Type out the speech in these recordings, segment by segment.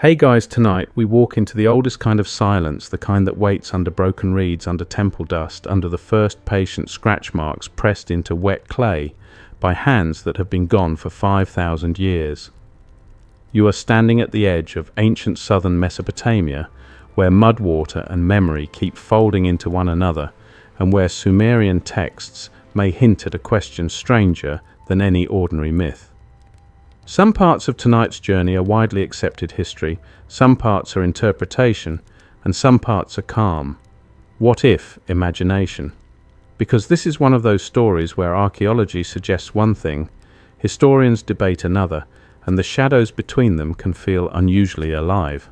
Hey guys, tonight we walk into the oldest kind of silence, the kind that waits under broken reeds, under temple dust, under the first patient scratch marks pressed into wet clay by hands that have been gone for 5,000 years. You are standing at the edge of ancient southern Mesopotamia, where mud water and memory keep folding into one another, and where Sumerian texts may hint at a question stranger than any ordinary myth. Some parts of tonight's journey are widely accepted history, some parts are interpretation, and some parts are calm, what-if imagination. Because this is one of those stories where archaeology suggests one thing, historians debate another, and the shadows between them can feel unusually alive.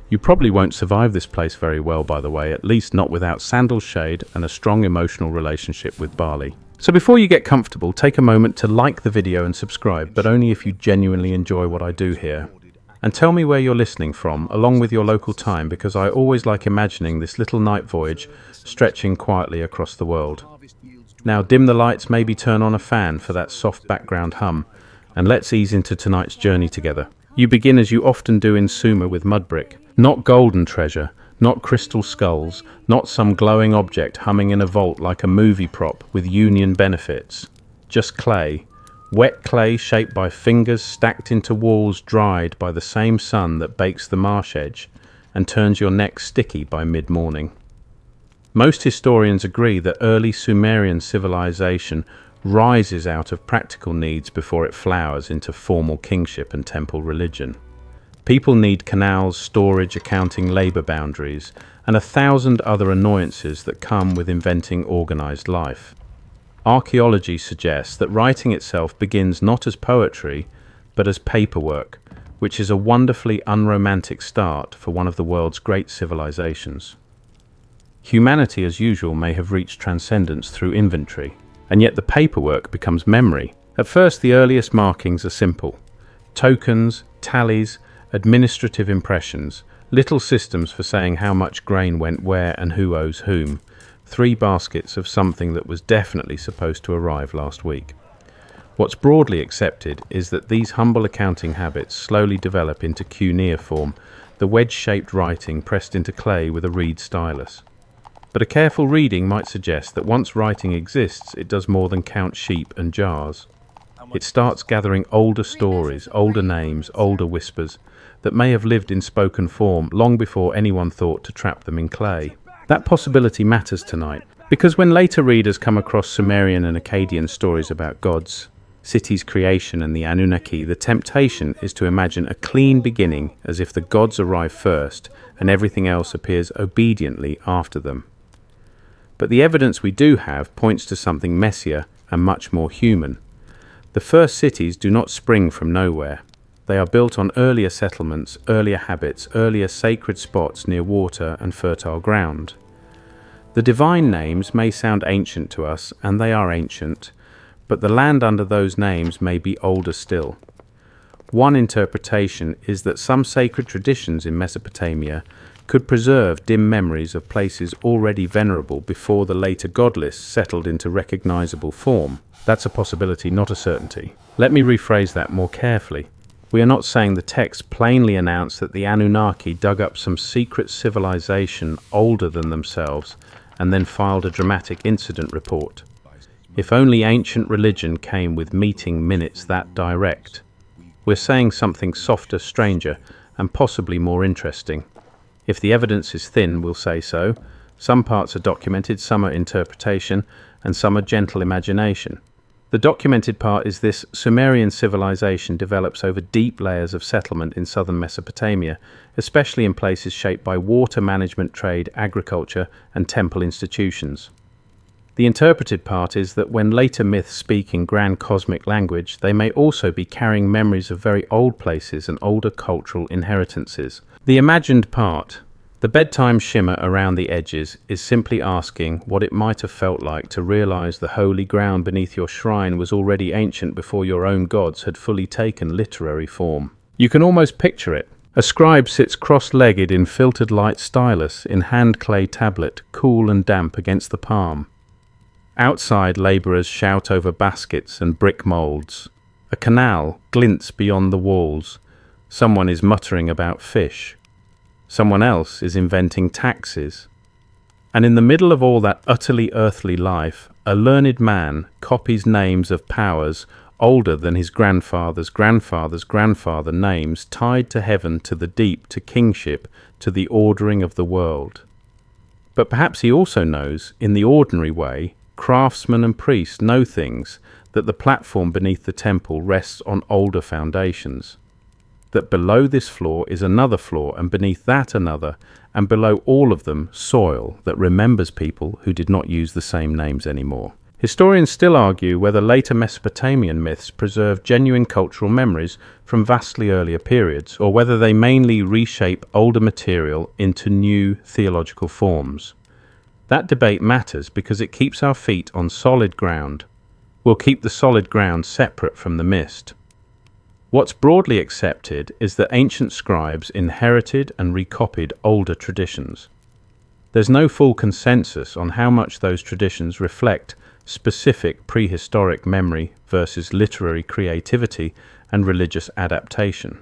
You probably won't survive this place very well, by the way, at least not without sandal shade and a strong emotional relationship with barley. So before you get comfortable, take a moment to like the video and subscribe, but only if you genuinely enjoy what I do here. And tell me where you're listening from, along with your local time, because I always like imagining this little night voyage stretching quietly across the world. Now dim the lights, maybe turn on a fan for that soft background hum, and let's ease into tonight's journey together. You begin as you often do in Sumer with mud brick. Not golden treasure, not crystal skulls, not some glowing object humming in a vault like a movie prop with union benefits. Just clay. Wet clay shaped by fingers stacked into walls dried by the same sun that bakes the marsh edge and turns your neck sticky by mid-morning. Most historians agree that early Sumerian civilization rises out of practical needs before it flowers into formal kingship and temple religion. People need canals, storage, accounting, labor boundaries, and 1,000 other annoyances that come with inventing organized life. Archaeology suggests that writing itself begins not as poetry, but as paperwork, which is a wonderfully unromantic start for one of the world's great civilizations. Humanity, as usual, may have reached transcendence through inventory, and yet the paperwork becomes memory. At first, the earliest markings are simple. Tokens, tallies, administrative impressions, little systems for saying how much grain went where and who owes whom, 3 baskets of something that was definitely supposed to arrive last week. What's broadly accepted is that these humble accounting habits slowly develop into cuneiform, the wedge-shaped writing pressed into clay with a reed stylus. But a careful reading might suggest that once writing exists, it does more than count sheep and jars. It starts gathering older stories, older names, older whispers, that may have lived in spoken form long before anyone thought to trap them in clay. That possibility matters tonight, because when later readers come across Sumerian and Akkadian stories about gods, cities' creation and the Anunnaki, the temptation is to imagine a clean beginning as if the gods arrive first and everything else appears obediently after them. But the evidence we do have points to something messier and much more human. The first cities do not spring from nowhere. They are built on earlier settlements, earlier habits, earlier sacred spots near water and fertile ground. The divine names may sound ancient to us, and they are ancient, but the land under those names may be older still. One interpretation is that some sacred traditions in Mesopotamia could preserve dim memories of places already venerable before the later god lists settled into recognizable form. That's a possibility, not a certainty. Let me rephrase that more carefully. We are not saying the text plainly announced that the Anunnaki dug up some secret civilization older than themselves and then filed a dramatic incident report. If only ancient religion came with meeting minutes that direct. We're saying something softer, stranger, and possibly more interesting. If the evidence is thin, we'll say so. Some parts are documented, some are interpretation, and some are gentle imagination. The documented part is this: Sumerian civilization develops over deep layers of settlement in southern Mesopotamia, especially in places shaped by water management, trade, agriculture, and temple institutions. The interpreted part is that when later myths speak in grand cosmic language, they may also be carrying memories of very old places and older cultural inheritances. The imagined part, the bedtime shimmer around the edges, is simply asking what it might have felt like to realize the holy ground beneath your shrine was already ancient before your own gods had fully taken literary form. You can almost picture it. A scribe sits cross-legged in filtered light stylus in hand clay tablet, cool and damp against the palm. Outside, labourers shout over baskets and brick moulds. A canal glints beyond the walls. Someone is muttering about fish. Someone else is inventing taxes. And in the middle of all that utterly earthly life, a learned man copies names of powers older than his grandfather's grandfather's grandfather, names tied to heaven, to the deep, to kingship, to the ordering of the world. But perhaps he also knows, in the ordinary way, craftsmen and priests know things, that the platform beneath the temple rests on older foundations, that below this floor is another floor, and beneath that another, and below all of them soil that remembers people who did not use the same names anymore. Historians still argue whether later Mesopotamian myths preserve genuine cultural memories from vastly earlier periods, or whether they mainly reshape older material into new theological forms. That debate matters because it keeps our feet on solid ground. We'll keep the solid ground separate from the mist. What's broadly accepted is that ancient scribes inherited and recopied older traditions. There's no full consensus on how much those traditions reflect specific prehistoric memory versus literary creativity and religious adaptation.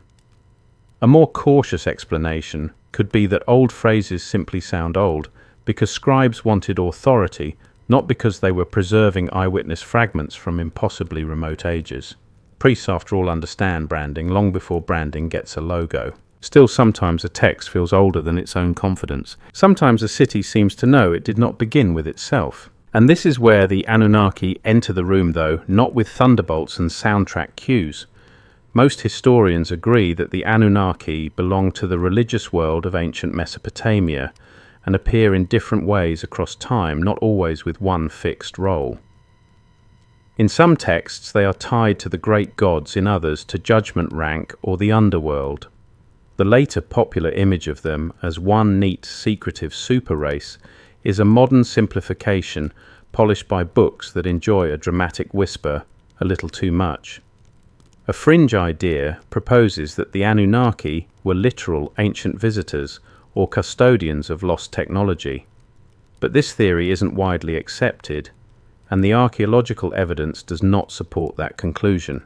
A more cautious explanation could be that old phrases simply sound old because scribes wanted authority, not because they were preserving eyewitness fragments from impossibly remote ages. Priests, after all, understand branding long before branding gets a logo. Still, sometimes a text feels older than its own confidence. Sometimes a city seems to know it did not begin with itself. And this is where the Anunnaki enter the room, though, not with thunderbolts and soundtrack cues. Most historians agree that the Anunnaki belong to the religious world of ancient Mesopotamia and appear in different ways across time, not always with one fixed role. In some texts they are tied to the great gods, in others to judgment rank or the underworld. The later popular image of them as one neat, secretive super race is a modern simplification polished by books that enjoy a dramatic whisper a little too much. A fringe idea proposes that the Anunnaki were literal ancient visitors or custodians of lost technology. But this theory isn't widely accepted, and the archaeological evidence does not support that conclusion.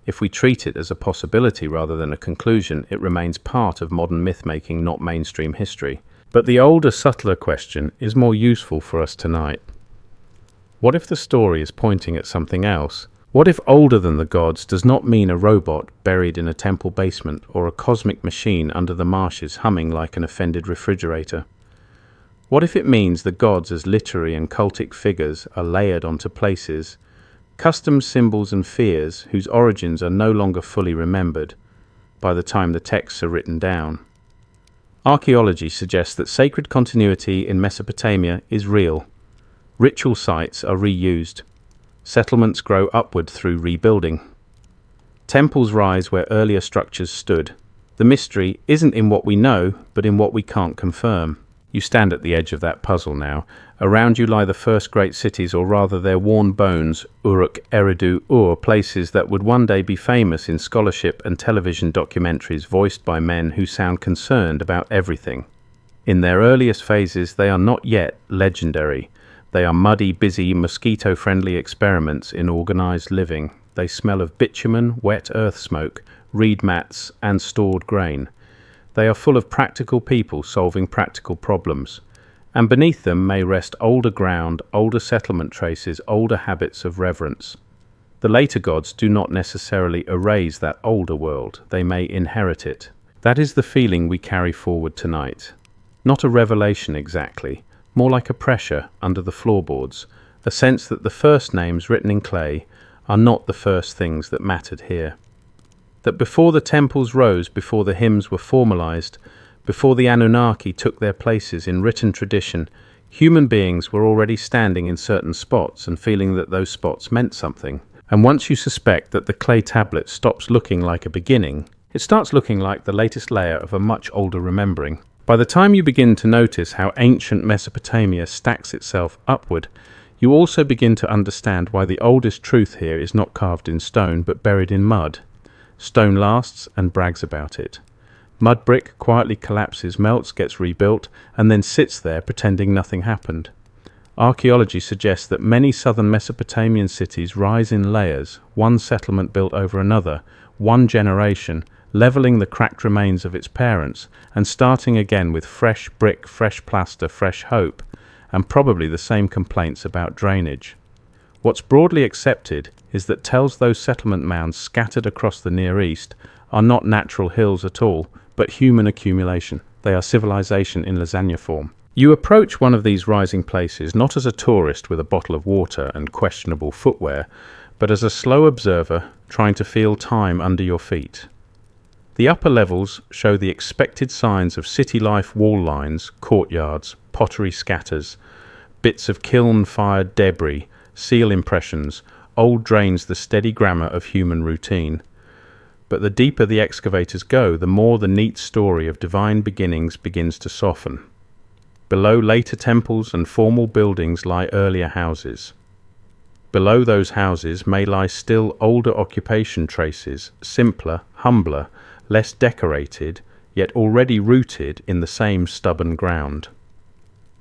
If we treat it as a possibility rather than a conclusion, it remains part of modern myth-making, not mainstream history. But the older, subtler question is more useful for us tonight. What if the story is pointing at something else? What if older than the gods does not mean a robot buried in a temple basement or a cosmic machine under the marshes humming like an offended refrigerator? What if it means the gods as literary and cultic figures are layered onto places, customs, symbols and fears whose origins are no longer fully remembered by the time the texts are written down? Archaeology suggests that sacred continuity in Mesopotamia is real. Ritual sites are reused. Settlements grow upward through rebuilding. Temples rise where earlier structures stood. The mystery isn't in what we know, but in what we can't confirm. You stand at the edge of that puzzle now. Around you lie the first great cities, or rather their worn bones, Uruk, Eridu, places that would one day be famous in scholarship and television documentaries voiced by men who sound concerned about everything. In their earliest phases, they are not yet legendary. They are muddy, busy, mosquito-friendly experiments in organized living. They smell of bitumen, wet earth smoke, reed mats, and stored grain. They are full of practical people solving practical problems. And beneath them may rest older ground, older settlement traces, older habits of reverence. The later gods do not necessarily erase that older world. They may inherit it. That is the feeling we carry forward tonight. Not a revelation exactly. More like a pressure under the floorboards, a sense that the first names written in clay are not the first things that mattered here. That before the temples rose, before the hymns were formalized, before the Anunnaki took their places in written tradition, human beings were already standing in certain spots and feeling that those spots meant something. And once you suspect that the clay tablet stops looking like a beginning, it starts looking like the latest layer of a much older remembering. By the time you begin to notice how ancient Mesopotamia stacks itself upward, you also begin to understand why the oldest truth here is not carved in stone but buried in mud. Stone lasts and brags about it. Mud brick quietly collapses, melts, gets rebuilt, and then sits there pretending nothing happened. Archaeology suggests that many southern Mesopotamian cities rise in layers, one settlement built over another, one generation, levelling the cracked remains of its parents and starting again with fresh brick, fresh plaster, fresh hope, and probably the same complaints about drainage. What's broadly accepted is that tells those settlement mounds scattered across the Near East are not natural hills at all, but human accumulation. They are civilization in lasagna form. You approach one of these rising places not as a tourist with a bottle of water and questionable footwear, but as a slow observer trying to feel time under your feet. The upper levels show the expected signs of city life: wall lines, courtyards, pottery scatters, bits of kiln-fired debris, seal impressions, old drains, the steady grammar of human routine. But the deeper the excavators go, the more the neat story of divine beginnings begins to soften. Below later temples and formal buildings lie earlier houses. Below those houses may lie still older occupation traces, simpler, humbler, less decorated, yet already rooted in the same stubborn ground.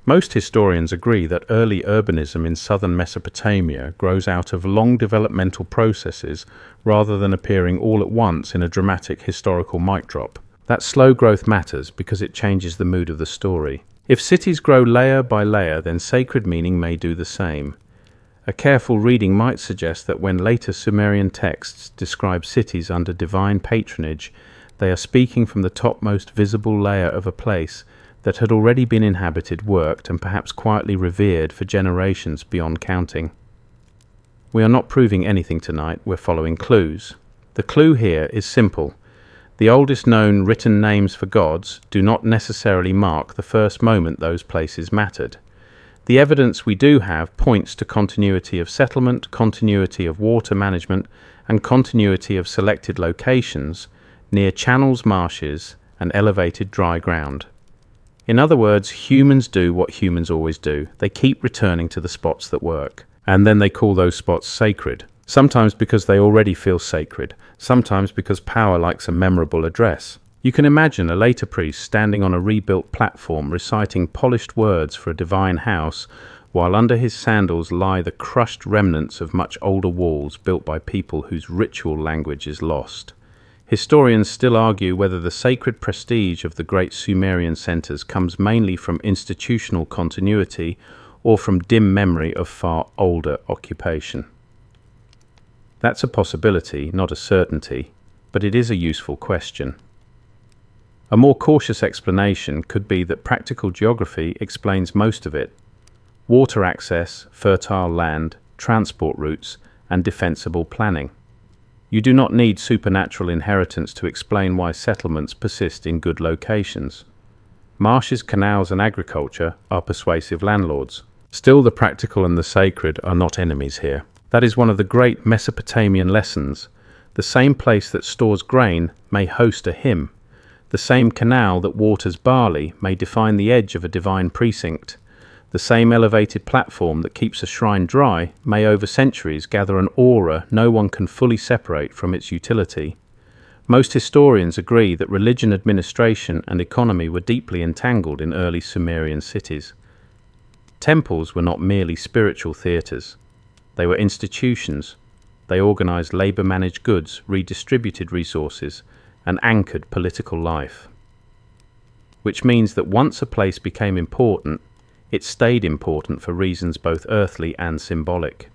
Most historians agree that early urbanism in southern Mesopotamia grows out of long developmental processes rather than appearing all at once in a dramatic historical mic drop. That slow growth matters because it changes the mood of the story. If cities grow layer by layer, then sacred meaning may do the same. A careful reading might suggest that when later Sumerian texts describe cities under divine patronage, they are speaking from the topmost visible layer of a place that had already been inhabited, worked, and perhaps quietly revered for generations beyond counting. We are not proving anything tonight, we're following clues. The clue here is simple. The oldest known written names for gods do not necessarily mark the first moment those places mattered. The evidence we do have points to continuity of settlement, continuity of water management, and continuity of selected locations near channels, marshes, and elevated dry ground. In other words, humans do what humans always do. They keep returning to the spots that work. And then they call those spots sacred. Sometimes because they already feel sacred. Sometimes because power likes a memorable address. You can imagine a later priest standing on a rebuilt platform reciting polished words for a divine house, while under his sandals lie the crushed remnants of much older walls built by people whose ritual language is lost. Historians still argue whether the sacred prestige of the great Sumerian centers comes mainly from institutional continuity or from dim memory of far older occupation. That's a possibility, not a certainty, but it is a useful question. A more cautious explanation could be that practical geography explains most of it. Water access, fertile land, transport routes, and defensible planning. You do not need supernatural inheritance to explain why settlements persist in good locations. Marshes, canals, and agriculture are persuasive landlords. Still, the practical and the sacred are not enemies here. That is one of the great Mesopotamian lessons. The same place that stores grain may host a hymn. The same canal that waters barley may define the edge of a divine precinct. The same elevated platform that keeps a shrine dry may over centuries gather an aura no one can fully separate from its utility. Most historians agree that religion, administration, and economy were deeply entangled in early Sumerian cities. Temples were not merely spiritual theatres. They were institutions. They organized labor-managed goods, redistributed resources, and anchored political life. Which means that once a place became important, it stayed important for reasons both earthly and symbolic.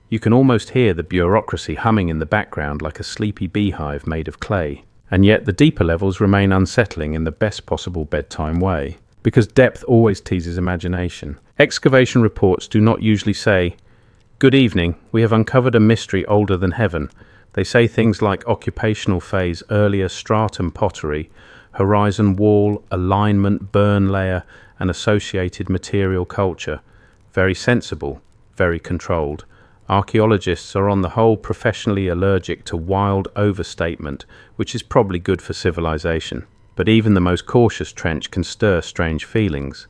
You can almost hear the bureaucracy humming in the background like a sleepy beehive made of clay, and yet the deeper levels remain unsettling in the best possible bedtime way, because depth always teases imagination. Excavation reports do not usually say, "Good evening, we have uncovered a mystery older than heaven." They say things like occupational phase, earlier stratum pottery, horizon wall, alignment, burn layer, and associated material culture. Very sensible, very controlled. Archaeologists are on the whole professionally allergic to wild overstatement, which is probably good for civilization. But even the most cautious trench can stir strange feelings.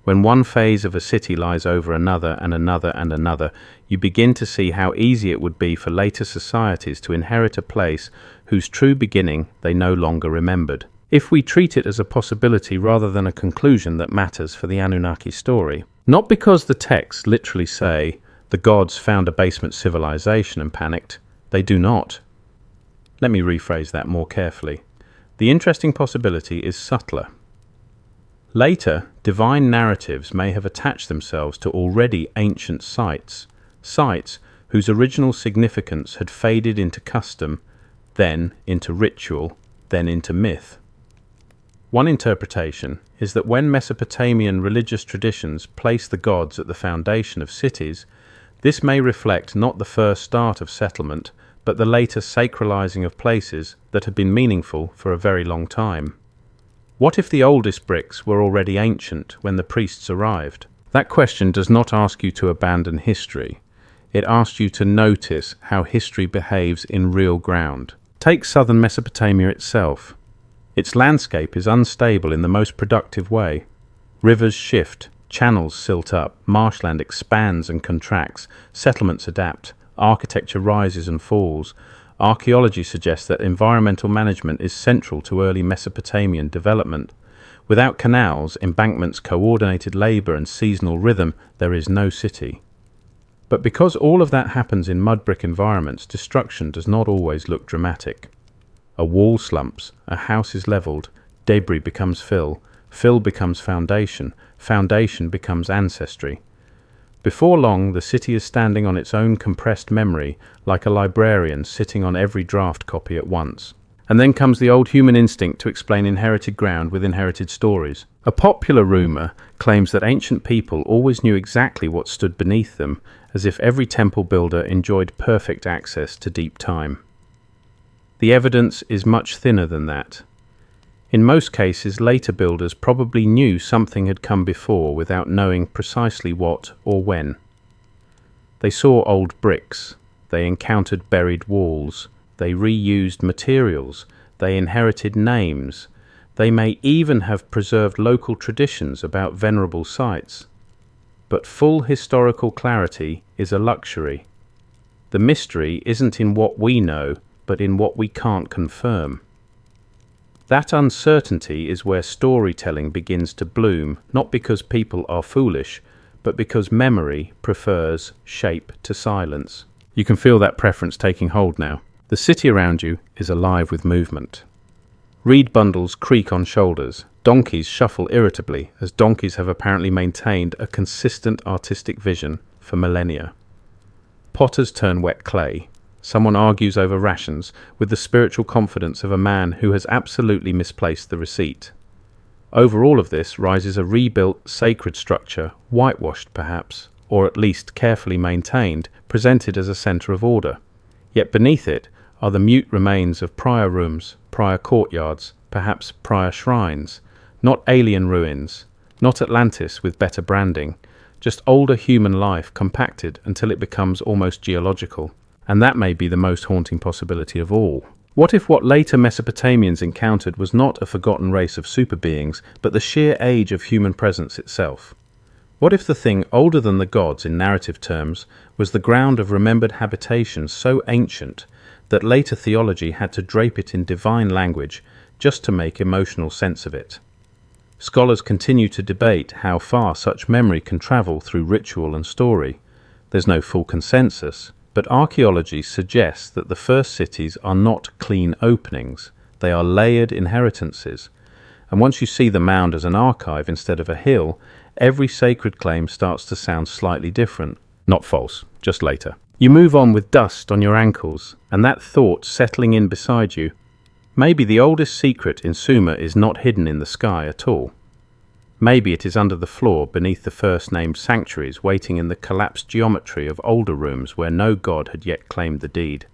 When one phase of a city lies over another and another and another, you begin to see how easy it would be for later societies to inherit a place whose true beginning they no longer remembered. If we treat it as a possibility rather than a conclusion that matters for the Anunnaki story, not because the texts literally say the gods found a basement civilization and panicked, they do not. Let me rephrase that more carefully. The interesting possibility is subtler. Later, divine narratives may have attached themselves to already ancient sites whose original significance had faded into custom, then into ritual, then into myth. One interpretation is that when Mesopotamian religious traditions place the gods at the foundation of cities, this may reflect not the first start of settlement, but the later sacralizing of places that had been meaningful for a very long time. What if the oldest bricks were already ancient when the priests arrived? That question does not ask you to abandon history. It asks you to notice how history behaves in real ground. Take southern Mesopotamia itself. Its landscape is unstable in the most productive way. Rivers shift, channels silt up, marshland expands and contracts, settlements adapt, architecture rises and falls. Archaeology suggests that environmental management is central to early Mesopotamian development. Without canals, embankments, coordinated labor, and seasonal rhythm, there is no city. But because all of that happens in mud brick environments, destruction does not always look dramatic. A wall slumps, a house is leveled, debris becomes fill becomes foundation, foundation becomes ancestry. Before long, the city is standing on its own compressed memory, like a librarian sitting on every draft copy at once. And then comes the old human instinct to explain inherited ground with inherited stories. A popular rumor claims that ancient people always knew exactly what stood beneath them, as if every temple builder enjoyed perfect access to deep time. The evidence is much thinner than that. In most cases, later builders probably knew something had come before without knowing precisely what or when. They saw old bricks, they encountered buried walls, they reused materials, they inherited names, they may even have preserved local traditions about venerable sites. But full historical clarity is a luxury. The mystery isn't in what we know, but in what we can't confirm. That uncertainty is where storytelling begins to bloom, not because people are foolish, but because memory prefers shape to silence. You can feel that preference taking hold now. The city around you is alive with movement. Reed bundles creak on shoulders. Donkeys shuffle irritably, as donkeys have apparently maintained a consistent artistic vision for millennia. Potters turn wet clay. Someone argues over rations with the spiritual confidence of a man who has absolutely misplaced the receipt. Over all of this rises a rebuilt sacred structure, whitewashed perhaps, or at least carefully maintained, presented as a centre of order. Yet beneath it are the mute remains of prior rooms, prior courtyards, perhaps prior shrines. Not alien ruins, not Atlantis with better branding, just older human life compacted until it becomes almost geological. And that may be the most haunting possibility of all. What if what later Mesopotamians encountered was not a forgotten race of super beings, but the sheer age of human presence itself? What if the thing older than the gods in narrative terms was the ground of remembered habitation so ancient that later theology had to drape it in divine language just to make emotional sense of it? Scholars continue to debate how far such memory can travel through ritual and story. There's no full consensus, but archaeology suggests that the first cities are not clean openings, they are layered inheritances. And once you see the mound as an archive instead of a hill, every sacred claim starts to sound slightly different. Not false, just later. You move on with dust on your ankles, and that thought settling in beside you. Maybe the oldest secret in Sumer is not hidden in the sky at all. Maybe it is under the floor beneath the first-named sanctuaries, waiting in the collapsed geometry of older rooms where no god had yet claimed the deed.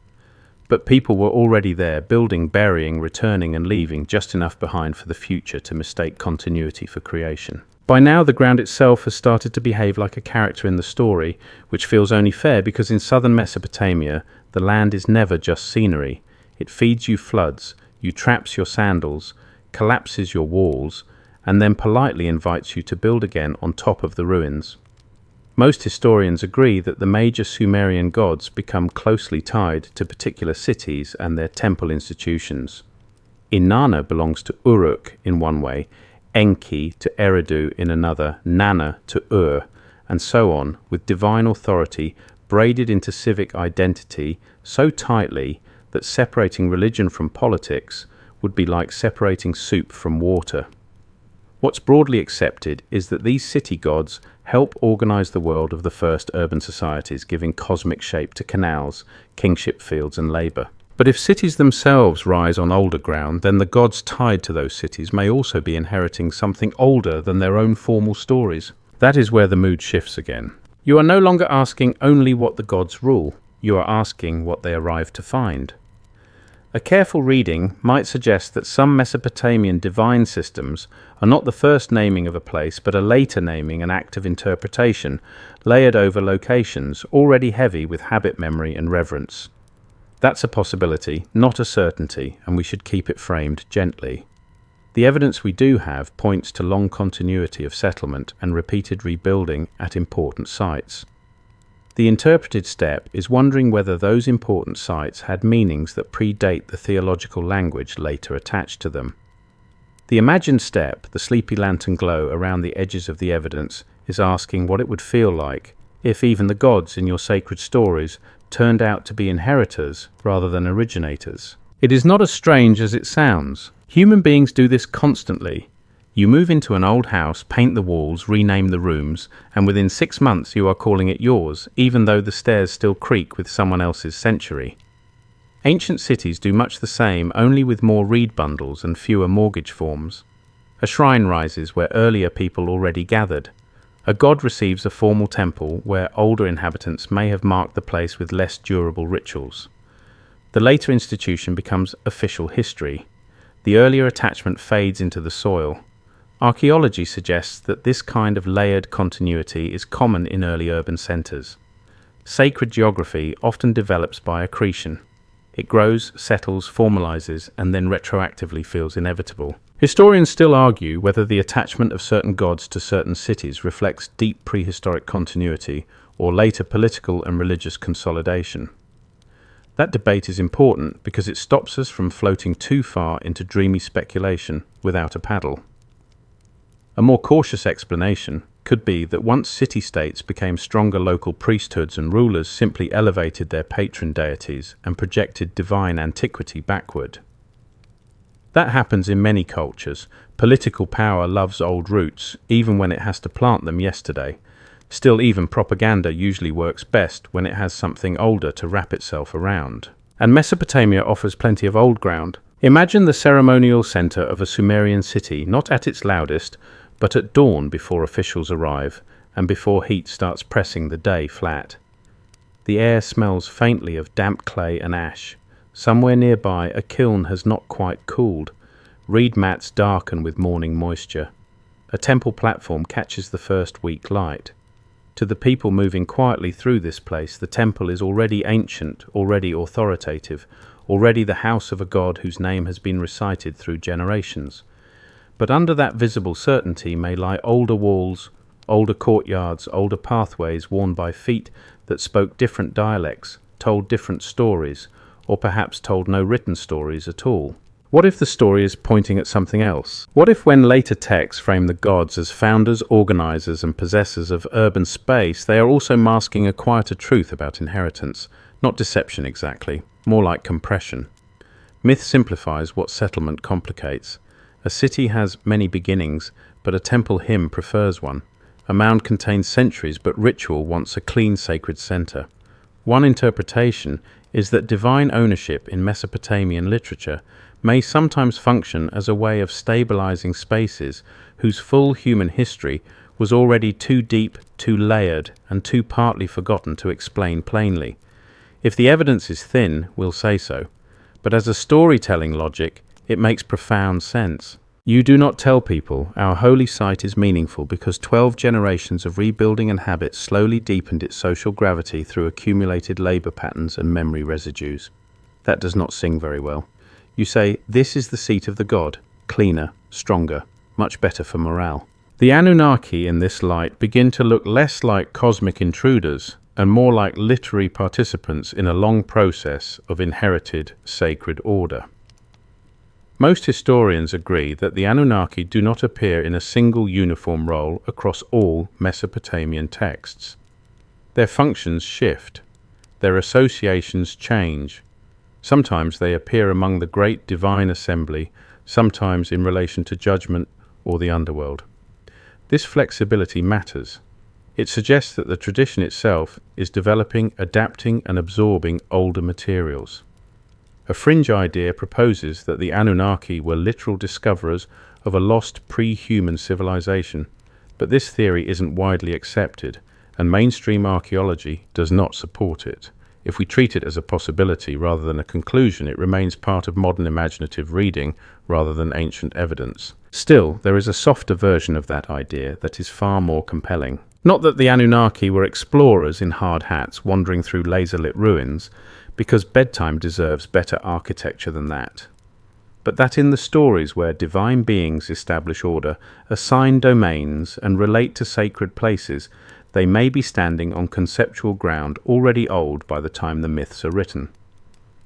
But people were already there, building, burying, returning and leaving just enough behind for the future to mistake continuity for creation. By now the ground itself has started to behave like a character in the story, which feels only fair because in southern Mesopotamia the land is never just scenery. It feeds you floods, you traps your sandals, collapses your walls, and then politely invites you to build again on top of the ruins. Most historians agree that the major Sumerian gods become closely tied to particular cities and their temple institutions. Inanna belongs to Uruk in one way, Enki to Eridu in another, Nana to Ur, and so on, with divine authority braided into civic identity so tightly that separating religion from politics would be like separating soup from water. What's broadly accepted is that these city gods help organize the world of the first urban societies, giving cosmic shape to canals, kingship fields, and labor. But if cities themselves rise on older ground, then the gods tied to those cities may also be inheriting something older than their own formal stories. That is where the mood shifts again. You are no longer asking only what the gods rule, you are asking what they arrive to find. A careful reading might suggest that some Mesopotamian divine systems are not the first naming of a place, but a later naming and act of interpretation, layered over locations already heavy with habit memory and reverence. That's a possibility, not a certainty, and we should keep it framed gently. The evidence we do have points to long continuity of settlement and repeated rebuilding at important sites. The interpreted step is wondering whether those important sites had meanings that predate the theological language later attached to them. The imagined step, the sleepy lantern glow around the edges of the evidence, is asking what it would feel like if even the gods in your sacred stories turned out to be inheritors rather than originators. It is not as strange as it sounds. Human beings do this constantly. You move into an old house, paint the walls, rename the rooms, and within 6 months you are calling it yours, even though the stairs still creak with someone else's century. Ancient cities do much the same, only with more reed bundles and fewer mortgage forms. A shrine rises where earlier people already gathered. A god receives a formal temple where older inhabitants may have marked the place with less durable rituals. The later institution becomes official history. The earlier attachment fades into the soil. Archaeology suggests that this kind of layered continuity is common in early urban centres. Sacred geography often develops by accretion. It grows, settles, formalizes, and then retroactively feels inevitable. Historians still argue whether the attachment of certain gods to certain cities reflects deep prehistoric continuity or later political and religious consolidation. That debate is important because it stops us from floating too far into dreamy speculation without a paddle. A more cautious explanation could be that once city-states became stronger local priesthoods and rulers simply elevated their patron deities and projected divine antiquity backward. That happens in many cultures. Political power loves old roots, even when it has to plant them yesterday. Still, even propaganda usually works best when it has something older to wrap itself around. And Mesopotamia offers plenty of old ground. Imagine the ceremonial center of a Sumerian city, not at its loudest, but at dawn before officials arrive, and before heat starts pressing the day flat. The air smells faintly of damp clay and ash. Somewhere nearby, a kiln has not quite cooled. Reed mats darken with morning moisture. A temple platform catches the first weak light. To the people moving quietly through this place, the temple is already ancient, already authoritative, already the house of a god whose name has been recited through generations. But under that visible certainty may lie older walls, older courtyards, older pathways worn by feet that spoke different dialects, told different stories, or perhaps told no written stories at all. What if the story is pointing at something else? What if when later texts frame the gods as founders, organizers, and possessors of urban space, they are also masking a quieter truth about inheritance? Not deception exactly, more like compression. Myth simplifies what settlement complicates. A city has many beginnings, but a temple hymn prefers one. A mound contains centuries, but ritual wants a clean sacred center. One interpretation is that divine ownership in Mesopotamian literature may sometimes function as a way of stabilizing spaces whose full human history was already too deep, too layered, and too partly forgotten to explain plainly. If the evidence is thin, we'll say so, but as a storytelling logic, it makes profound sense. You do not tell people our holy site is meaningful because 12 generations of rebuilding and habit slowly deepened its social gravity through accumulated labor patterns and memory residues. That does not sing very well. You say, this is the seat of the god, cleaner, stronger, much better for morale. The Anunnaki in this light begin to look less like cosmic intruders and more like literary participants in a long process of inherited sacred order. Most historians agree that the Anunnaki do not appear in a single uniform role across all Mesopotamian texts. Their functions shift. Their associations change. Sometimes they appear among the great divine assembly, sometimes in relation to judgment or the underworld. This flexibility matters. It suggests that the tradition itself is developing, adapting, and absorbing older materials. A fringe idea proposes that the Anunnaki were literal discoverers of a lost pre-human civilization, but this theory isn't widely accepted, and mainstream archaeology does not support it. If we treat it as a possibility rather than a conclusion, it remains part of modern imaginative reading rather than ancient evidence. Still, there is a softer version of that idea that is far more compelling. Not that the Anunnaki were explorers in hard hats wandering through laser-lit ruins, because bedtime deserves better architecture than that. But that in the stories where divine beings establish order, assign domains, and relate to sacred places, they may be standing on conceptual ground already old by the time the myths are written.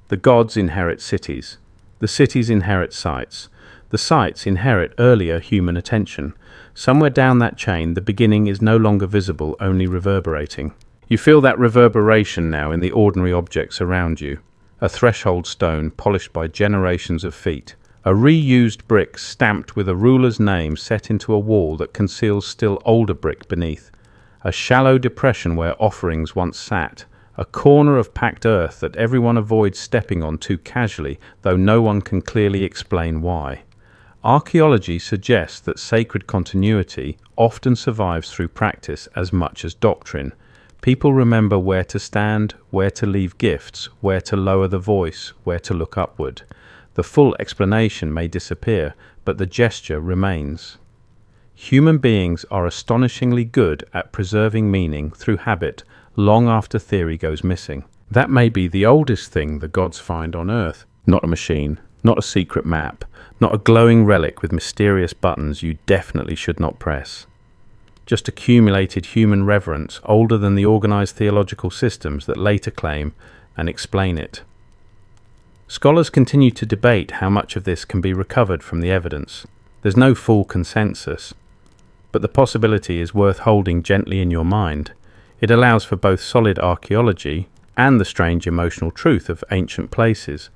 The gods inherit cities. The cities inherit sites. The sites inherit earlier human attention. Somewhere down that chain, the beginning is no longer visible, only reverberating. You feel that reverberation now in the ordinary objects around you. A threshold stone polished by generations of feet. A reused brick stamped with a ruler's name set into a wall that conceals still older brick beneath. A shallow depression where offerings once sat. A corner of packed earth that everyone avoids stepping on too casually, though no one can clearly explain why. Archaeology suggests that sacred continuity often survives through practice as much as doctrine. People remember where to stand, where to leave gifts, where to lower the voice, where to look upward. The full explanation may disappear, but the gesture remains. Human beings are astonishingly good at preserving meaning through habit long after theory goes missing. That may be the oldest thing the gods find on Earth. Not a machine, not a secret map, not a glowing relic with mysterious buttons you definitely should not press. Just accumulated human reverence older than the organized theological systems that later claim and explain it. Scholars continue to debate how much of this can be recovered from the evidence. There's no full consensus, but the possibility is worth holding gently in your mind. It allows for both solid archaeology and the strange emotional truth of ancient places.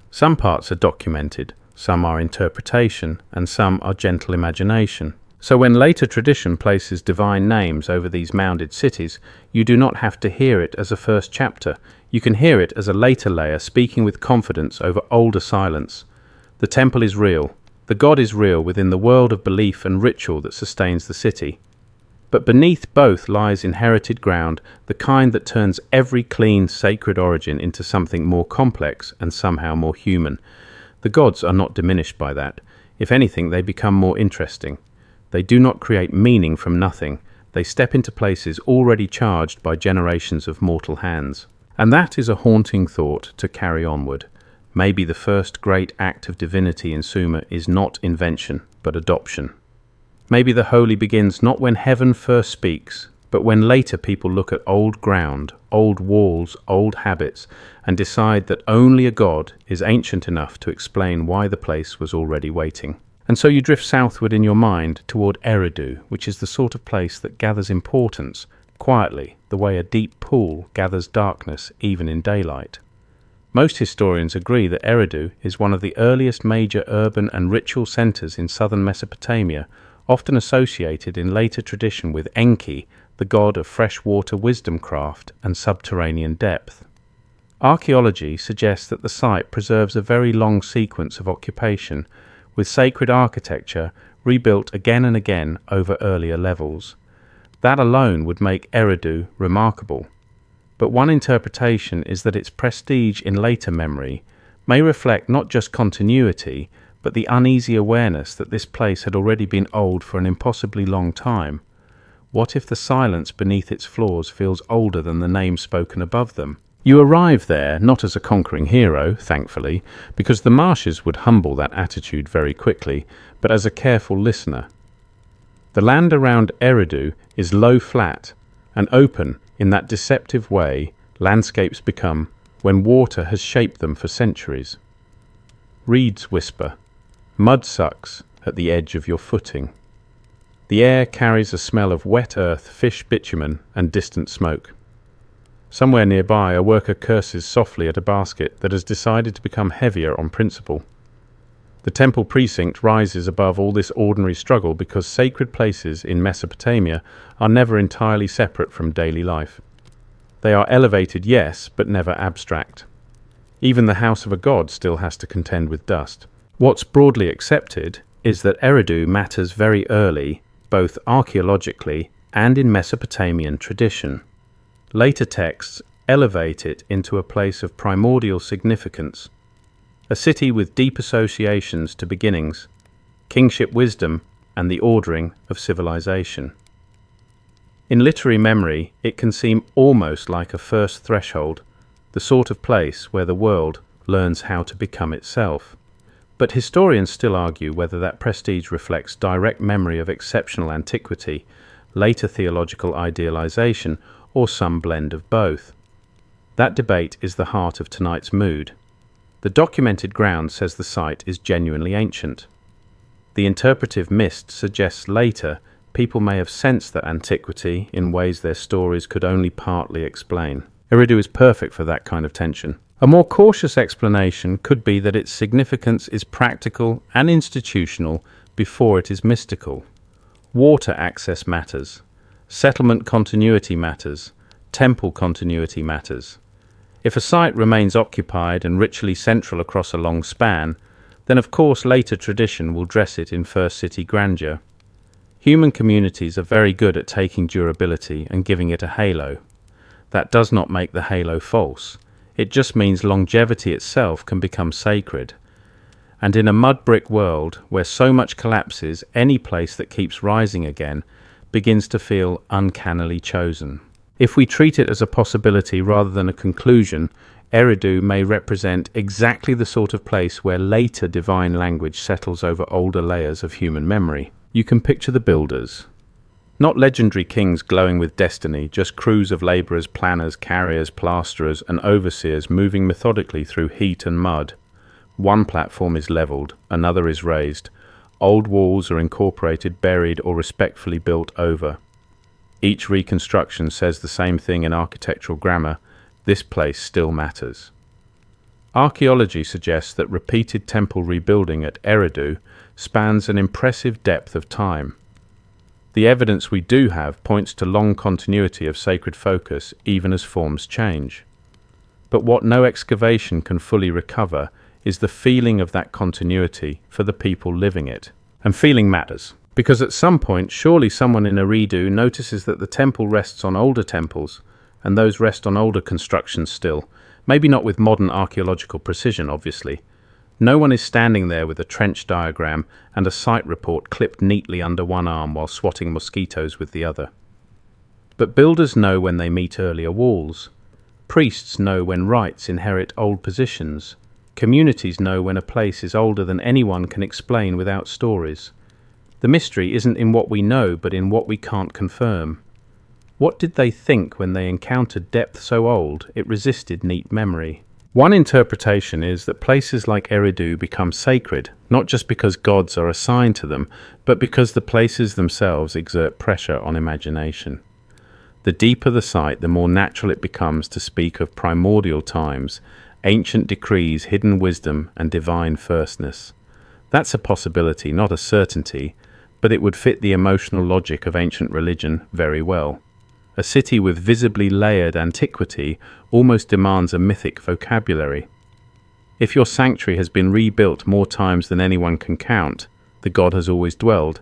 Some parts are documented, some are interpretation, and some are gentle imagination. So when later tradition places divine names over these mounded cities, you do not have to hear it as a first chapter. You can hear it as a later layer speaking with confidence over older silence. The temple is real. The god is real within the world of belief and ritual that sustains the city. But beneath both lies inherited ground, the kind that turns every clean, sacred origin into something more complex and somehow more human. The gods are not diminished by that. If anything, they become more interesting. They do not create meaning from nothing. They step into places already charged by generations of mortal hands. And that is a haunting thought to carry onward. Maybe the first great act of divinity in Sumer is not invention, but adoption. Maybe the holy begins not when heaven first speaks, but when later people look at old ground, old walls, old habits, and decide that only a god is ancient enough to explain why the place was already waiting. And so you drift southward in your mind toward Eridu, which is the sort of place that gathers importance, quietly, the way a deep pool gathers darkness even in daylight. Most historians agree that Eridu is one of the earliest major urban and ritual centers in southern Mesopotamia, often associated in later tradition with Enki, the god of freshwater wisdomcraft and subterranean depth. Archaeology suggests that the site preserves a very long sequence of occupation, with sacred architecture rebuilt again and again over earlier levels. That alone would make Eridu remarkable. But one interpretation is that its prestige in later memory may reflect not just continuity, but the uneasy awareness that this place had already been old for an impossibly long time. What if the silence beneath its floors feels older than the name spoken above them? You arrive there not as a conquering hero, thankfully, because the marshes would humble that attitude very quickly, but as a careful listener. The land around Eridu is low flat and open in that deceptive way landscapes become when water has shaped them for centuries. Reeds whisper, mud sucks at the edge of your footing. The air carries a smell of wet earth, fish bitumen, and distant smoke. Somewhere nearby, a worker curses softly at a basket that has decided to become heavier on principle. The temple precinct rises above all this ordinary struggle because sacred places in Mesopotamia are never entirely separate from daily life. They are elevated, yes, but never abstract. Even the house of a god still has to contend with dust. What's broadly accepted is that Eridu matters very early, both archaeologically and in Mesopotamian tradition. Later texts elevate it into a place of primordial significance, a city with deep associations to beginnings, kingship wisdom, and the ordering of civilization. In literary memory, it can seem almost like a first threshold, the sort of place where the world learns how to become itself. But historians still argue whether that prestige reflects direct memory of exceptional antiquity, later theological idealization, or some blend of both. That debate is the heart of tonight's mood. The documented ground says the site is genuinely ancient. The interpretive mist suggests later people may have sensed that antiquity in ways their stories could only partly explain. Eridu is perfect for that kind of tension. A more cautious explanation could be that its significance is practical and institutional before it is mystical. Water access matters. Settlement continuity matters. Temple continuity matters. If a site remains occupied and ritually central across a long span, then of course later tradition will dress it in first city grandeur. Human communities are very good at taking durability and giving it a halo. That does not make the halo false. It just means longevity itself can become sacred. And in a mud brick world where so much collapses, any place that keeps rising again begins to feel uncannily chosen. If we treat it as a possibility rather than a conclusion, Eridu may represent exactly the sort of place where later divine language settles over older layers of human memory. You can picture the builders. Not legendary kings glowing with destiny, just crews of labourers, planners, carriers, plasterers, and overseers moving methodically through heat and mud. One platform is levelled, another is raised. Old walls are incorporated, buried, or respectfully built over. Each reconstruction says the same thing in architectural grammar: this place still matters. Archaeology suggests that repeated temple rebuilding at Eridu spans an impressive depth of time. The evidence we do have points to long continuity of sacred focus even as forms change. But what no excavation can fully recover is the feeling of that continuity for the people living it. And feeling matters, because at some point surely someone in Eridu notices that the temple rests on older temples, and those rest on older constructions still, maybe not with modern archaeological precision, obviously. No one is standing there with a trench diagram and a site report clipped neatly under one arm while swatting mosquitoes with the other. But builders know when they meet earlier walls. Priests know when rites inherit old positions. Communities know when a place is older than anyone can explain without stories. The mystery isn't in what we know, but in what we can't confirm. What did they think when they encountered depth so old it resisted neat memory? One interpretation is that places like Eridu become sacred, not just because gods are assigned to them, but because the places themselves exert pressure on imagination. The deeper the site, the more natural it becomes to speak of primordial times, ancient decrees, hidden wisdom, and divine firstness. That's a possibility, not a certainty, but it would fit the emotional logic of ancient religion very well. A city with visibly layered antiquity almost demands a mythic vocabulary. If your sanctuary has been rebuilt more times than anyone can count, the god has always dwelled.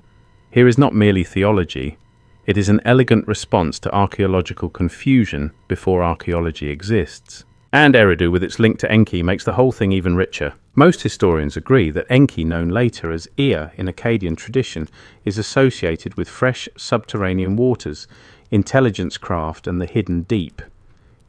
Here is not merely theology. It is an elegant response to archaeological confusion before archaeology exists. And Eridu, with its link to Enki, makes the whole thing even richer. Most historians agree that Enki, known later as Ea in Akkadian tradition, is associated with fresh subterranean waters, intelligence craft, and the hidden deep.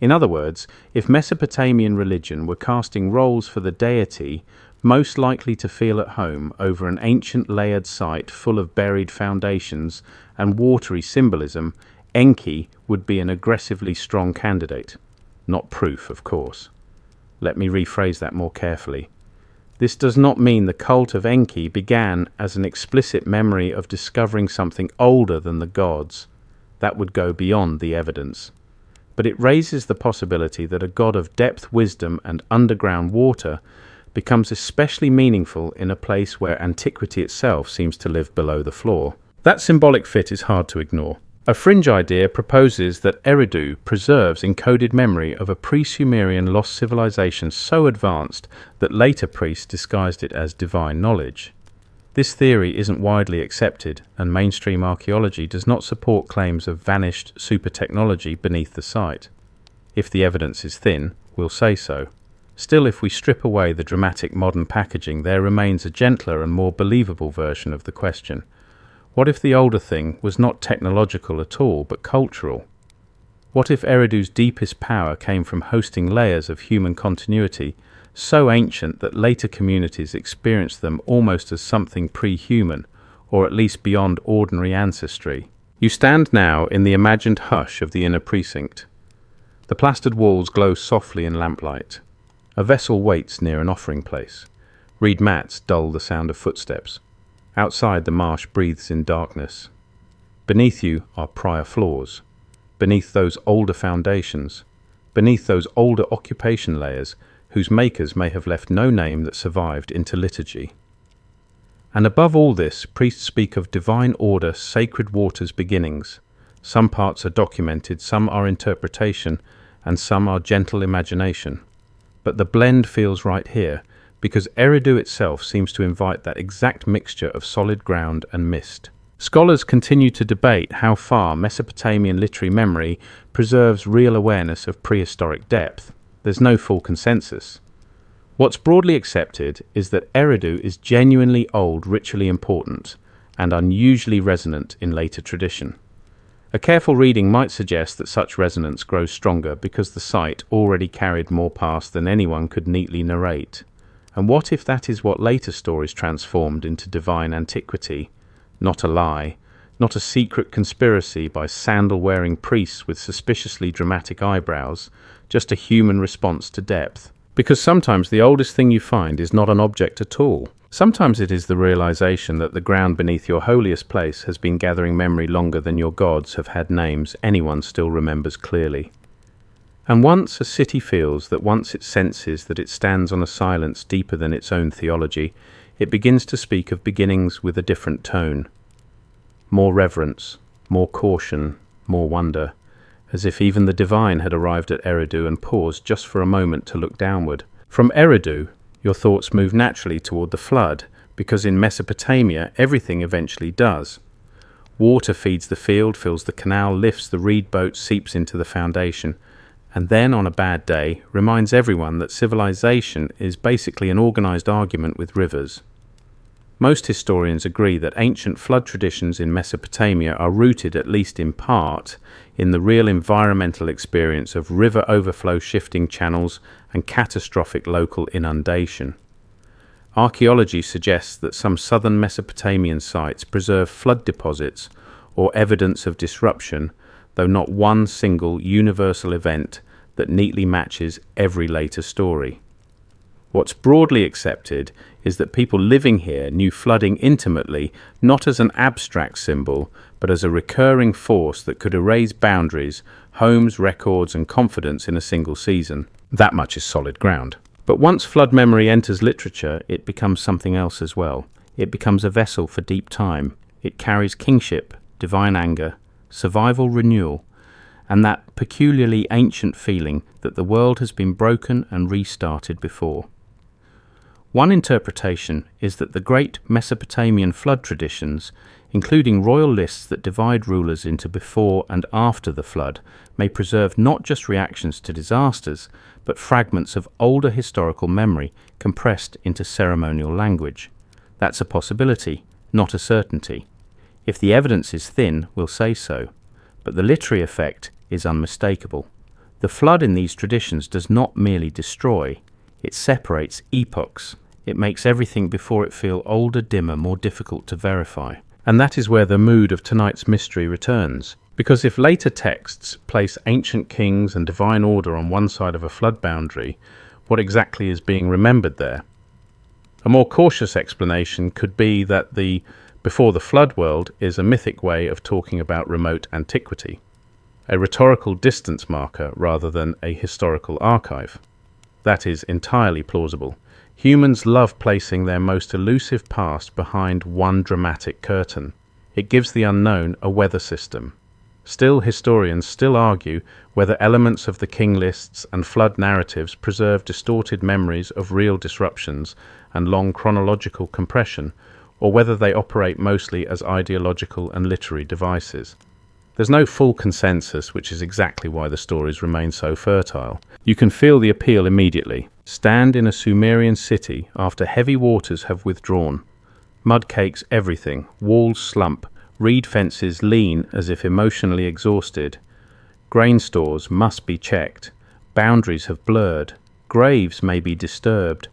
In other words, if Mesopotamian religion were casting roles for the deity most likely to feel at home over an ancient layered site full of buried foundations and watery symbolism, Enki would be an aggressively strong candidate. Not proof, of course. Let me rephrase that more carefully. This does not mean the cult of Enki began as an explicit memory of discovering something older than the gods. That would go beyond the evidence. but it raises the possibility that a god of depth, wisdom, and underground water becomes especially meaningful in a place where antiquity itself seems to live below the floor. That symbolic fit is hard to ignore. A fringe idea proposes that Eridu preserves encoded memory of a pre-Sumerian lost civilization so advanced that later priests disguised it as divine knowledge. This theory isn't widely accepted, and mainstream archaeology does not support claims of vanished super technology beneath the site. If the evidence is thin, we'll say so. Still, if we strip away the dramatic modern packaging, there remains a gentler and more believable version of the question. What if the older thing was not technological at all, but cultural? What if Eridu's deepest power came from hosting layers of human continuity, so ancient that later communities experienced them almost as something pre-human, or at least beyond ordinary ancestry? You stand now in the imagined hush of the inner precinct. The plastered walls glow softly in lamplight. A vessel waits near an offering place. Reed mats dull the sound of footsteps. Outside, the marsh breathes in darkness. Beneath you are prior floors. Beneath those older foundations. Beneath those older occupation layers, whose makers may have left no name that survived into liturgy. And above all this, priests speak of divine order, sacred waters beginnings. Some parts are documented, some are interpretation, and some are gentle imagination. But the blend feels right here, because Eridu itself seems to invite that exact mixture of solid ground and mist. Scholars continue to debate how far Mesopotamian literary memory preserves real awareness of prehistoric depth. There's no full consensus. What's broadly accepted is that Eridu is genuinely old, ritually important, and unusually resonant in later tradition. A careful reading might suggest that such resonance grows stronger because the site already carried more past than anyone could neatly narrate. And what if that is what later stories transformed into divine antiquity? Not a lie, not a secret conspiracy by sandal-wearing priests with suspiciously dramatic eyebrows, just a human response to depth. Because sometimes the oldest thing you find is not an object at all. Sometimes it is the realization that the ground beneath your holiest place has been gathering memory longer than your gods have had names anyone still remembers clearly. And once a city feels that, once it senses that it stands on a silence deeper than its own theology, it begins to speak of beginnings with a different tone. More reverence, more caution, more wonder, as if even the divine had arrived at Eridu and paused just for a moment to look downward. From Eridu, your thoughts move naturally toward the flood, because in Mesopotamia everything eventually does. Water feeds the field, fills the canal, lifts the reed boat, seeps into the foundation, and then, on a bad day, reminds everyone that civilization is basically an organized argument with rivers. Most historians agree that ancient flood traditions in Mesopotamia are rooted, at least in part, in the real environmental experience of river overflow shifting channels and catastrophic local inundation. Archaeology suggests that some southern Mesopotamian sites preserve flood deposits or evidence of disruption, though not one single universal event that neatly matches every later story. What's broadly accepted is that people living here knew flooding intimately, not as an abstract symbol, but as a recurring force that could erase boundaries, homes, records, and confidence in a single season. That much is solid ground. But once flood memory enters literature, it becomes something else as well. It becomes a vessel for deep time. It carries kingship, divine anger, survival renewal, and that peculiarly ancient feeling that the world has been broken and restarted before. One interpretation is that the great Mesopotamian flood traditions, including royal lists that divide rulers into before and after the flood, may preserve not just reactions to disasters, but fragments of older historical memory compressed into ceremonial language. That's a possibility, not a certainty. If the evidence is thin, we'll say so, but the literary effect is unmistakable. The flood in these traditions does not merely destroy, it separates epochs. It makes everything before it feel older, dimmer, more difficult to verify. And that is where the mood of tonight's mystery returns. Because if later texts place ancient kings and divine order on one side of a flood boundary, what exactly is being remembered there? A more cautious explanation could be that the before the flood world is a mythic way of talking about remote antiquity. a rhetorical distance marker rather than a historical archive. That is entirely plausible. Humans love placing their most elusive past behind one dramatic curtain. It gives the unknown a weather system. Still, historians still argue whether elements of the king lists and flood narratives preserve distorted memories of real disruptions and long chronological compression, or whether they operate mostly as ideological and literary devices. There's no full consensus, which is exactly why the stories remain so fertile. You can feel the appeal immediately. Stand in a Sumerian city after heavy waters have withdrawn. Mud cakes everything, walls slump, reed fences lean as if emotionally exhausted. Grain stores must be checked. Boundaries have blurred. Graves may be disturbed.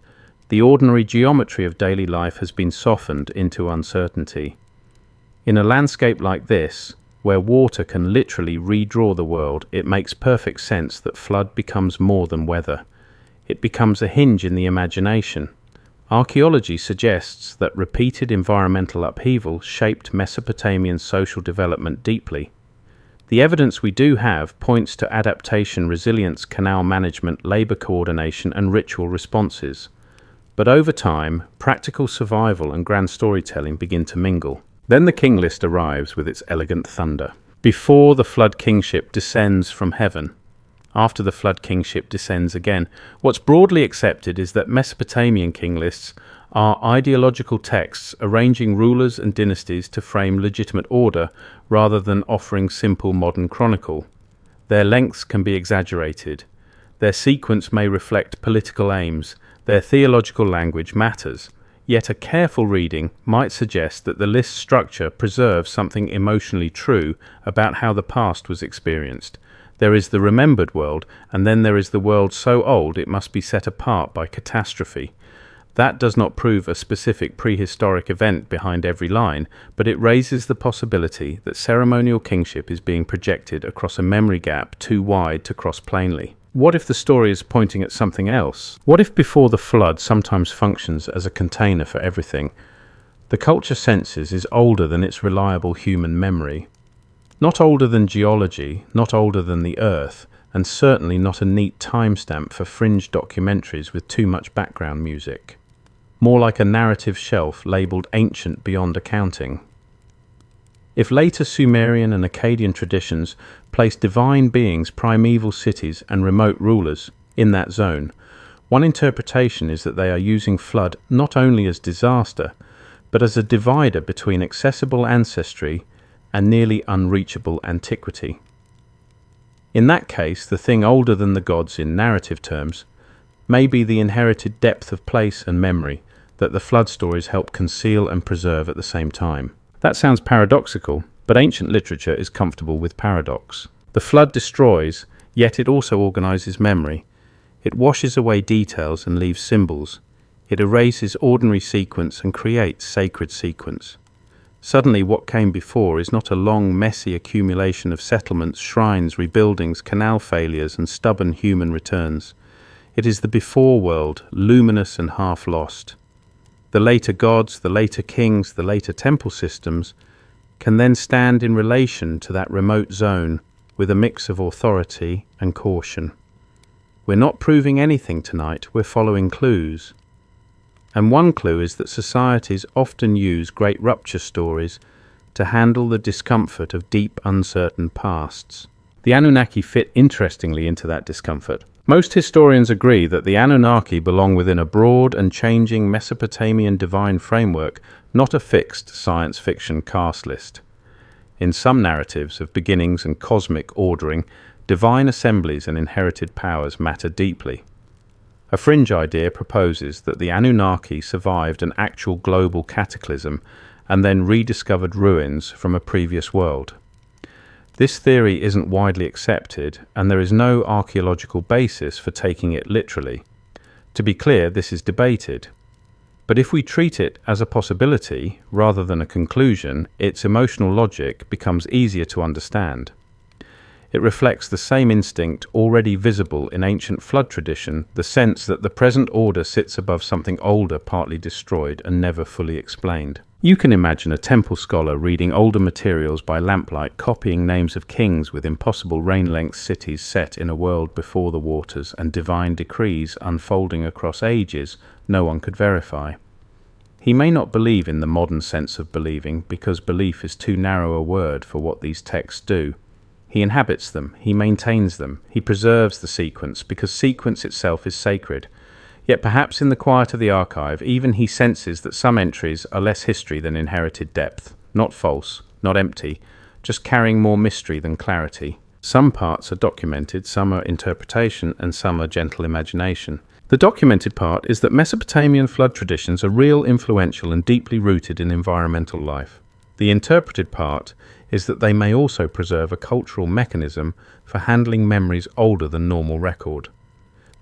The ordinary geometry of daily life has been softened into uncertainty. In a landscape like this, where water can literally redraw the world, it makes perfect sense that flood becomes more than weather. It becomes a hinge in the imagination. Archaeology suggests that repeated environmental upheaval shaped Mesopotamian social development deeply. The evidence we do have points to adaptation, resilience, canal management, labor coordination, and ritual responses. But over time, practical survival and grand storytelling begin to mingle. Then the king list arrives with its elegant thunder. Before the flood kingship descends from heaven. After the flood kingship descends again. What's broadly accepted is that Mesopotamian king lists are ideological texts arranging rulers and dynasties to frame legitimate order rather than offering simple modern chronicle. Their lengths can be exaggerated. Their sequence may reflect political aims. Their theological language matters. Yet a careful reading might suggest that the list structure preserves something emotionally true about how the past was experienced. There is the remembered world, and then there is the world so old it must be set apart by catastrophe. That does not prove a specific prehistoric event behind every line, but it raises the possibility that ceremonial kingship is being projected across a memory gap too wide to cross plainly. What if the story is pointing at something else? What if before the flood sometimes functions as a container for everything? The culture senses is older than its reliable human memory. Not older than geology, not older than the earth, and certainly not a neat timestamp for fringe documentaries with too much background music. More like a narrative shelf labelled ancient beyond accounting. If later Sumerian and Akkadian traditions place divine beings, primeval cities, and remote rulers in that zone, one interpretation is that they are using flood not only as disaster, but as a divider between accessible ancestry and nearly unreachable antiquity. In that case, the thing older than the gods in narrative terms may be the inherited depth of place and memory that the flood stories help conceal and preserve at the same time. That sounds paradoxical, but ancient literature is comfortable with paradox. The flood destroys, yet it also organizes memory. It washes away details and leaves symbols. It erases ordinary sequence and creates sacred sequence. Suddenly what came before is not a long, messy accumulation of settlements, shrines, rebuildings, canal failures, and stubborn human returns. It is the before world, luminous and half lost. The later gods, the later kings, the later temple systems can then stand in relation to that remote zone with a mix of authority and caution. We're not proving anything tonight, we're following clues. And one clue is that societies often use great rupture stories to handle the discomfort of deep, uncertain pasts. The Anunnaki fit interestingly into that discomfort. Most historians agree that the Anunnaki belong within a broad and changing Mesopotamian divine framework, not a fixed science fiction cast list. In some narratives of beginnings and cosmic ordering, divine assemblies and inherited powers matter deeply. A fringe idea proposes that the Anunnaki survived an actual global cataclysm and then rediscovered ruins from a previous world. This theory isn't widely accepted, and there is no archaeological basis for taking it literally. To be clear, this is debated. But if we treat it as a possibility rather than a conclusion, its emotional logic becomes easier to understand. It reflects the same instinct already visible in ancient flood tradition, the sense that the present order sits above something older, partly destroyed, and never fully explained. You can imagine a temple scholar reading older materials by lamplight, copying names of kings with impossible rain-length cities set in a world before the waters and divine decrees unfolding across ages no one could verify. He may not believe in the modern sense of believing because belief is too narrow a word for what these texts do. He inhabits them, he maintains them, he preserves the sequence because sequence itself is sacred. Yet perhaps in the quiet of the archive, even he senses that some entries are less history than inherited depth, not false, not empty, just carrying more mystery than clarity. Some parts are documented, some are interpretation, and some are gentle imagination. The documented part is that Mesopotamian flood traditions are real, influential, and deeply rooted in environmental life. The interpreted part is that they may also preserve a cultural mechanism for handling memories older than normal record.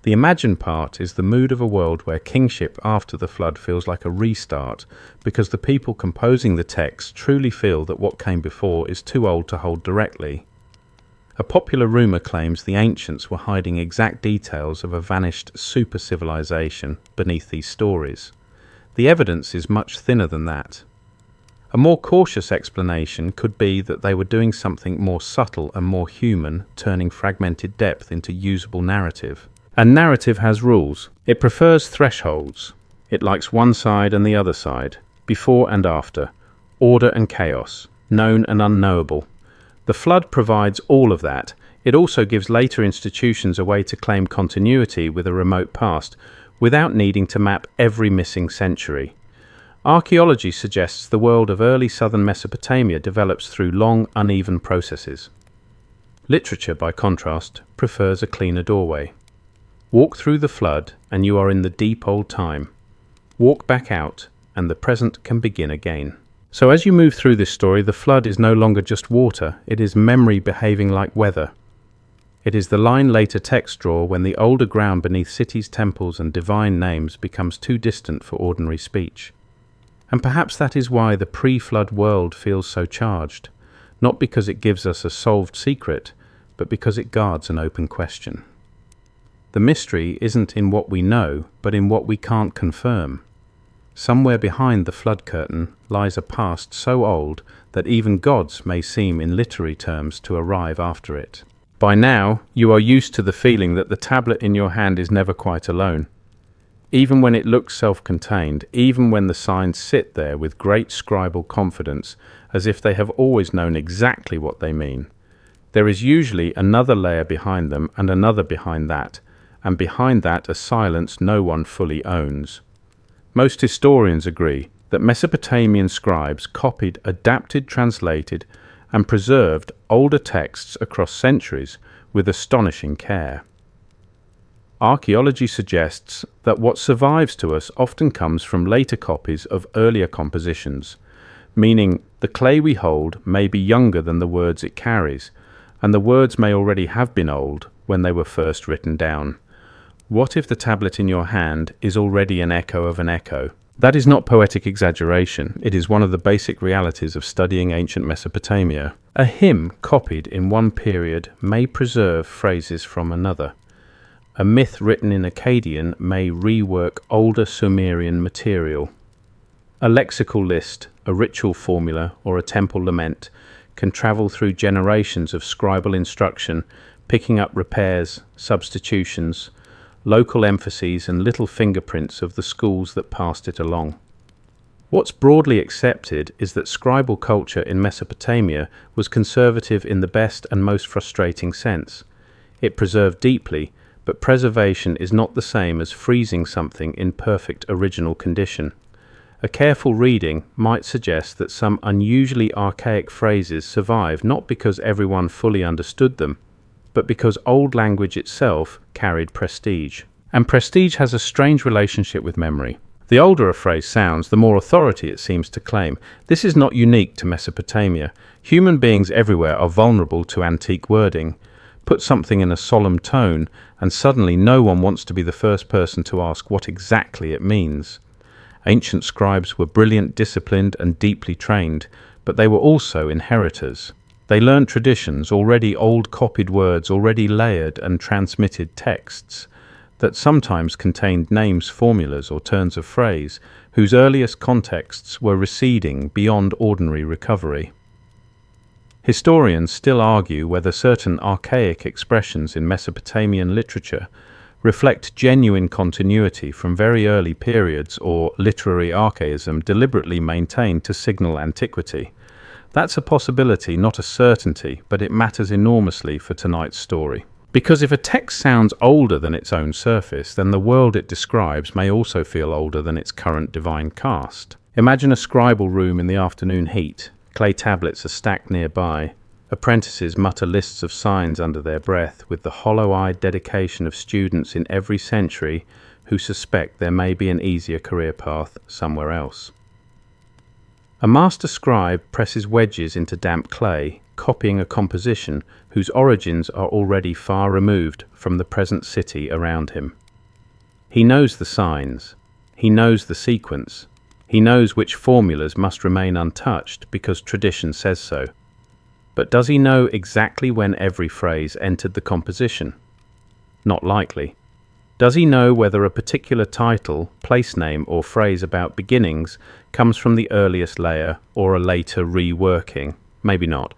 The imagined part is the mood of a world where kingship after the flood feels like a restart because the people composing the text truly feel that what came before is too old to hold directly. A popular rumour claims the ancients were hiding exact details of a vanished super-civilization beneath these stories. The evidence is much thinner than that. A more cautious explanation could be that they were doing something more subtle and more human, turning fragmented depth into usable narrative. And narrative has rules. It prefers thresholds. It likes one side and the other side, before and after, order and chaos, known and unknowable. The flood provides all of that. It also gives later institutions a way to claim continuity with a remote past, without needing to map every missing century. Archaeology suggests the world of early southern Mesopotamia develops through long, uneven processes. Literature, by contrast, prefers a cleaner doorway. Walk through the flood and you are in the deep old time. Walk back out and the present can begin again. So as you move through this story, the flood is no longer just water, it is memory behaving like weather. It is the line later texts draw when the older ground beneath cities, temples and divine names becomes too distant for ordinary speech. And perhaps that is why the pre-flood world feels so charged, not because it gives us a solved secret, but because it guards an open question. The mystery isn't in what we know, but in what we can't confirm. Somewhere behind the flood curtain lies a past so old that even gods may seem in literary terms to arrive after it. By now, you are used to the feeling that the tablet in your hand is never quite alone. Even when it looks self-contained, even when the signs sit there with great scribal confidence, as if they have always known exactly what they mean, there is usually another layer behind them and another behind that, and behind that a silence no one fully owns. Most historians agree that Mesopotamian scribes copied, adapted, translated, and preserved older texts across centuries with astonishing care. Archaeology suggests that what survives to us often comes from later copies of earlier compositions, meaning the clay we hold may be younger than the words it carries, and the words may already have been old when they were first written down. What if the tablet in your hand is already an echo of an echo? That is not poetic exaggeration. It is one of the basic realities of studying ancient Mesopotamia. A hymn copied in one period may preserve phrases from another. A myth written in Akkadian may rework older Sumerian material. A lexical list, a ritual formula, or a temple lament can travel through generations of scribal instruction, picking up repairs, substitutions, local emphases and little fingerprints of the schools that passed it along. What's broadly accepted is that scribal culture in Mesopotamia was conservative in the best and most frustrating sense. It preserved deeply, but preservation is not the same as freezing something in perfect original condition. A careful reading might suggest that some unusually archaic phrases survive not because everyone fully understood them, but because old language itself carried prestige. And prestige has a strange relationship with memory. The older a phrase sounds, the more authority it seems to claim. This is not unique to Mesopotamia. Human beings everywhere are vulnerable to antique wording. Put something in a solemn tone, and suddenly no one wants to be the first person to ask what exactly it means. Ancient scribes were brilliant, disciplined, and deeply trained, but they were also inheritors. They learned traditions, already old copied words, already layered and transmitted texts. that sometimes contained names, formulas, or turns of phrase whose earliest contexts were receding beyond ordinary recovery. Historians still argue whether certain archaic expressions in Mesopotamian literature reflect genuine continuity from very early periods or literary archaism deliberately maintained to signal antiquity. That's a possibility, not a certainty, but it matters enormously for tonight's story. Because if a text sounds older than its own surface, then the world it describes may also feel older than its current divine cast. Imagine a scribal room in the afternoon heat. Clay tablets are stacked nearby. Apprentices mutter lists of signs under their breath, with the hollow-eyed dedication of students in every century who suspect there may be an easier career path somewhere else. A master scribe presses wedges into damp clay, copying a composition whose origins are already far removed from the present city around him. He knows the signs. He knows the sequence. He knows which formulas must remain untouched because tradition says so. But does he know exactly when every phrase entered the composition? Not likely. Does he know whether a particular title, place name, or phrase about beginnings comes from the earliest layer or a later reworking? Maybe not.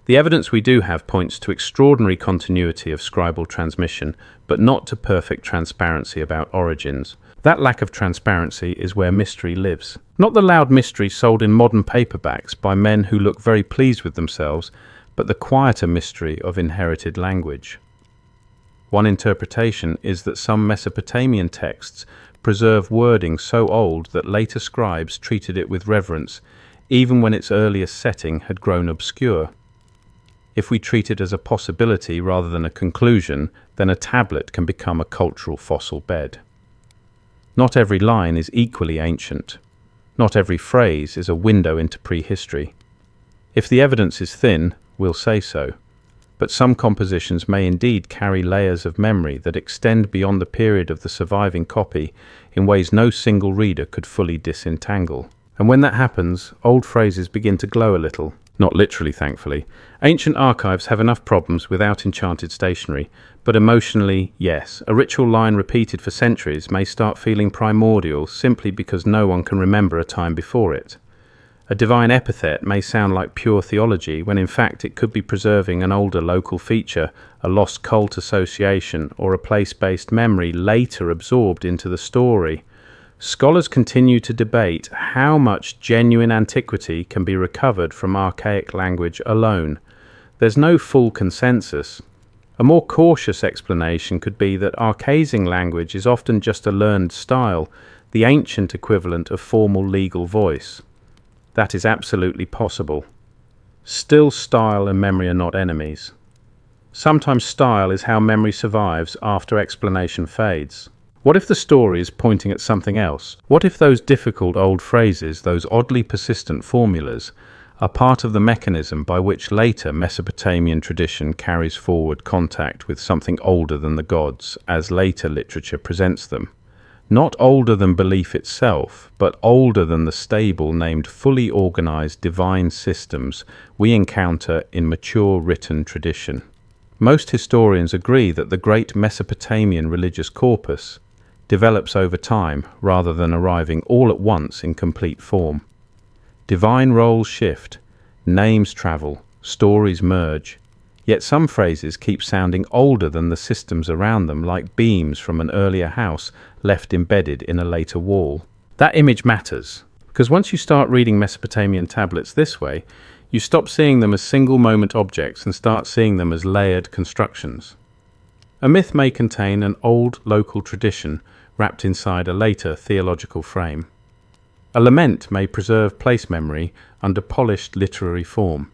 The evidence we do have points to extraordinary continuity of scribal transmission, but not to perfect transparency about origins. That lack of transparency is where mystery lives. Not the loud mystery sold in modern paperbacks by men who look very pleased with themselves, but the quieter mystery of inherited language. One interpretation is that some Mesopotamian texts preserve wording so old that later scribes treated it with reverence, even when its earliest setting had grown obscure. If we treat it as a possibility rather than a conclusion, then a tablet can become a cultural fossil bed. Not every line is equally ancient. Not every phrase is a window into prehistory. If the evidence is thin, we'll say so. But some compositions may indeed carry layers of memory that extend beyond the period of the surviving copy in ways no single reader could fully disentangle. And when that happens, old phrases begin to glow a little. Not literally, thankfully. Ancient archives have enough problems without enchanted stationery, but emotionally, yes. A ritual line repeated for centuries may start feeling primordial simply because no one can remember a time before it. A divine epithet may sound like pure theology when in fact it could be preserving an older local feature, a lost cult association, or a place-based memory later absorbed into the story. Scholars continue to debate how much genuine antiquity can be recovered from archaic language alone. There's no full consensus. A more cautious explanation could be that archaising language is often just a learned style, the ancient equivalent of formal legal voice. That is absolutely possible. Still, style and memory are not enemies. Sometimes style is how memory survives after explanation fades. What if the story is pointing at something else? What if those difficult old phrases, those oddly persistent formulas, are part of the mechanism by which later Mesopotamian tradition carries forward contact with something older than the gods, as later literature presents them? Not older than belief itself, but older than the stable named fully organized divine systems we encounter in mature written tradition. Most historians agree that the great Mesopotamian religious corpus develops over time rather than arriving all at once in complete form. Divine roles shift, names travel, stories merge, yet some phrases keep sounding older than the systems around them, like beams from an earlier house left embedded in a later wall. That image matters, because once you start reading Mesopotamian tablets this way, you stop seeing them as single moment objects and start seeing them as layered constructions. A myth may contain an old local tradition wrapped inside a later theological frame. A lament may preserve place memory under polished literary form.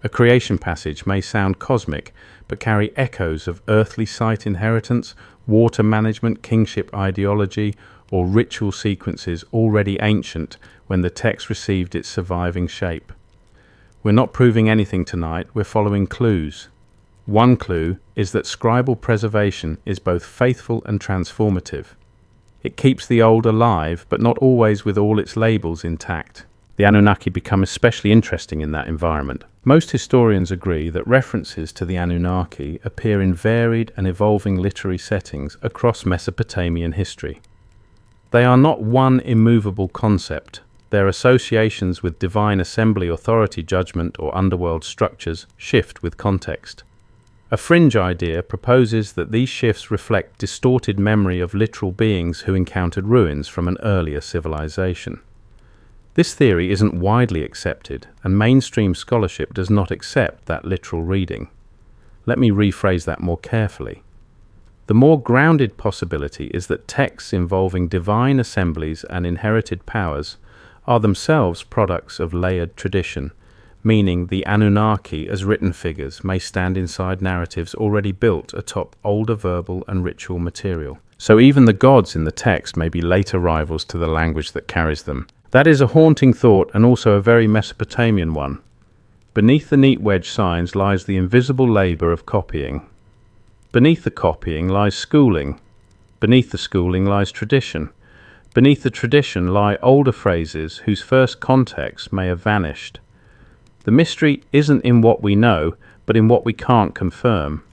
A creation passage may sound cosmic, but carry echoes of earthly site inheritance, water management, kingship ideology, or ritual sequences already ancient when the text received its surviving shape. We're not proving anything tonight, we're following clues. One clue is that scribal preservation is both faithful and transformative. It keeps the old alive, but not always with all its labels intact. The Anunnaki become especially interesting in that environment. Most historians agree that references to the Anunnaki appear in varied and evolving literary settings across Mesopotamian history. They are not one immovable concept. Their associations with divine assembly, authority, judgment, or underworld structures shift with context. A fringe idea proposes that these shifts reflect distorted memory of literal beings who encountered ruins from an earlier civilization. This theory isn't widely accepted, and mainstream scholarship does not accept that literal reading. Let me rephrase that more carefully. The more grounded possibility is that texts involving divine assemblies and inherited powers are themselves products of layered tradition, meaning the Anunnaki as written figures may stand inside narratives already built atop older verbal and ritual material. So even the gods in the text may be later rivals to the language that carries them. That is a haunting thought, and also a very Mesopotamian one. Beneath the neat wedge signs lies the invisible labour of copying. Beneath the copying lies schooling. Beneath the schooling lies tradition. Beneath the tradition lie older phrases whose first context may have vanished. The mystery isn't in what we know, but in what we can't confirm.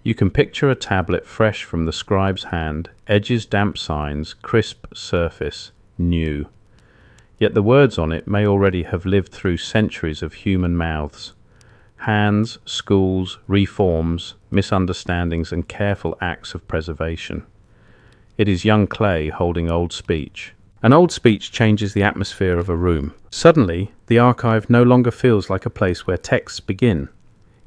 You can picture a tablet fresh from the scribe's hand, edges damp signs, crisp surface, new. Yet the words on it may already have lived through centuries of human mouths. Hands, schools, reforms, misunderstandings, and careful acts of preservation. It is young clay holding old speech. An old speech changes the atmosphere of a room. Suddenly, the archive no longer feels like a place where texts begin.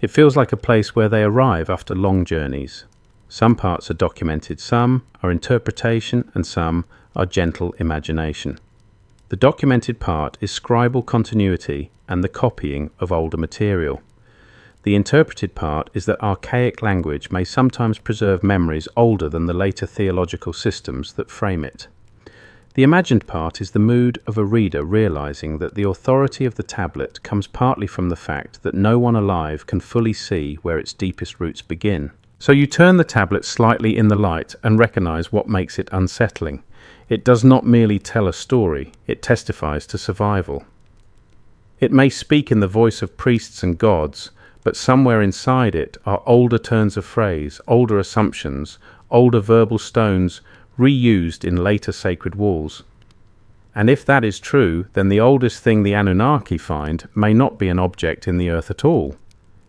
It feels like a place where they arrive after long journeys. Some parts are documented, some are interpretation, and some are gentle imagination. The documented part is scribal continuity and the copying of older material. The interpreted part is that archaic language may sometimes preserve memories older than the later theological systems that frame it. The imagined part is the mood of a reader realizing that the authority of the tablet comes partly from the fact that no one alive can fully see where its deepest roots begin. So you turn the tablet slightly in the light and recognize what makes it unsettling. It does not merely tell a story, it testifies to survival. It may speak in the voice of priests and gods, but somewhere inside it are older turns of phrase, older assumptions, older verbal stones reused in later sacred walls. And if that is true, then the oldest thing the Anunnaki find may not be an object in the earth at all.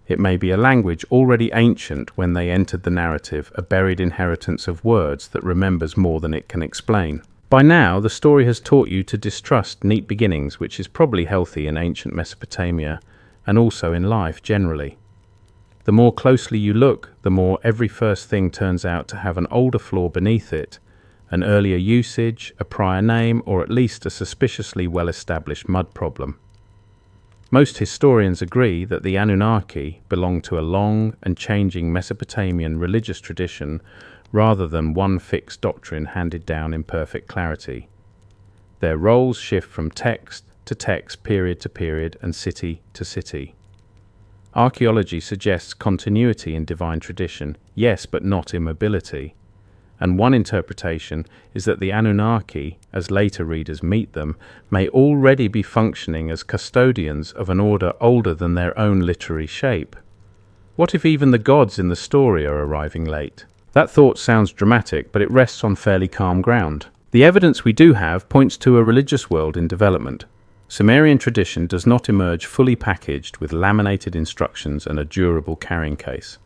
It may be a language already ancient when they entered the narrative, a buried inheritance of words that remembers more than it can explain. By now, the story has taught you to distrust neat beginnings, which is probably healthy in ancient Mesopotamia, and also in life generally. The more closely you look, the more every first thing turns out to have an older flaw beneath it, an earlier usage, a prior name, or at least a suspiciously well-established mud problem. Most historians agree that the Anunnaki belong to a long and changing Mesopotamian religious tradition rather than one fixed doctrine handed down in perfect clarity. Their roles shift from text to text, period to period, and city to city. Archaeology suggests continuity in divine tradition, yes, but not immobility. And one interpretation is that the Anunnaki, as later readers meet them, may already be functioning as custodians of an order older than their own literary shape. What if even the gods in the story are arriving late? That thought sounds dramatic, but it rests on fairly calm ground. The evidence we do have points to a religious world in development. Sumerian tradition does not emerge fully packaged with laminated instructions and a durable carrying case.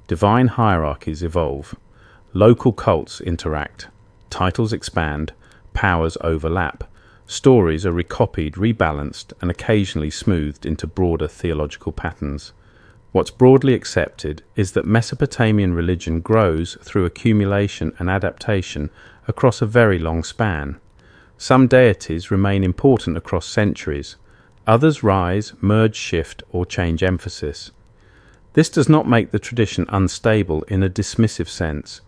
Divine hierarchies evolve. Local cults interact. Titles expand. Powers overlap. Stories are recopied, rebalanced, and occasionally smoothed into broader theological patterns. What's broadly accepted is that Mesopotamian religion grows through accumulation and adaptation across a very long span. Some deities remain important across centuries. Others rise, merge, shift, or change emphasis. This does not make the tradition unstable in a dismissive sense.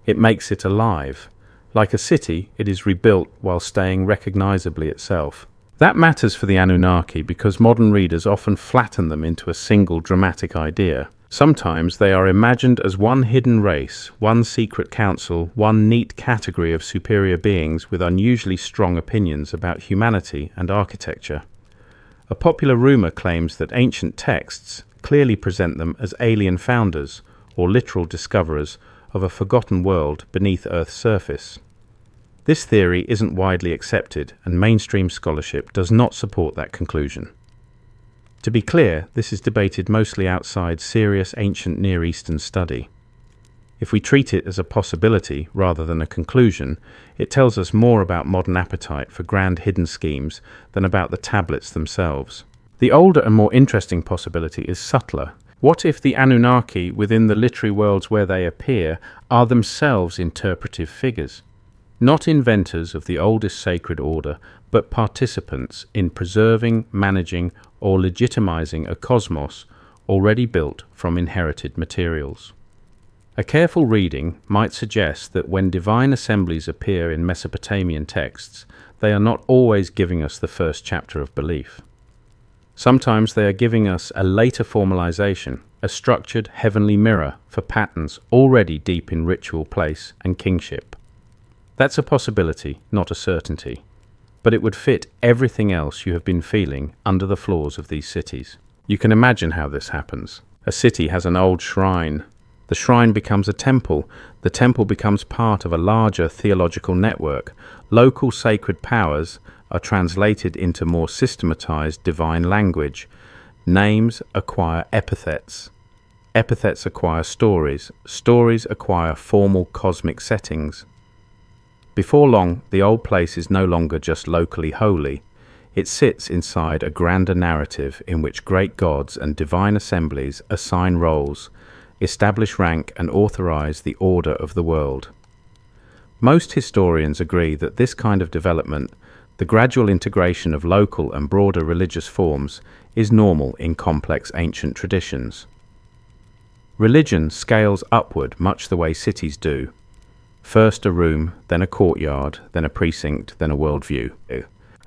It makes it alive. Like a city, it is rebuilt while staying recognizably itself. That matters for the Anunnaki because modern readers often flatten them into a single dramatic idea. Sometimes they are imagined as one hidden race, one secret council, one neat category of superior beings with unusually strong opinions about humanity and architecture. A popular rumor claims that ancient texts clearly present them as alien founders or literal discoverers of a forgotten world beneath Earth's surface. This theory isn't widely accepted, and mainstream scholarship does not support that conclusion. To be clear, this is debated mostly outside serious ancient Near Eastern study. If we treat it as a possibility rather than a conclusion, it tells us more about modern appetite for grand hidden schemes than about the tablets themselves. The older and more interesting possibility is subtler. What if the Anunnaki within the literary worlds where they appear are themselves interpretive figures? Not inventors of the oldest sacred order, but participants in preserving, managing, or legitimizing a cosmos already built from inherited materials. A careful reading might suggest that when divine assemblies appear in Mesopotamian texts, they are not always giving us the first chapter of belief. Sometimes they are giving us a later formalization, a structured heavenly mirror for patterns already deep in ritual place and kingship. That's a possibility, not a certainty, but it would fit everything else you have been feeling under the floors of these cities. You can imagine how this happens. A city has an old shrine. The shrine becomes a temple. The temple becomes part of a larger theological network. Local sacred powers are translated into more systematized divine language. Names acquire epithets. Epithets acquire stories. Stories acquire formal cosmic settings. Before long, the old place is no longer just locally holy. It sits inside a grander narrative in which great gods and divine assemblies assign roles, establish rank, and authorize the order of the world. Most historians agree that this kind of development, the gradual integration of local and broader religious forms, is normal in complex ancient traditions. Religion scales upward much the way cities do. First a room, then a courtyard, then a precinct, then a worldview.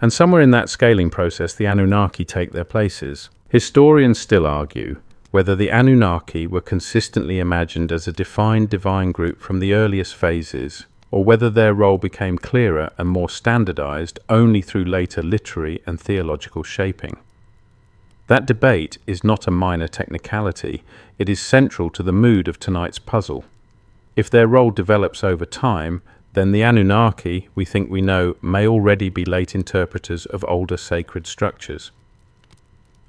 And somewhere in that scaling process, the Anunnaki take their places. Historians still argue whether the Anunnaki were consistently imagined as a defined divine group from the earliest phases, or whether their role became clearer and more standardized only through later literary and theological shaping. That debate is not a minor technicality, it is central to the mood of tonight's puzzle. If their role develops over time, then the Anunnaki, we think we know, may already be late interpreters of older sacred structures.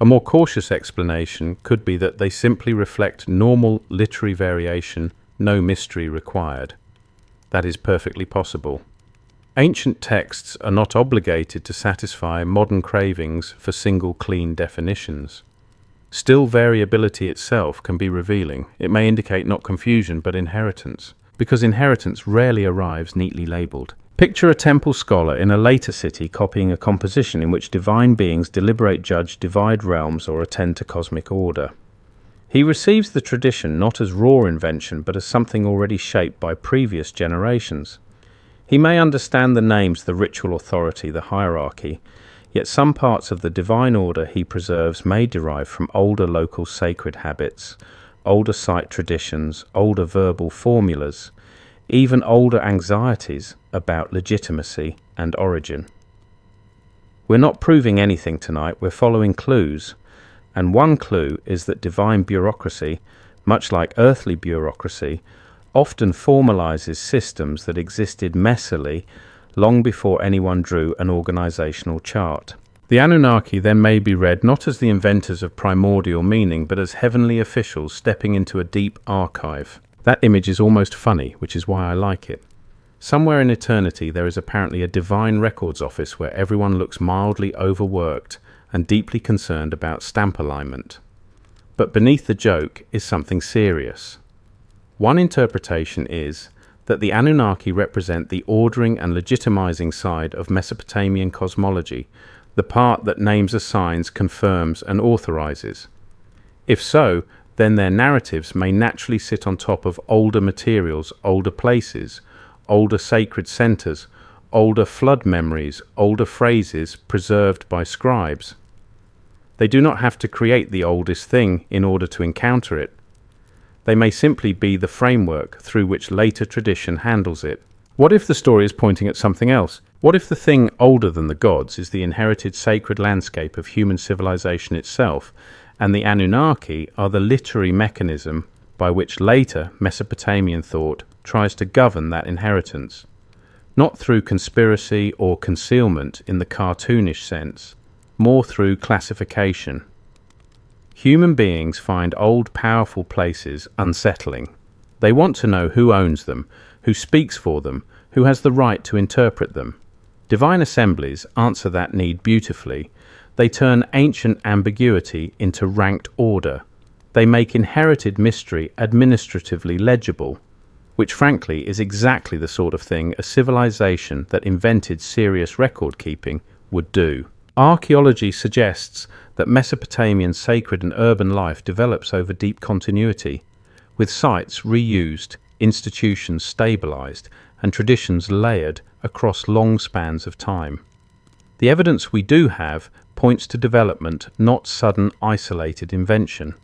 A more cautious explanation could be that they simply reflect normal literary variation, no mystery required. That is perfectly possible. Ancient texts are not obligated to satisfy modern cravings for single clean definitions. Still, variability itself can be revealing. It may indicate not confusion but inheritance, because inheritance rarely arrives neatly labeled. Picture a temple scholar in a later city copying a composition in which divine beings deliberate, judge, divide realms, or attend to cosmic order. He receives the tradition not as raw invention but as something already shaped by previous generations. He may understand the names, the ritual authority, the hierarchy, yet some parts of the divine order he preserves may derive from older local sacred habits, older site traditions, older verbal formulas, even older anxieties about legitimacy and origin. We're not proving anything tonight, we're following clues, and one clue is that divine bureaucracy, much like earthly bureaucracy, often formalizes systems that existed messily long before anyone drew an organizational chart. The Anunnaki then may be read not as the inventors of primordial meaning, but as heavenly officials stepping into a deep archive. That image is almost funny, which is why I like it. Somewhere in eternity there is apparently a divine records office where everyone looks mildly overworked and deeply concerned about stamp alignment. But beneath the joke is something serious. One interpretation is that the Anunnaki represent the ordering and legitimizing side of Mesopotamian cosmology, the part that names, assigns, confirms, and authorizes. If so, then their narratives may naturally sit on top of older materials, older places, older sacred centers, older flood memories, older phrases preserved by scribes. They do not have to create the oldest thing in order to encounter it. They may simply be the framework through which later tradition handles it. What if the story is pointing at something else? What if the thing older than the gods is the inherited sacred landscape of human civilization itself, and the Anunnaki are the literary mechanism by which later Mesopotamian thought tries to govern that inheritance? Not through conspiracy or concealment in the cartoonish sense, more through classification. Human beings find old, powerful places unsettling. They want to know who owns them, who speaks for them, who has the right to interpret them. Divine assemblies answer that need beautifully. They turn ancient ambiguity into ranked order. They make inherited mystery administratively legible, which frankly is exactly the sort of thing a civilization that invented serious record-keeping would do. Archaeology suggests that Mesopotamian sacred and urban life develops over deep continuity, with sites reused, institutions stabilized, and traditions layered across long spans of time. The evidence we do have points to development, not sudden isolated invention.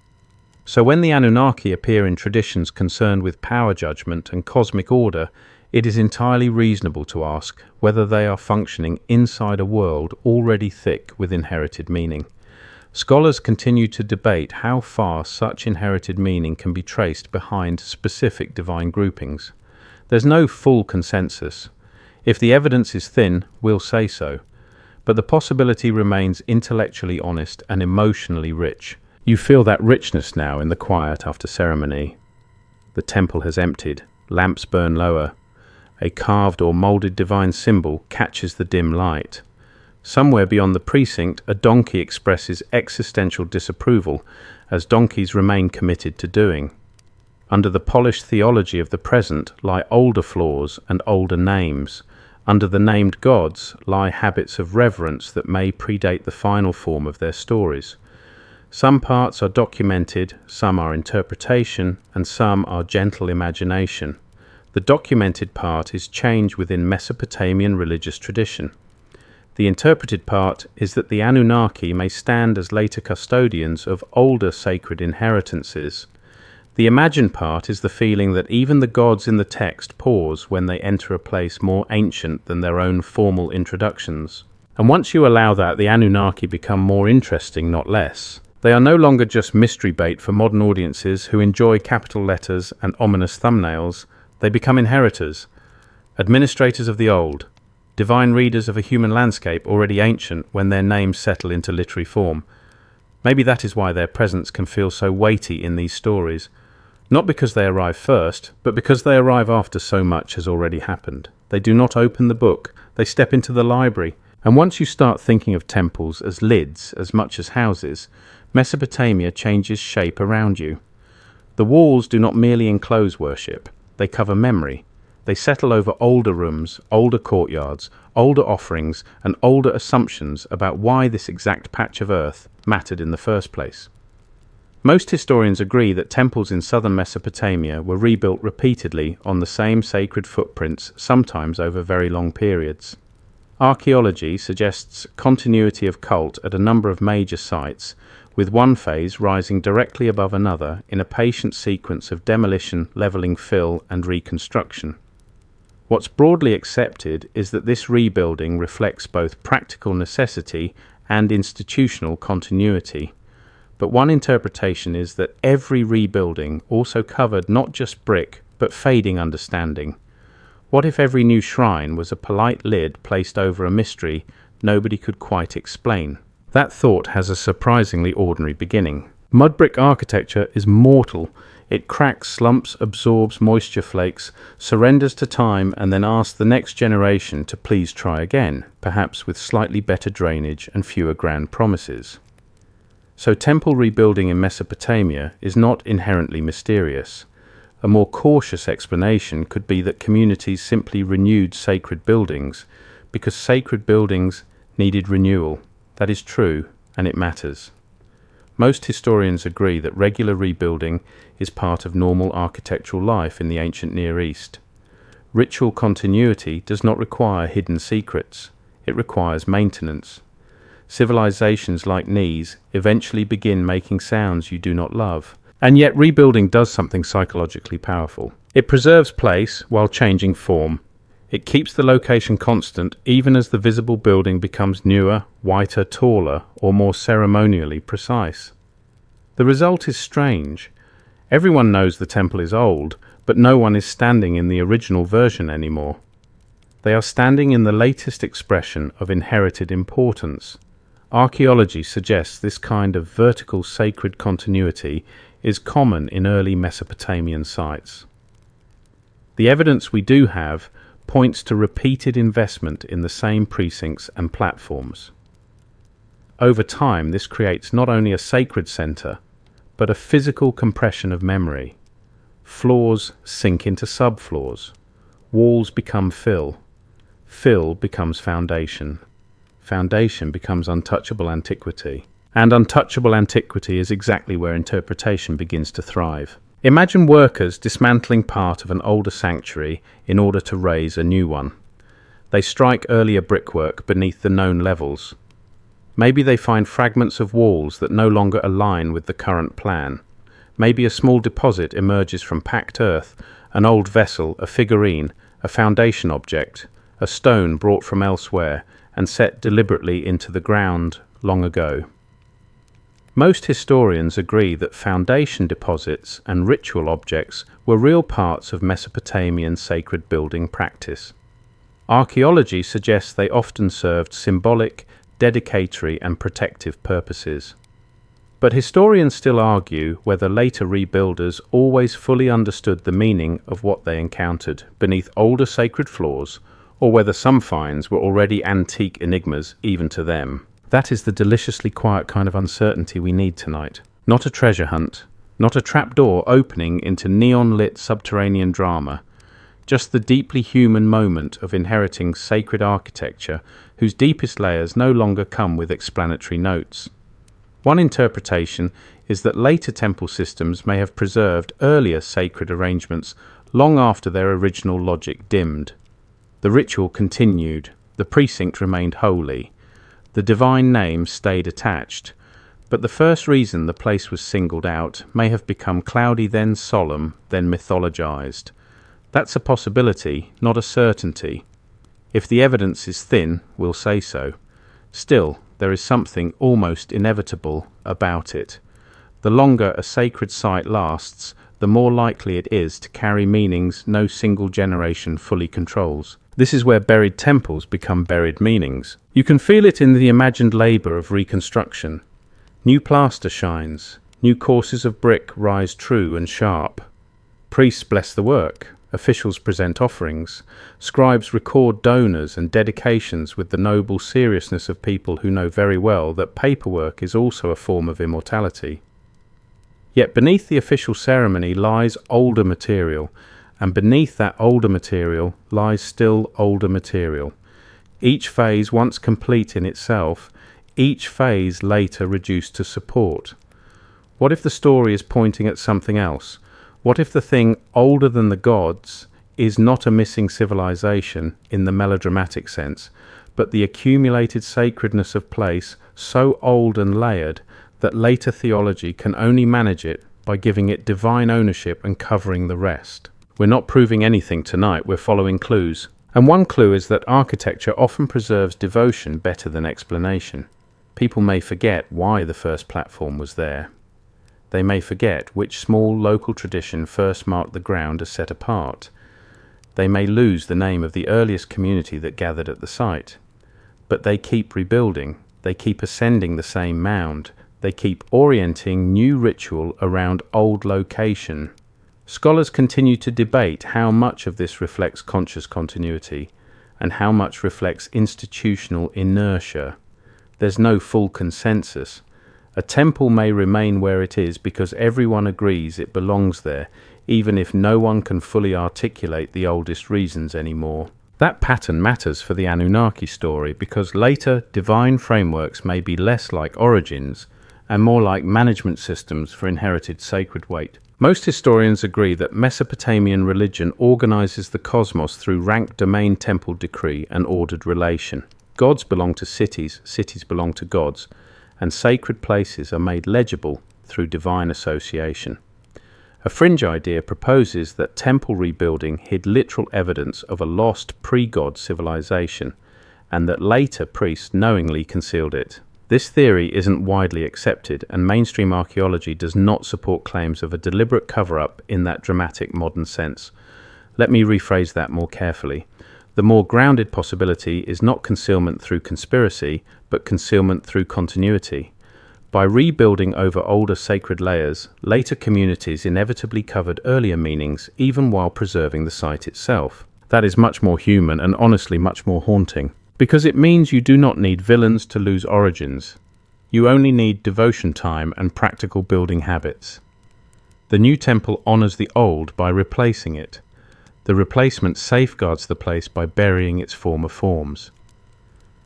So when the Anunnaki appear in traditions concerned with power judgment and cosmic order, it is entirely reasonable to ask whether they are functioning inside a world already thick with inherited meaning. Scholars continue to debate how far such inherited meaning can be traced behind specific divine groupings. There's no full consensus. If the evidence is thin, we'll say so. But the possibility remains intellectually honest and emotionally rich. You feel that richness now in the quiet after ceremony. The temple has emptied, lamps burn lower. A carved or moulded divine symbol catches the dim light. Somewhere beyond the precinct, a donkey expresses existential disapproval, as donkeys remain committed to doing. Under the polished theology of the present lie older flaws and older names. Under the named gods lie habits of reverence that may predate the final form of their stories. Some parts are documented, some are interpretation, and some are gentle imagination. The documented part is change within Mesopotamian religious tradition. The interpreted part is that the Anunnaki may stand as later custodians of older sacred inheritances. The imagined part is the feeling that even the gods in the text pause when they enter a place more ancient than their own formal introductions. And once you allow that, the Anunnaki become more interesting, not less. They are no longer just mystery bait for modern audiences who enjoy capital letters and ominous thumbnails. They become inheritors, administrators of the old, divine readers of a human landscape already ancient when their names settle into literary form. Maybe that is why their presence can feel so weighty in these stories. Not because they arrive first, but because they arrive after so much has already happened. They do not open the book, they step into the library. And once you start thinking of temples as lids as much as houses, Mesopotamia changes shape around you. The walls do not merely enclose worship, they cover memory. They settle over older rooms, older courtyards, older offerings, and older assumptions about why this exact patch of earth mattered in the first place. Most historians agree that temples in southern Mesopotamia were rebuilt repeatedly on the same sacred footprints, sometimes over very long periods. Archaeology suggests continuity of cult at a number of major sites, with one phase rising directly above another in a patient sequence of demolition, levelling, fill, and reconstruction. What's broadly accepted is that this rebuilding reflects both practical necessity and institutional continuity. But one interpretation is that every rebuilding also covered not just brick, but fading understanding. What if every new shrine was a polite lid placed over a mystery nobody could quite explain? That thought has a surprisingly ordinary beginning. Mud brick architecture is mortal. It cracks, slumps, absorbs moisture flakes, surrenders to time, and then asks the next generation to please try again, perhaps with slightly better drainage and fewer grand promises. So temple rebuilding in Mesopotamia is not inherently mysterious. A more cautious explanation could be that communities simply renewed sacred buildings because sacred buildings needed renewal. That is true, and it matters. Most historians agree that regular rebuilding is part of normal architectural life in the ancient Near East. Ritual continuity does not require hidden secrets. It requires maintenance. Civilizations like Ne's eventually begin making sounds you do not love, And yet rebuilding does something psychologically powerful. It preserves place while changing form. It keeps the location constant even as the visible building becomes newer, whiter, taller, or more ceremonially precise. The result is strange. Everyone knows the temple is old, but no one is standing in the original version anymore. They are standing in the latest expression of inherited importance. Archaeology suggests this kind of vertical sacred continuity is common in early Mesopotamian sites. The evidence we do have points to repeated investment in the same precincts and platforms. Over time, this creates not only a sacred center, but a physical compression of memory. Floors sink into subfloors. Walls become fill. Fill becomes foundation. Foundation becomes untouchable antiquity. And untouchable antiquity is exactly where interpretation begins to thrive. Imagine workers dismantling part of an older sanctuary in order to raise a new one. They strike earlier brickwork beneath the known levels. Maybe they find fragments of walls that no longer align with the current plan. Maybe a small deposit emerges from packed earth, an old vessel, a figurine, a foundation object, a stone brought from elsewhere and set deliberately into the ground long ago. Most historians agree that foundation deposits and ritual objects were real parts of Mesopotamian sacred building practice. Archaeology suggests they often served symbolic, dedicatory and protective purposes. But historians still argue whether later rebuilders always fully understood the meaning of what they encountered beneath older sacred floors, or whether some finds were already antique enigmas even to them. That is the deliciously quiet kind of uncertainty we need tonight. Not a treasure hunt, not a trapdoor opening into neon-lit subterranean drama, just the deeply human moment of inheriting sacred architecture whose deepest layers no longer come with explanatory notes. One interpretation is that later temple systems may have preserved earlier sacred arrangements long after their original logic dimmed. The ritual continued, the precinct remained holy, the divine name stayed attached, but the first reason the place was singled out may have become cloudy, then solemn, then mythologized. That's a possibility, not a certainty. If the evidence is thin, we'll say so. Still, there is something almost inevitable about it. The longer a sacred site lasts, the more likely it is to carry meanings no single generation fully controls. This is where buried temples become buried meanings. You can feel it in the imagined labor of reconstruction. New plaster shines, new courses of brick rise true and sharp. Priests bless the work, officials present offerings, scribes record donors and dedications with the noble seriousness of people who know very well that paperwork is also a form of immortality. Yet beneath the official ceremony lies older material, and beneath that older material lies still older material. Each phase once complete in itself, each phase later reduced to support. What if the story is pointing at something else? What if the thing older than the gods is not a missing civilization in the melodramatic sense, but the accumulated sacredness of place so old and layered that later theology can only manage it by giving it divine ownership and covering the rest? We're not proving anything tonight, we're following clues. And one clue is that architecture often preserves devotion better than explanation. People may forget why the first platform was there. They may forget which small local tradition first marked the ground as set apart. They may lose the name of the earliest community that gathered at the site. But they keep rebuilding, they keep ascending the same mound, they keep orienting new ritual around old location. Scholars continue to debate how much of this reflects conscious continuity and how much reflects institutional inertia. There's no full consensus. A temple may remain where it is because everyone agrees it belongs there, even if no one can fully articulate the oldest reasons anymore. That pattern matters for the Anunnaki story because later divine frameworks may be less like origins and more like management systems for inherited sacred weight. Most historians agree that Mesopotamian religion organizes the cosmos through rank domain temple decree and ordered relation. Gods belong to cities, cities belong to gods, and sacred places are made legible through divine association. A fringe idea proposes that temple rebuilding hid literal evidence of a lost pre-God civilization, and that later priests knowingly concealed it. This theory isn't widely accepted, and mainstream archaeology does not support claims of a deliberate cover-up in that dramatic modern sense. Let me rephrase that more carefully. The more grounded possibility is not concealment through conspiracy, but concealment through continuity. By rebuilding over older sacred layers, later communities inevitably covered earlier meanings, even while preserving the site itself. That is much more human and honestly much more haunting, because it means you do not need villains to lose origins. You only need devotion time and practical building habits. The new temple honors the old by replacing it. The replacement safeguards the place by burying its former forms.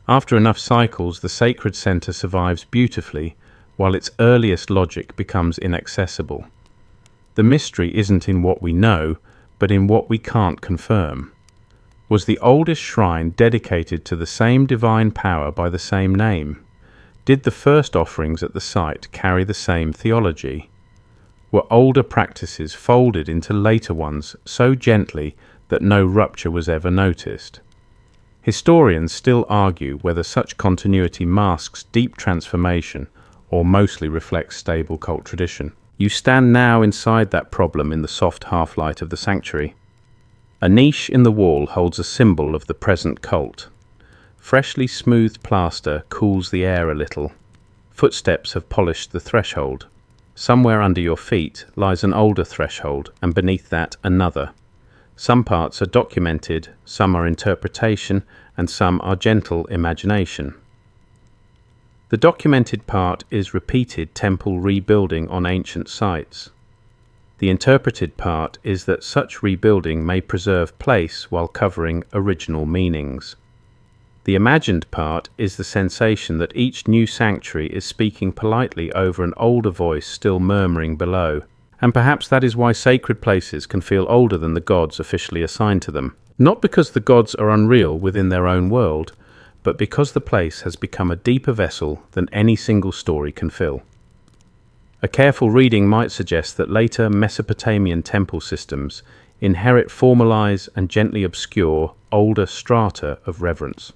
After enough cycles, the sacred center survives beautifully, while its earliest logic becomes inaccessible. The mystery isn't in what we know, but in what we can't confirm. Was the oldest shrine dedicated to the same divine power by the same name? Did the first offerings at the site carry the same theology? Were older practices folded into later ones so gently that no rupture was ever noticed? Historians still argue whether such continuity masks deep transformation or mostly reflects stable cult tradition. You stand now inside that problem in the soft half-light of the sanctuary. A niche in the wall holds a symbol of the present cult. Freshly smoothed plaster cools the air a little. Footsteps have polished the threshold. Somewhere under your feet lies an older threshold, and beneath that another. Some parts are documented, some are interpretation, and some are gentle imagination. The documented part is repeated temple rebuilding on ancient sites. The interpreted part is that such rebuilding may preserve place while covering original meanings. The imagined part is the sensation that each new sanctuary is speaking politely over an older voice still murmuring below. And perhaps that is why sacred places can feel older than the gods officially assigned to them. Not because the gods are unreal within their own world, but because the place has become a deeper vessel than any single story can fill. A careful reading might suggest that later Mesopotamian temple systems inherit formalize and gently obscure older strata of reverence.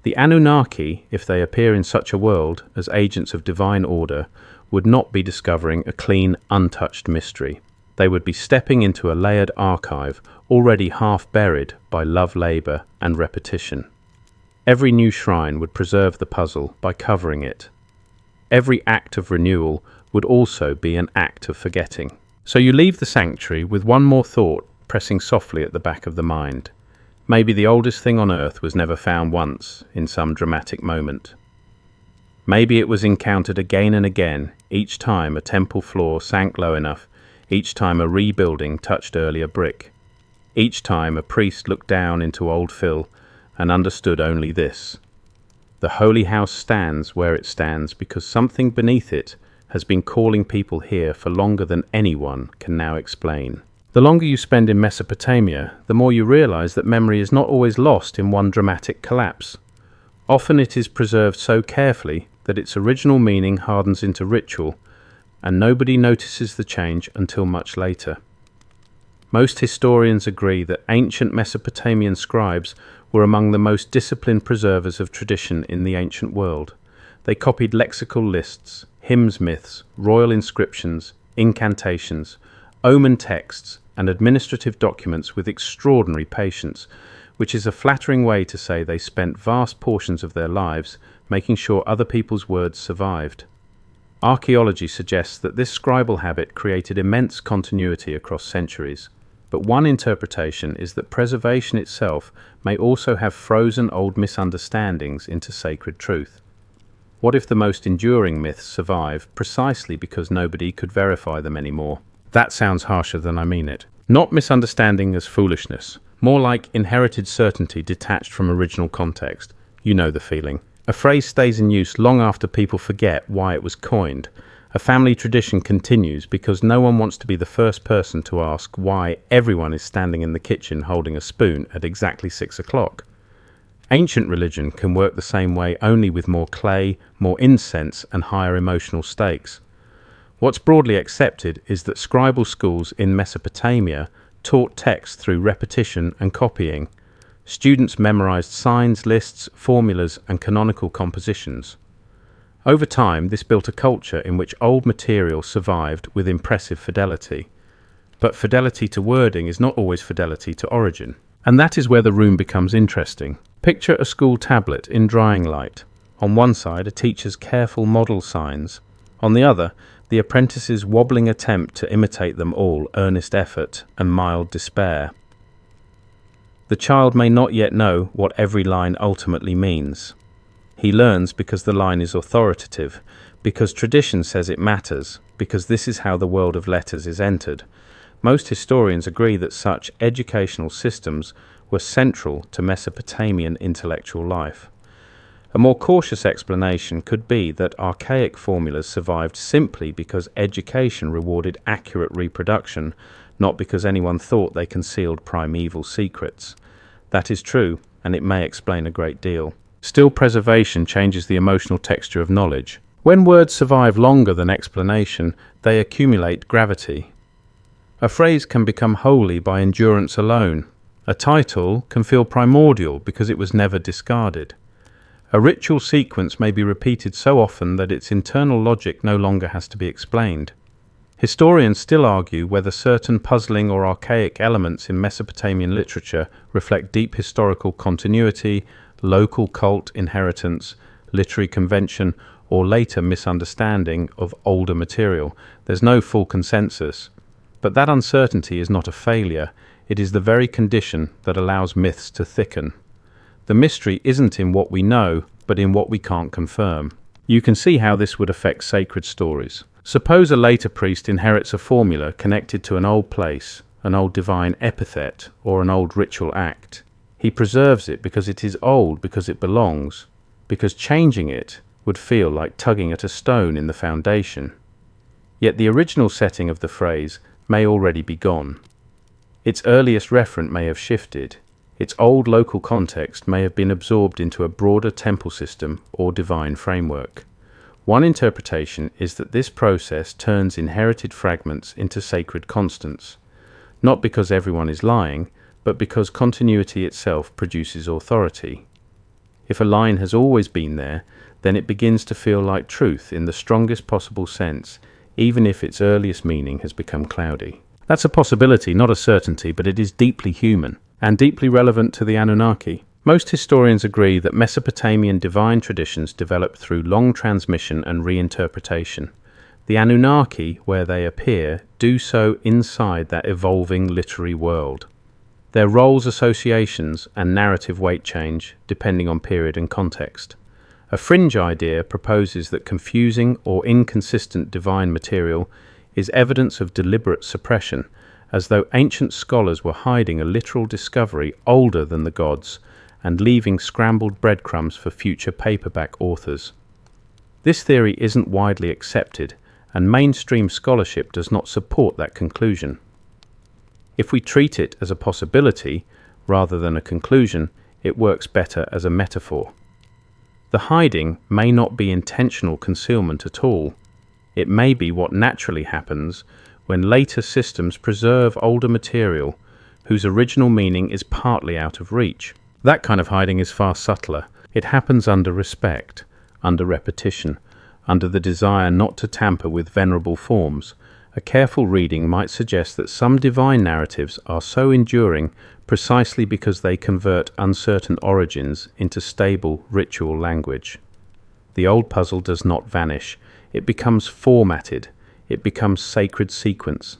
The Anunnaki, if they appear in such a world as agents of divine order, would not be discovering a clean, untouched mystery. They would be stepping into a layered archive already half buried by love, labor, and repetition. Every new shrine would preserve the puzzle by covering it. Every act of renewal would also be an act of forgetting. So you leave the sanctuary with one more thought pressing softly at the back of the mind. Maybe the oldest thing on earth was never found once in some dramatic moment. Maybe it was encountered again and again, each time a temple floor sank low enough, each time a rebuilding touched earlier brick, each time a priest looked down into old fill and understood only this: the holy house stands where it stands because something beneath it has been calling people here for longer than anyone can now explain. The longer you spend in Mesopotamia, the more you realize that memory is not always lost in one dramatic collapse. Often it is preserved so carefully that its original meaning hardens into ritual, and nobody notices the change until much later. Most historians agree that ancient Mesopotamian scribes were among the most disciplined preservers of tradition in the ancient world. They copied lexical lists, hymns, myths, royal inscriptions, incantations, omen texts, and administrative documents with extraordinary patience, which is a flattering way to say they spent vast portions of their lives making sure other people's words survived. Archaeology suggests that this scribal habit created immense continuity across centuries. But one interpretation is that preservation itself may also have frozen old misunderstandings into sacred truth. What if the most enduring myths survive precisely because nobody could verify them anymore? That sounds harsher than I mean it. Not misunderstanding as foolishness, more like inherited certainty detached from original context. You know the feeling. A phrase stays in use long after people forget why it was coined. A family tradition continues because no one wants to be the first person to ask why everyone is standing in the kitchen holding a spoon at exactly 6 o'clock. Ancient religion can work the same way, only with more clay, more incense, and higher emotional stakes. What's broadly accepted is that scribal schools in Mesopotamia taught text through repetition and copying. Students memorized signs, lists, formulas, and canonical compositions. Over time, this built a culture in which old material survived with impressive fidelity. But fidelity to wording is not always fidelity to origin. And that is where the room becomes interesting. Picture a school tablet in drying light. On one side, a teacher's careful model signs. On the other, the apprentice's wobbling attempt to imitate them all, earnest effort and mild despair. The child may not yet know what every line ultimately means. He learns because the line is authoritative, because tradition says it matters, because this is how the world of letters is entered. Most historians agree that such educational systems were central to Mesopotamian intellectual life. A more cautious explanation could be that archaic formulas survived simply because education rewarded accurate reproduction, not because anyone thought they concealed primeval secrets. That is true, and it may explain a great deal. Still, preservation changes the emotional texture of knowledge. When words survive longer than explanation, they accumulate gravity. A phrase can become holy by endurance alone. A title can feel primordial because it was never discarded. A ritual sequence may be repeated so often that its internal logic no longer has to be explained. Historians still argue whether certain puzzling or archaic elements in Mesopotamian literature reflect deep historical continuity, local cult inheritance, literary convention, or later misunderstanding of older material. There's no full consensus. But that uncertainty is not a failure. It is the very condition that allows myths to thicken. The mystery isn't in what we know, but in what we can't confirm. You can see how this would affect sacred stories. Suppose a later priest inherits a formula connected to an old place, an old divine epithet, or an old ritual act. He preserves it because it is old, because it belongs, because changing it would feel like tugging at a stone in the foundation. Yet the original setting of the phrase may already be gone. Its earliest referent may have shifted. Its old local context may have been absorbed into a broader temple system or divine framework. One interpretation is that this process turns inherited fragments into sacred constants, not because everyone is lying, but because continuity itself produces authority. If a line has always been there, then it begins to feel like truth in the strongest possible sense, even if its earliest meaning has become cloudy. That's a possibility, not a certainty, but it is deeply human and deeply relevant to the Anunnaki. Most historians agree that Mesopotamian divine traditions developed through long transmission and reinterpretation. The Anunnaki, where they appear, do so inside that evolving literary world. Their roles, associations, and narrative weight change depending on period and context. A fringe idea proposes that confusing or inconsistent divine material is evidence of deliberate suppression, as though ancient scholars were hiding a literal discovery older than the gods and leaving scrambled breadcrumbs for future paperback authors. This theory isn't widely accepted, and mainstream scholarship does not support that conclusion. If we treat it as a possibility rather than a conclusion, it works better as a metaphor. The hiding may not be intentional concealment at all. It may be what naturally happens when later systems preserve older material whose original meaning is partly out of reach. That kind of hiding is far subtler. It happens under respect, under repetition, under the desire not to tamper with venerable forms. A careful reading might suggest that some divine narratives are so enduring precisely because they convert uncertain origins into stable ritual language. The old puzzle does not vanish. It becomes formatted. It becomes sacred sequence.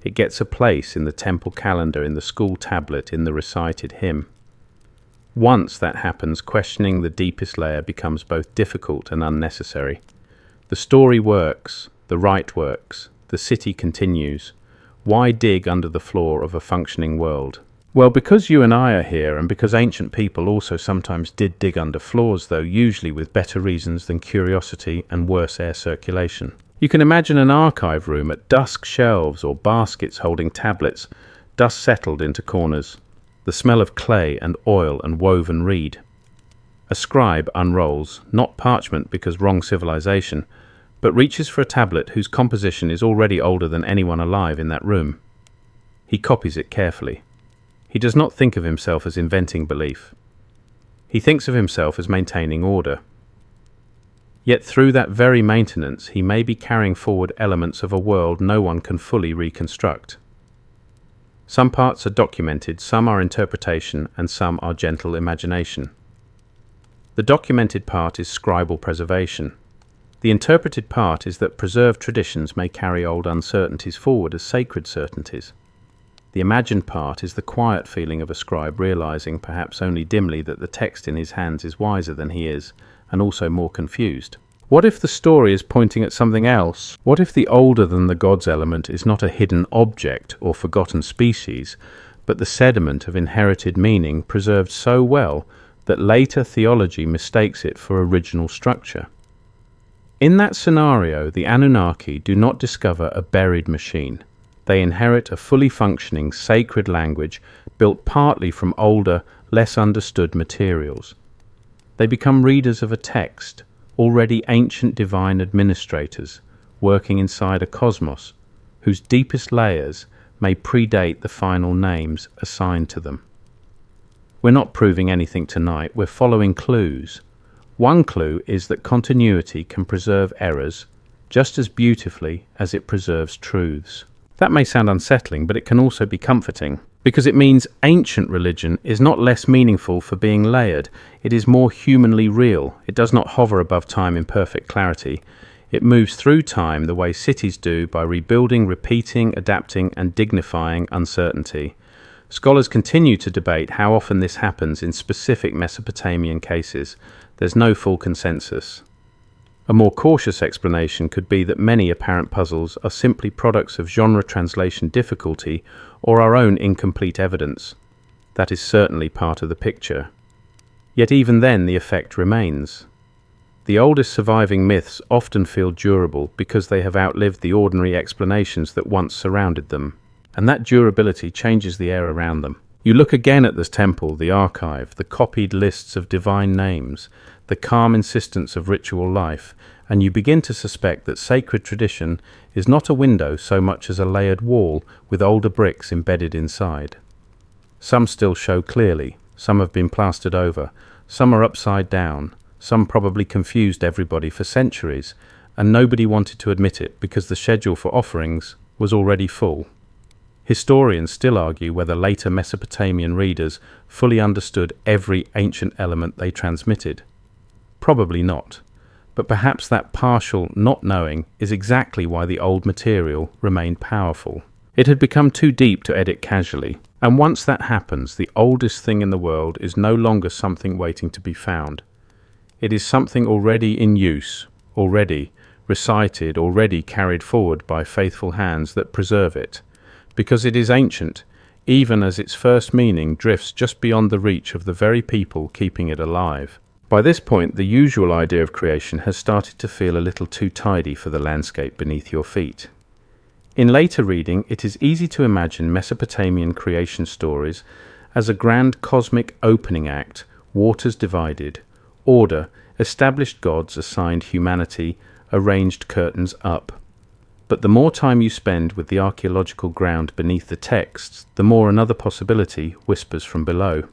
It gets a place in the temple calendar, in the school tablet, in the recited hymn. Once that happens, questioning the deepest layer becomes both difficult and unnecessary. The story works, the rite works, the city continues. Why dig under the floor of a functioning world? Well, because you and I are here, and because ancient people also sometimes did dig under floors, though usually with better reasons than curiosity and worse air circulation. You can imagine an archive room at dusk, shelves or baskets holding tablets, dust settled into corners, the smell of clay and oil and woven reed. A scribe unrolls, not parchment because wrong civilization, but reaches for a tablet whose composition is already older than anyone alive in that room. He copies it carefully. He does not think of himself as inventing belief. He thinks of himself as maintaining order. Yet through that very maintenance, he may be carrying forward elements of a world no one can fully reconstruct. Some parts are documented, some are interpretation, and some are gentle imagination. The documented part is scribal preservation. The interpreted part is that preserved traditions may carry old uncertainties forward as sacred certainties. The imagined part is the quiet feeling of a scribe realizing, perhaps only dimly, that the text in his hands is wiser than he is, and also more confused. What if the story is pointing at something else? What if the older than the gods element is not a hidden object or forgotten species, but the sediment of inherited meaning preserved so well that later theology mistakes it for original structure? In that scenario, the Anunnaki do not discover a buried machine. They inherit a fully functioning, sacred language built partly from older, less understood materials. They become readers of a text, already ancient divine administrators, working inside a cosmos whose deepest layers may predate the final names assigned to them. We're not proving anything tonight, we're following clues. One clue is that continuity can preserve errors just as beautifully as it preserves truths. That may sound unsettling, but it can also be comforting, because it means ancient religion is not less meaningful for being layered. It is more humanly real. It does not hover above time in perfect clarity. It moves through time the way cities do, by rebuilding, repeating, adapting, and dignifying uncertainty. Scholars continue to debate how often this happens in specific Mesopotamian cases. There's no full consensus. A more cautious explanation could be that many apparent puzzles are simply products of genre translation difficulty or our own incomplete evidence. That is certainly part of the picture. Yet even then the effect remains. The oldest surviving myths often feel durable because they have outlived the ordinary explanations that once surrounded them, and that durability changes the air around them. You look again at this temple, the archive, the copied lists of divine names, the calm insistence of ritual life, and you begin to suspect that sacred tradition is not a window so much as a layered wall with older bricks embedded inside. Some still show clearly, some have been plastered over, some are upside down, some probably confused everybody for centuries, and nobody wanted to admit it because the schedule for offerings was already full. Historians still argue whether later Mesopotamian readers fully understood every ancient element they transmitted. Probably not, but perhaps that partial not knowing is exactly why the old material remained powerful. It had become too deep to edit casually, and once that happens, the oldest thing in the world is no longer something waiting to be found. It is something already in use, already recited, already carried forward by faithful hands that preserve it, because it is ancient, even as its first meaning drifts just beyond the reach of the very people keeping it alive. By this point, the usual idea of creation has started to feel a little too tidy for the landscape beneath your feet. In later reading, it is easy to imagine Mesopotamian creation stories as a grand cosmic opening act, waters divided, order, established gods assigned humanity, arranged curtains up. But the more time you spend with the archaeological ground beneath the texts, the more another possibility whispers from below.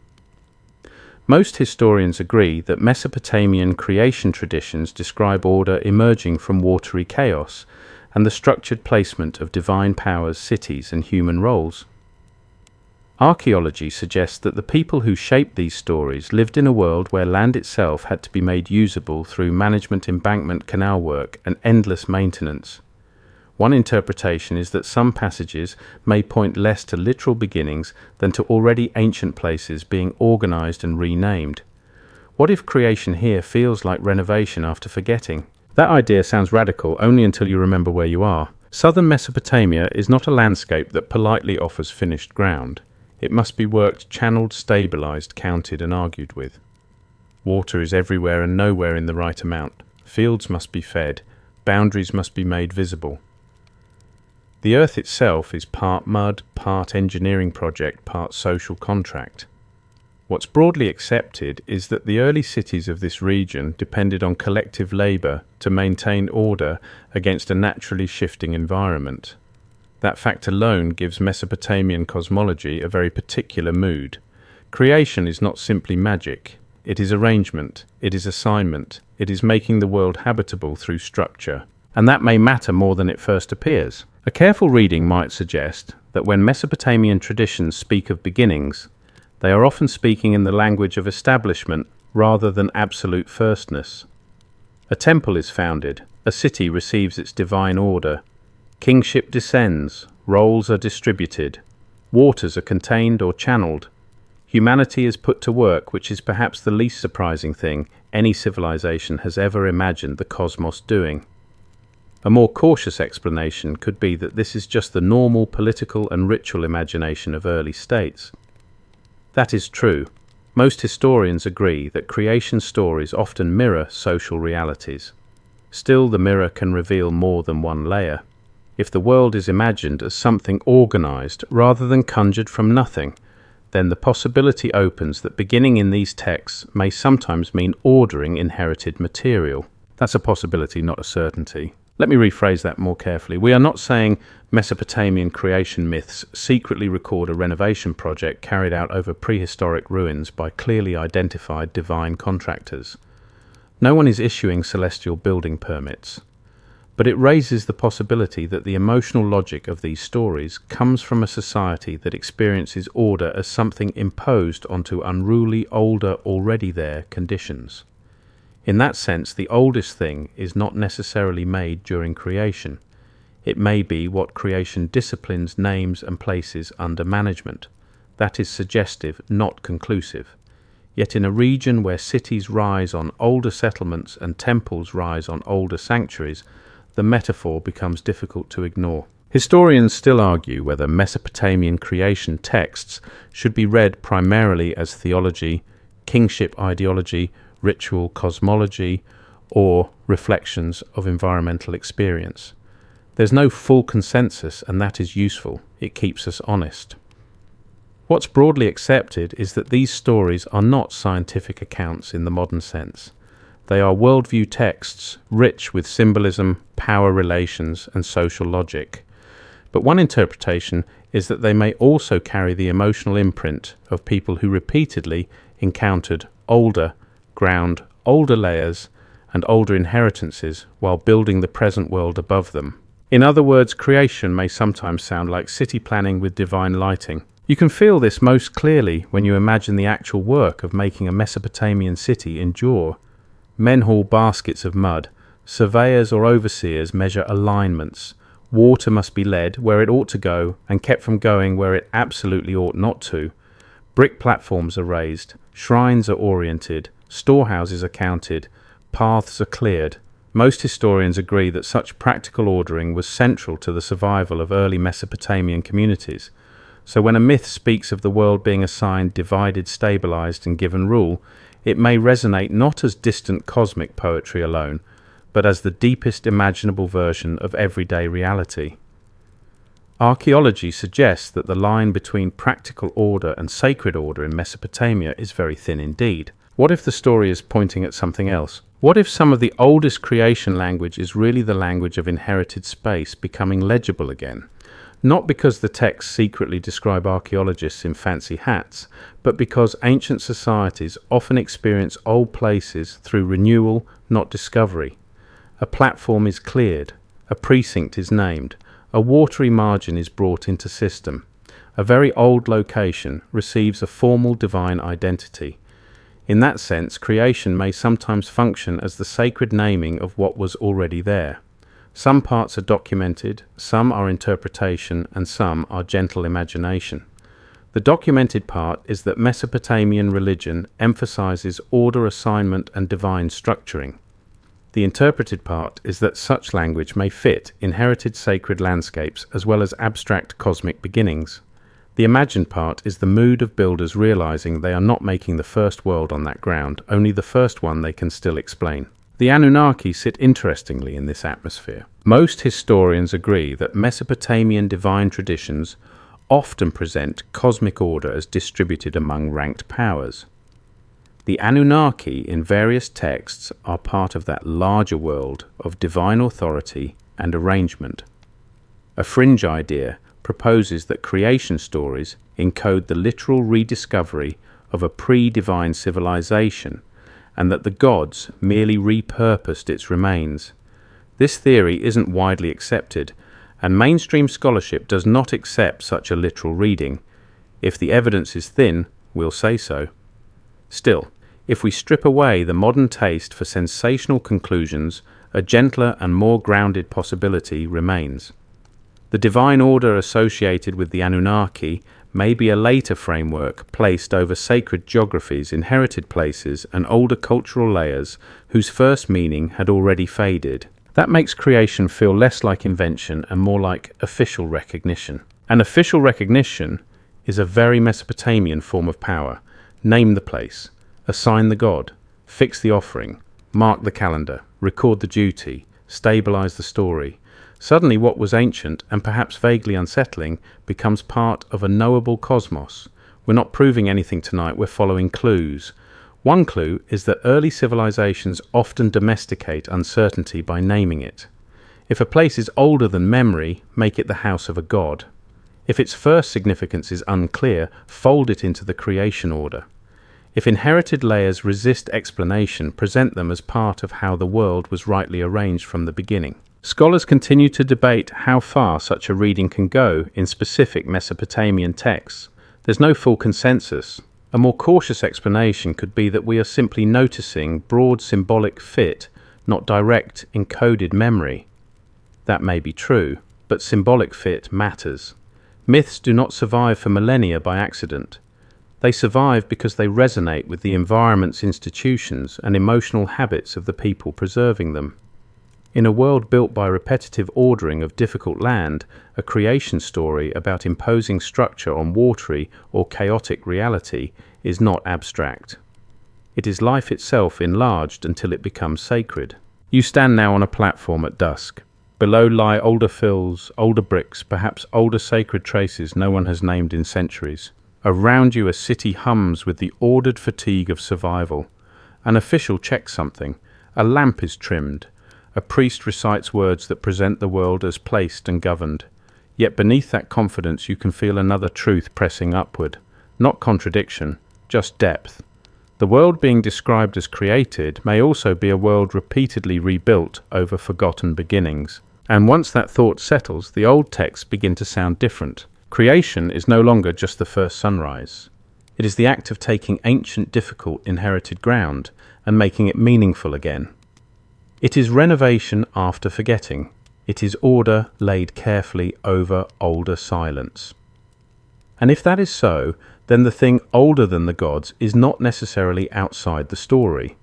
Most historians agree that Mesopotamian creation traditions describe order emerging from watery chaos and the structured placement of divine powers, cities, and human roles. Archaeology suggests that the people who shaped these stories lived in a world where land itself had to be made usable through management, embankment, canal work, and endless maintenance. One interpretation is that some passages may point less to literal beginnings than to already ancient places being organized and renamed. What if creation here feels like renovation after forgetting? That idea sounds radical only until you remember where you are. Southern Mesopotamia is not a landscape that politely offers finished ground. It must be worked, channeled, stabilized, counted, and argued with. Water is everywhere and nowhere in the right amount. Fields must be fed. Boundaries must be made visible. The earth itself is part mud, part engineering project, part social contract. What's broadly accepted is that the early cities of this region depended on collective labor to maintain order against a naturally shifting environment. That fact alone gives Mesopotamian cosmology a very particular mood. Creation is not simply magic. It is arrangement, it is assignment, it is making the world habitable through structure. And that may matter more than it first appears. A careful reading might suggest that when Mesopotamian traditions speak of beginnings, they are often speaking in the language of establishment rather than absolute firstness. A temple is founded, a city receives its divine order, kingship descends, roles are distributed, waters are contained or channeled, humanity is put to work, which is perhaps the least surprising thing any civilization has ever imagined the cosmos doing. A more cautious explanation could be that this is just the normal political and ritual imagination of early states. That is true. Most historians agree that creation stories often mirror social realities. Still, the mirror can reveal more than one layer. If the world is imagined as something organized rather than conjured from nothing, then the possibility opens that beginning in these texts may sometimes mean ordering inherited material. That's a possibility, not a certainty. Let me rephrase that more carefully. We are not saying Mesopotamian creation myths secretly record a renovation project carried out over prehistoric ruins by clearly identified divine contractors. No one is issuing celestial building permits. But it raises the possibility that the emotional logic of these stories comes from a society that experiences order as something imposed onto unruly, older, already there conditions. In that sense, the oldest thing is not necessarily made during creation. It may be what creation disciplines, names, and places under management. That is suggestive, not conclusive. Yet in a region where cities rise on older settlements and temples rise on older sanctuaries, the metaphor becomes difficult to ignore. Historians still argue whether Mesopotamian creation texts should be read primarily as theology, kingship ideology, ritual cosmology, or reflections of environmental experience. There's no full consensus, and that is useful. It keeps us honest. What's broadly accepted is that these stories are not scientific accounts in the modern sense. They are worldview texts, rich with symbolism, power relations, and social logic. But one interpretation is that they may also carry the emotional imprint of people who repeatedly encountered older ground, older layers, and older inheritances while building the present world above them. In other words, creation may sometimes sound like city planning with divine lighting. You can feel this most clearly when you imagine the actual work of making a Mesopotamian city endure. Men haul baskets of mud, surveyors or overseers measure alignments, water must be led where it ought to go and kept from going where it absolutely ought not to. Brick platforms are raised, shrines are oriented, storehouses are counted, paths are cleared. Most historians agree that such practical ordering was central to the survival of early Mesopotamian communities. So when a myth speaks of the world being assigned, divided, stabilized, and given rule, it may resonate not as distant cosmic poetry alone, but as the deepest imaginable version of everyday reality. Archaeology suggests that the line between practical order and sacred order in Mesopotamia is very thin indeed. What if the story is pointing at something else? What if some of the oldest creation language is really the language of inherited space becoming legible again? Not because the texts secretly describe archaeologists in fancy hats, but because ancient societies often experience old places through renewal, not discovery. A platform is cleared, a precinct is named, a watery margin is brought into system. A very old location receives a formal divine identity. In that sense, creation may sometimes function as the sacred naming of what was already there. Some parts are documented, some are interpretation, and some are gentle imagination. The documented part is that Mesopotamian religion emphasizes order assignment and divine structuring. The interpreted part is that such language may fit inherited sacred landscapes as well as abstract cosmic beginnings. The imagined part is the mood of builders realizing they are not making the first world on that ground, only the first one they can still explain. The Anunnaki sit interestingly in this atmosphere. Most historians agree that Mesopotamian divine traditions often present cosmic order as distributed among ranked powers. The Anunnaki in various texts are part of that larger world of divine authority and arrangement. A fringe idea proposes that creation stories encode the literal rediscovery of a pre-divine civilization, and that the gods merely repurposed its remains. This theory isn't widely accepted, and mainstream scholarship does not accept such a literal reading. If the evidence is thin, we'll say so. Still, if we strip away the modern taste for sensational conclusions, a gentler and more grounded possibility remains. The divine order associated with the Anunnaki may be a later framework placed over sacred geographies, inherited places, and older cultural layers whose first meaning had already faded. That makes creation feel less like invention and more like official recognition. And official recognition is a very Mesopotamian form of power. Name the place, assign the god, fix the offering, mark the calendar, record the duty, stabilize the story. Suddenly what was ancient and perhaps vaguely unsettling becomes part of a knowable cosmos. We're not proving anything tonight, we're following clues. One clue is that early civilizations often domesticate uncertainty by naming it. If a place is older than memory, make it the house of a god. If its first significance is unclear, fold it into the creation order. If inherited layers resist explanation, present them as part of how the world was rightly arranged from the beginning. Scholars continue to debate how far such a reading can go in specific Mesopotamian texts. There's no full consensus. A more cautious explanation could be that we are simply noticing broad symbolic fit, not direct encoded memory. That may be true, but symbolic fit matters. Myths do not survive for millennia by accident. They survive because they resonate with the environment's institutions and emotional habits of the people preserving them. In a world built by repetitive ordering of difficult land, a creation story about imposing structure on watery or chaotic reality is not abstract. It is life itself enlarged until it becomes sacred. You stand now on a platform at dusk. Below lie older fills, older bricks, perhaps older sacred traces no one has named in centuries. Around you a city hums with the ordered fatigue of survival. An official checks something. A lamp is trimmed. A priest recites words that present the world as placed and governed. Yet beneath that confidence you can feel another truth pressing upward. Not contradiction, just depth. The world being described as created may also be a world repeatedly rebuilt over forgotten beginnings. And once that thought settles, the old texts begin to sound different. Creation is no longer just the first sunrise. It is the act of taking ancient, difficult, inherited ground and making it meaningful again. It is renovation after forgetting. It is order laid carefully over older silence. And if that is so, then the thing older than the gods is not necessarily outside the story.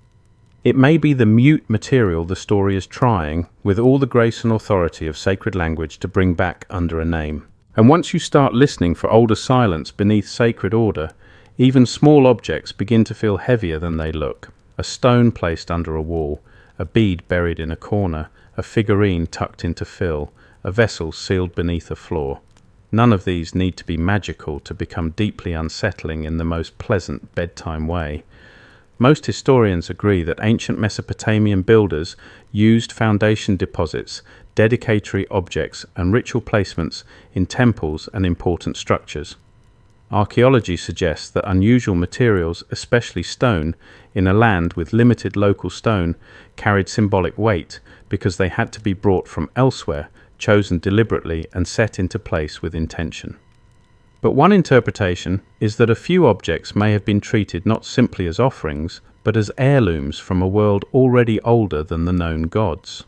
It may be the mute material the story is trying, with all the grace and authority of sacred language, to bring back under a name. And once you start listening for older silence beneath sacred order, even small objects begin to feel heavier than they look. A stone placed under a wall, a bead buried in a corner, a figurine tucked into fill, a vessel sealed beneath a floor. None of these need to be magical to become deeply unsettling in the most pleasant bedtime way. Most historians agree that ancient Mesopotamian builders used foundation deposits, dedicatory objects, and ritual placements in temples and important structures. Archaeology suggests that unusual materials, especially stone, in a land with limited local stone, carried symbolic weight because they had to be brought from elsewhere, chosen deliberately and set into place with intention. But one interpretation is that a few objects may have been treated not simply as offerings, but as heirlooms from a world already older than the known gods.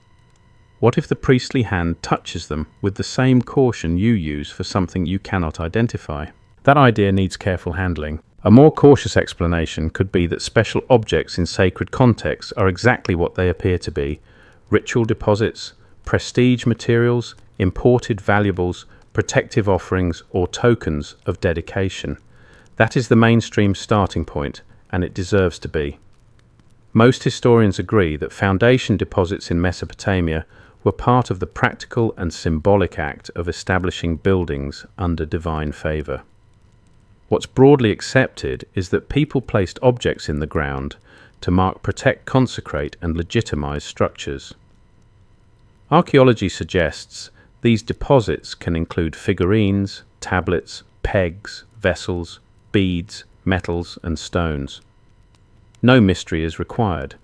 What if the priestly hand touches them with the same caution you use for something you cannot identify? That idea needs careful handling. A more cautious explanation could be that special objects in sacred contexts are exactly what they appear to be: ritual deposits, prestige materials, imported valuables, protective offerings, or tokens of dedication. That is the mainstream starting point, and it deserves to be. Most historians agree that foundation deposits in Mesopotamia were part of the practical and symbolic act of establishing buildings under divine favor. What's broadly accepted is that people placed objects in the ground to mark, protect, consecrate, and legitimize structures. Archaeology suggests these deposits can include figurines, tablets, pegs, vessels, beads, metals, and stones. No mystery is required,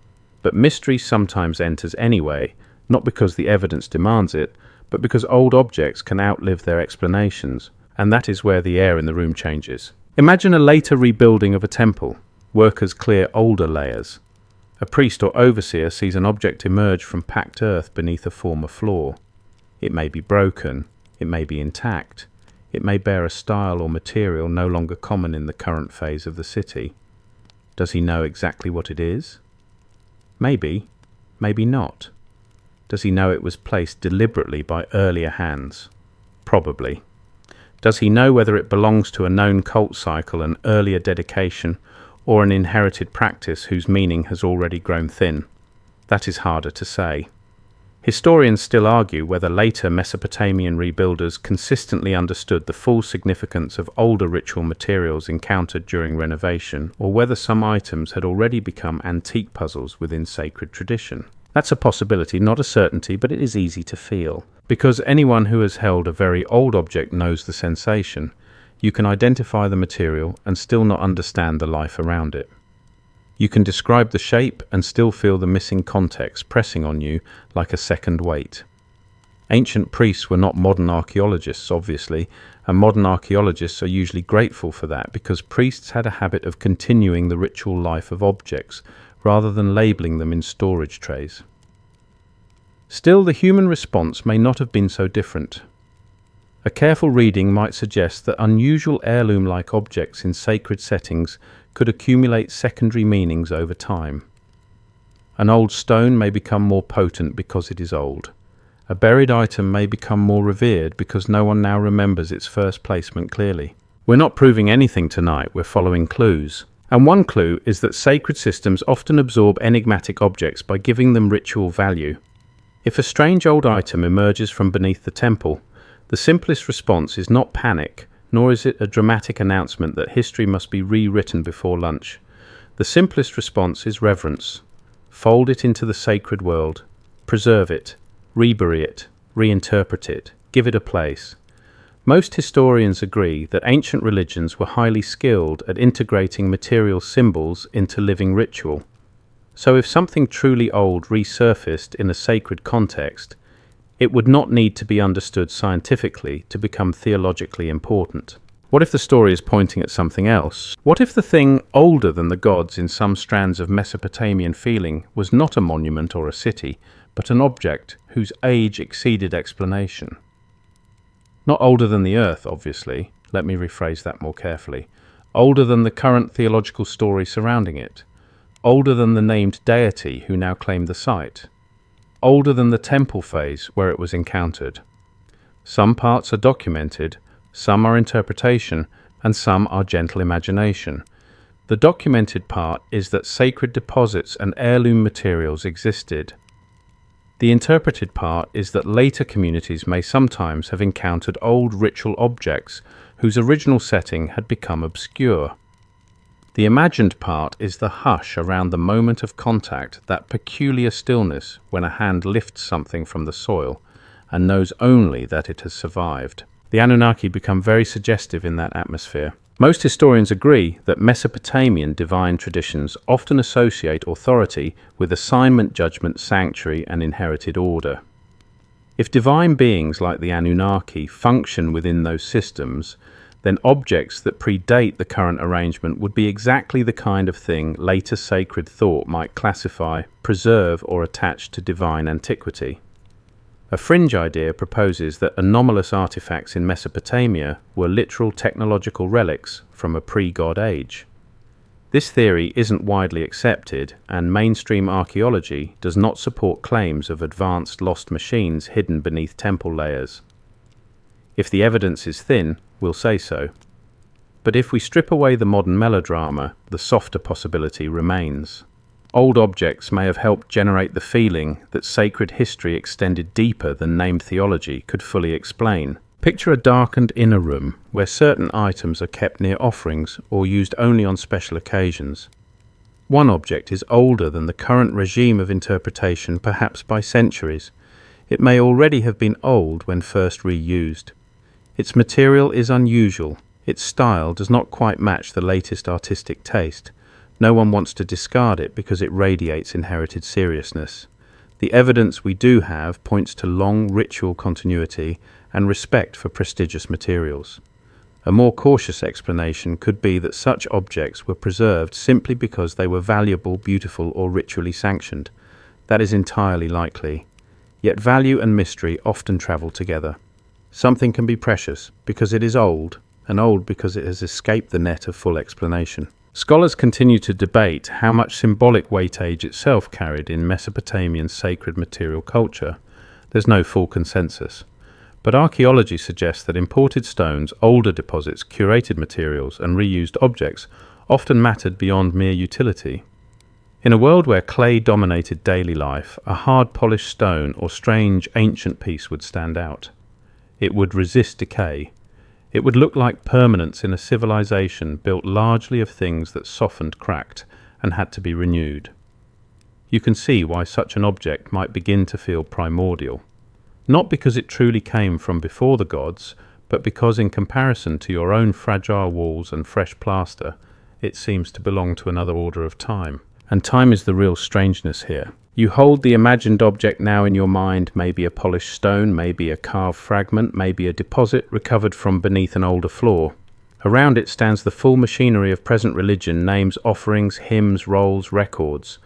but mystery sometimes enters anyway, not because the evidence demands it, but because old objects can outlive their explanations, and that is where the air in the room changes. Imagine a later rebuilding of a temple. Workers clear older layers. A priest or overseer sees an object emerge from packed earth beneath a former floor. It may be broken, it may be intact, it may bear a style or material no longer common in the current phase of the city. Does he know exactly what it is? Maybe, maybe not. Does he know it was placed deliberately by earlier hands? Probably. Does he know whether it belongs to a known cult cycle, an earlier dedication, or an inherited practice whose meaning has already grown thin? That is harder to say. Historians still argue whether later Mesopotamian rebuilders consistently understood the full significance of older ritual materials encountered during renovation, or whether some items had already become antique puzzles within sacred tradition. That's a possibility, not a certainty, but it is easy to feel. Because anyone who has held a very old object knows the sensation. You can identify the material and still not understand the life around it. You can describe the shape and still feel the missing context pressing on you like a second weight. Ancient priests were not modern archaeologists, obviously, and modern archaeologists are usually grateful for that because priests had a habit of continuing the ritual life of objects rather than labeling them in storage trays. Still, the human response may not have been so different. A careful reading might suggest that unusual heirloom-like objects in sacred settings could accumulate secondary meanings over time. An old stone may become more potent because it is old. A buried item may become more revered because no one now remembers its first placement clearly. We're not proving anything tonight, we're following clues. And one clue is that sacred systems often absorb enigmatic objects by giving them ritual value. If a strange old item emerges from beneath the temple, the simplest response is not panic, nor is it a dramatic announcement that history must be rewritten before lunch. The simplest response is reverence. Fold it into the sacred world, preserve it, rebury it, reinterpret it, give it a place. Most historians agree that ancient religions were highly skilled at integrating material symbols into living ritual. So if something truly old resurfaced in a sacred context, it would not need to be understood scientifically to become theologically important. What if the story is pointing at something else? What if the thing older than the gods in some strands of Mesopotamian feeling was not a monument or a city, but an object whose age exceeded explanation? Not older than the earth, obviously. Let me rephrase that more carefully. Older than the current theological story surrounding it. Older than the named deity who now claimed the site. Older than the temple phase where it was encountered. Some parts are documented, some are interpretation, and some are gentle imagination. The documented part is that sacred deposits and heirloom materials existed. The interpreted part is that later communities may sometimes have encountered old ritual objects whose original setting had become obscure. The imagined part is the hush around the moment of contact, that peculiar stillness when a hand lifts something from the soil and knows only that it has survived. The Anunnaki become very suggestive in that atmosphere. Most historians agree that Mesopotamian divine traditions often associate authority with assignment, judgment, sanctuary, and inherited order. If divine beings like the Anunnaki function within those systems, then objects that predate the current arrangement would be exactly the kind of thing later sacred thought might classify, preserve, or attach to divine antiquity. A fringe idea proposes that anomalous artifacts in Mesopotamia were literal technological relics from a pre-God age. This theory isn't widely accepted, and mainstream archaeology does not support claims of advanced lost machines hidden beneath temple layers. If the evidence is thin, we'll say so. But if we strip away the modern melodrama, the softer possibility remains. Old objects may have helped generate the feeling that sacred history extended deeper than named theology could fully explain. Picture a darkened inner room where certain items are kept near offerings or used only on special occasions. One object is older than the current regime of interpretation, perhaps by centuries. It may already have been old when first reused. Its material is unusual. Its style does not quite match the latest artistic taste. No one wants to discard it because it radiates inherited seriousness. The evidence we do have points to long ritual continuity and respect for prestigious materials. A more cautious explanation could be that such objects were preserved simply because they were valuable, beautiful, or ritually sanctioned. That is entirely likely. Yet value and mystery often travel together. Something can be precious because it is old, and old because it has escaped the net of full explanation. Scholars continue to debate how much symbolic weight age itself carried in Mesopotamian sacred material culture. There's no full consensus. But archaeology suggests that imported stones, older deposits, curated materials, and reused objects often mattered beyond mere utility. In a world where clay dominated daily life, a hard polished stone or strange ancient piece would stand out. It would resist decay. It would look like permanence in a civilization built largely of things that softened, cracked, and had to be renewed. You can see why such an object might begin to feel primordial. Not because it truly came from before the gods, but because in comparison to your own fragile walls and fresh plaster, it seems to belong to another order of time. And time is the real strangeness here. You hold the imagined object now in your mind, maybe a polished stone, maybe a carved fragment, maybe a deposit recovered from beneath an older floor. Around it stands the full machinery of present religion, names, offerings, hymns, rolls, records.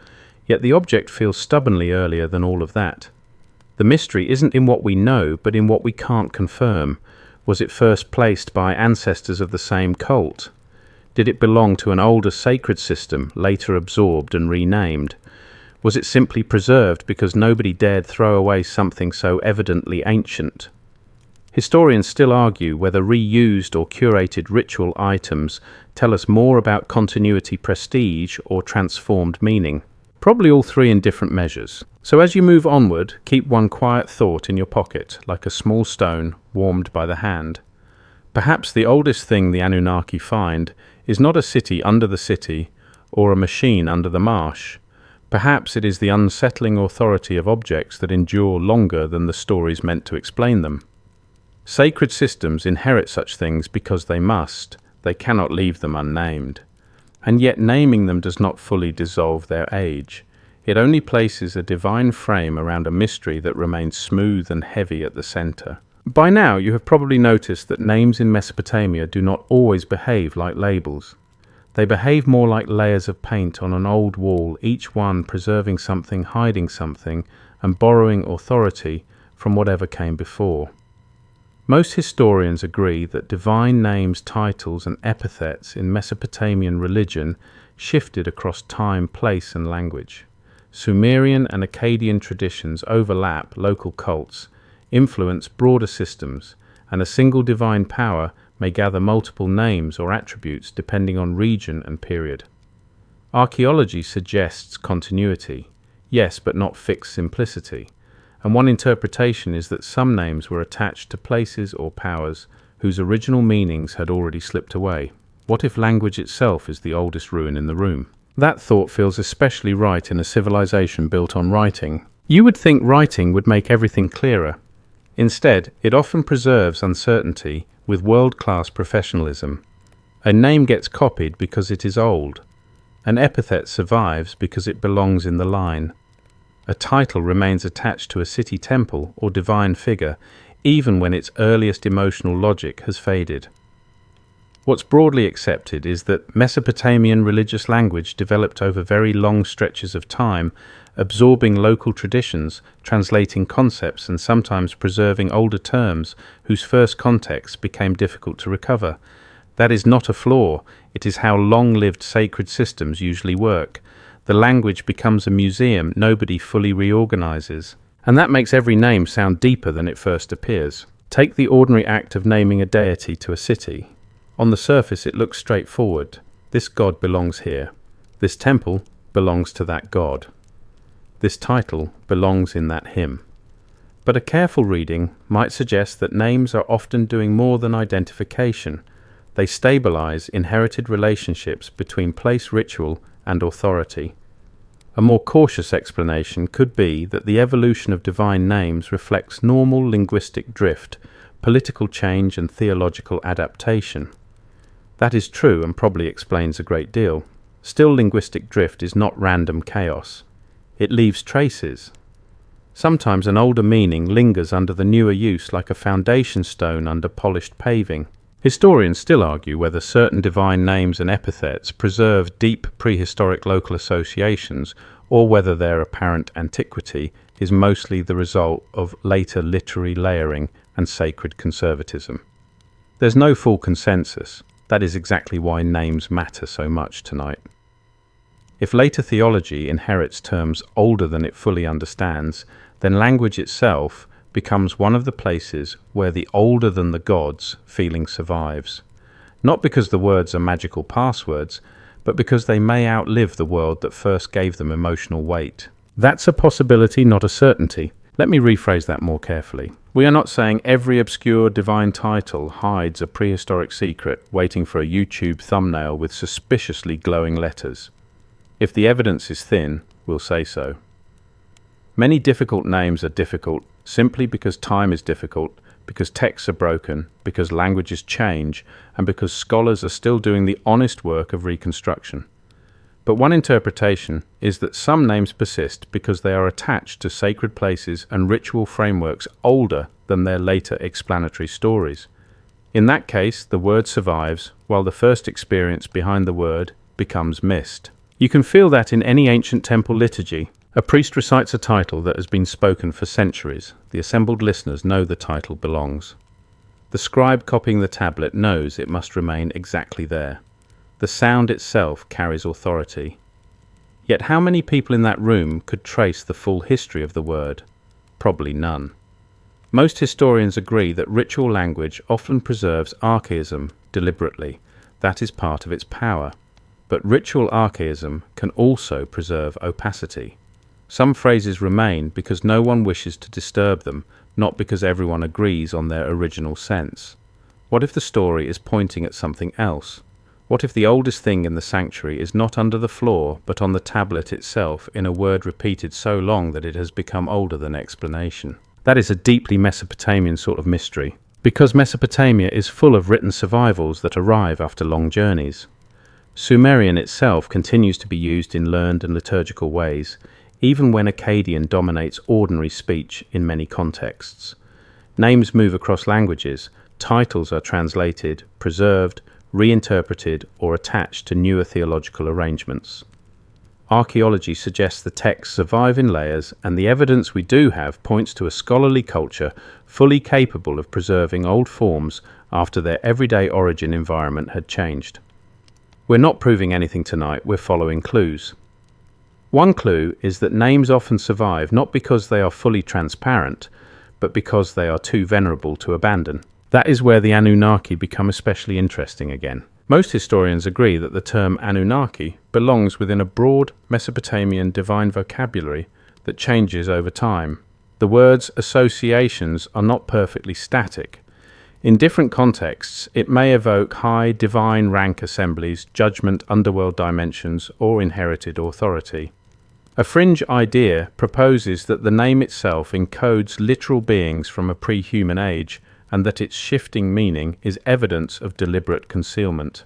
Yet the object feels stubbornly earlier than all of that. The mystery isn't in what we know, but in what we can't confirm. Was it first placed by ancestors of the same cult? Did it belong to an older sacred system, later absorbed and renamed? Was it simply preserved because nobody dared throw away something so evidently ancient? Historians still argue whether reused or curated ritual items tell us more about continuity, prestige, or transformed meaning. Probably all three in different measures. So as you move onward, keep one quiet thought in your pocket, like a small stone warmed by the hand. Perhaps the oldest thing the Anunnaki find is not a city under the city or a machine under the marsh. Perhaps it is the unsettling authority of objects that endure longer than the stories meant to explain them. Sacred systems inherit such things because they must. They cannot leave them unnamed. And yet naming them does not fully dissolve their age. It only places a divine frame around a mystery that remains smooth and heavy at the center. By now you have probably noticed that names in Mesopotamia do not always behave like labels. They behave more like layers of paint on an old wall, each one preserving something, hiding something, and borrowing authority from whatever came before. Most historians agree that divine names, titles, and epithets in Mesopotamian religion shifted across time, place, and language. Sumerian and Akkadian traditions overlap local cults, influence broader systems, and a single divine power may gather multiple names or attributes depending on region and period. Archaeology suggests continuity, yes, but not fixed simplicity, and one interpretation is that some names were attached to places or powers whose original meanings had already slipped away. What if language itself is the oldest ruin in the room? That thought feels especially right in a civilization built on writing. You would think writing would make everything clearer. Instead, it often preserves uncertainty with world-class professionalism. A name gets copied because it is old. An epithet survives because it belongs in the line. A title remains attached to a city temple or divine figure, even when its earliest emotional logic has faded. What's broadly accepted is that Mesopotamian religious language developed over very long stretches of time, absorbing local traditions, translating concepts, and sometimes preserving older terms whose first context became difficult to recover. That is not a flaw. It is how long-lived sacred systems usually work. The language becomes a museum nobody fully reorganizes. And that makes every name sound deeper than it first appears. Take the ordinary act of naming a deity to a city. On the surface it looks straightforward. This god belongs here. This temple belongs to that god. This title belongs in that hymn. But a careful reading might suggest that names are often doing more than identification. They stabilize inherited relationships between place ritual and authority. A more cautious explanation could be that the evolution of divine names reflects normal linguistic drift, political change and theological adaptation. That is true and probably explains a great deal. Still, linguistic drift is not random chaos. It leaves traces. Sometimes an older meaning lingers under the newer use like a foundation stone under polished paving. Historians still argue whether certain divine names and epithets preserve deep prehistoric local associations or whether their apparent antiquity is mostly the result of later literary layering and sacred conservatism. There's no full consensus. That is exactly why names matter so much tonight. If later theology inherits terms older than it fully understands, then language itself becomes one of the places where the older than the gods feeling survives. Not because the words are magical passwords, but because they may outlive the world that first gave them emotional weight. That's a possibility, not a certainty. Let me rephrase that more carefully. We are not saying every obscure divine title hides a prehistoric secret waiting for a YouTube thumbnail with suspiciously glowing letters. If the evidence is thin, we'll say so. Many difficult names are difficult simply because time is difficult, because texts are broken, because languages change, and because scholars are still doing the honest work of reconstruction. But one interpretation is that some names persist because they are attached to sacred places and ritual frameworks older than their later explanatory stories. In that case, the word survives, while the first experience behind the word becomes missed. You can feel that in any ancient temple liturgy. A priest recites a title that has been spoken for centuries. The assembled listeners know the title belongs. The scribe copying the tablet knows it must remain exactly there. The sound itself carries authority. Yet how many people in that room could trace the full history of the word? Probably none. Most historians agree that ritual language often preserves archaism deliberately. That is part of its power. But ritual archaism can also preserve opacity. Some phrases remain because no one wishes to disturb them, not because everyone agrees on their original sense. What if the story is pointing at something else? What if the oldest thing in the sanctuary is not under the floor, but on the tablet itself in a word repeated so long that it has become older than explanation? That is a deeply Mesopotamian sort of mystery, because Mesopotamia is full of written survivals that arrive after long journeys. Sumerian itself continues to be used in learned and liturgical ways, even when Akkadian dominates ordinary speech in many contexts. Names move across languages, titles are translated, preserved, reinterpreted, or attached to newer theological arrangements. Archaeology suggests the texts survive in layers, and the evidence we do have points to a scholarly culture fully capable of preserving old forms after their everyday origin environment had changed. We're not proving anything tonight, we're following clues. One clue is that names often survive not because they are fully transparent, but because they are too venerable to abandon. That is where the Anunnaki become especially interesting again. Most historians agree that the term Anunnaki belongs within a broad Mesopotamian divine vocabulary that changes over time. The word's associations are not perfectly static. In different contexts, it may evoke high divine rank assemblies, judgment, underworld dimensions, or inherited authority. A fringe idea proposes that the name itself encodes literal beings from a pre-human age, and that its shifting meaning is evidence of deliberate concealment.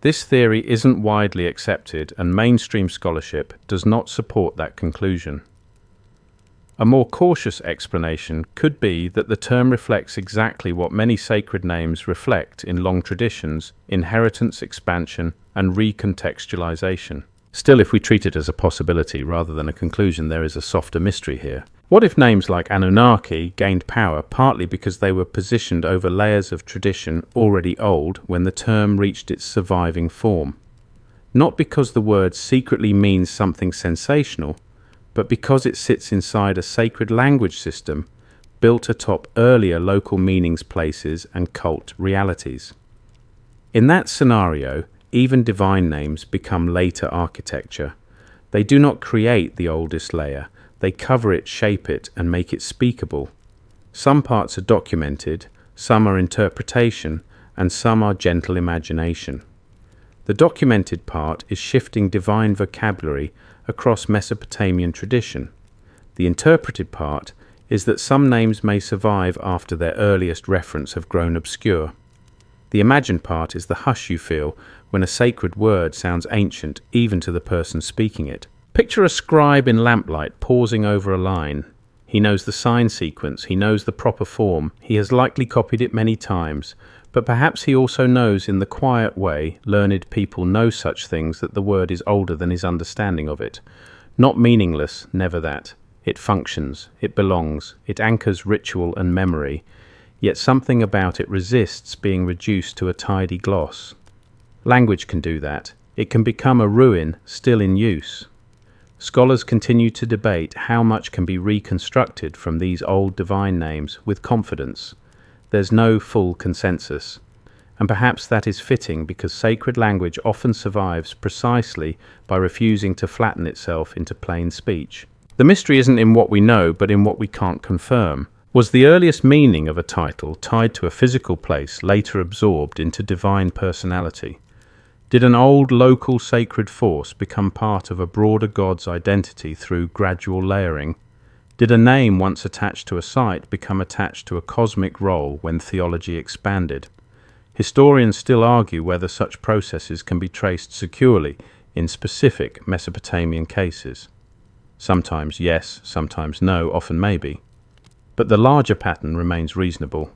This theory isn't widely accepted, and mainstream scholarship does not support that conclusion. A more cautious explanation could be that the term reflects exactly what many sacred names reflect in long traditions: inheritance, expansion, and recontextualization. Still, if we treat it as a possibility rather than a conclusion, there is a softer mystery here. What if names like Anunnaki gained power partly because they were positioned over layers of tradition already old when the term reached its surviving form? Not because the word secretly means something sensational, but because it sits inside a sacred language system built atop earlier local meanings, places, and cult realities. In that scenario, Even divine names become later architecture. They do not create the oldest layer, they cover it, shape it, and make it speakable. Some parts are documented, some are interpretation, and some are gentle imagination. The documented part is shifting divine vocabulary across Mesopotamian tradition. The interpreted part is that some names may survive after their earliest reference have grown obscure. The imagined part is the hush you feel when a sacred word sounds ancient even to the person speaking it. Picture a scribe in lamplight pausing over a line. He knows the sign sequence, he knows the proper form, he has likely copied it many times, but perhaps he also knows in the quiet way learned people know such things that the word is older than his understanding of it. Not meaningless, never that. It functions, it belongs, it anchors ritual and memory, yet something about it resists being reduced to a tidy gloss. Language can do that. It can become a ruin still in use. Scholars continue to debate how much can be reconstructed from these old divine names with confidence. There's no full consensus. And perhaps that is fitting because sacred language often survives precisely by refusing to flatten itself into plain speech. The mystery isn't in what we know, but in what we can't confirm. Was the earliest meaning of a title tied to a physical place later absorbed into divine personality? Did an old local sacred force become part of a broader god's identity through gradual layering? Did a name once attached to a site become attached to a cosmic role when theology expanded? Historians still argue whether such processes can be traced securely in specific Mesopotamian cases. Sometimes yes, sometimes no, often maybe. But the larger pattern remains reasonable.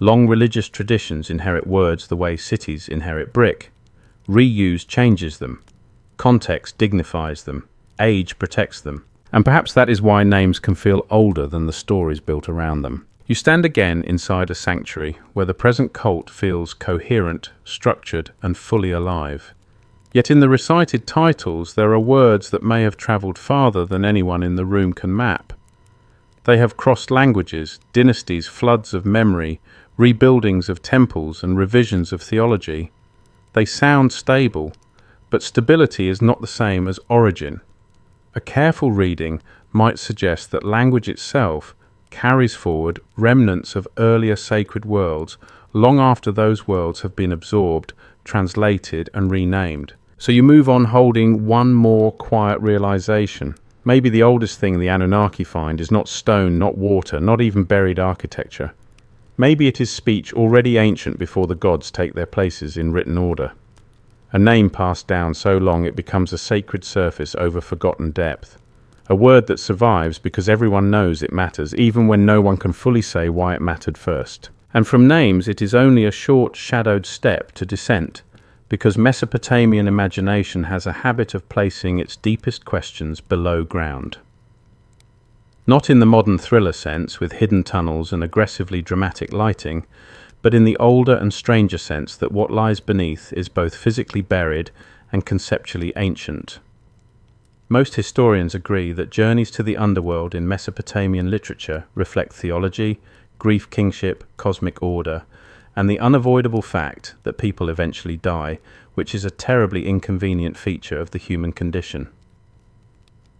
Long religious traditions inherit words the way cities inherit brick. Reuse changes them. Context dignifies them. Age protects them. And perhaps that is why names can feel older than the stories built around them. You stand again inside a sanctuary where the present cult feels coherent, structured, and fully alive. Yet in the recited titles there are words that may have travelled farther than anyone in the room can map. They have crossed languages, dynasties, floods of memory, rebuildings of temples, and revisions of theology. They sound stable, but stability is not the same as origin. A careful reading might suggest that language itself carries forward remnants of earlier sacred worlds long after those worlds have been absorbed, translated, and renamed. So you move on holding one more quiet realization. Maybe the oldest thing the Anunnaki find is not stone, not water, not even buried architecture. Maybe it is speech already ancient before the gods take their places in written order. A name passed down so long it becomes a sacred surface over forgotten depth. A word that survives because everyone knows it matters, even when no one can fully say why it mattered first. And from names it is only a short shadowed step to descent, because Mesopotamian imagination has a habit of placing its deepest questions below ground. Not in the modern thriller sense, with hidden tunnels and aggressively dramatic lighting, but in the older and stranger sense that what lies beneath is both physically buried and conceptually ancient. Most historians agree that journeys to the underworld in Mesopotamian literature reflect theology, grief kingship, cosmic order, and the unavoidable fact that people eventually die, which is a terribly inconvenient feature of the human condition.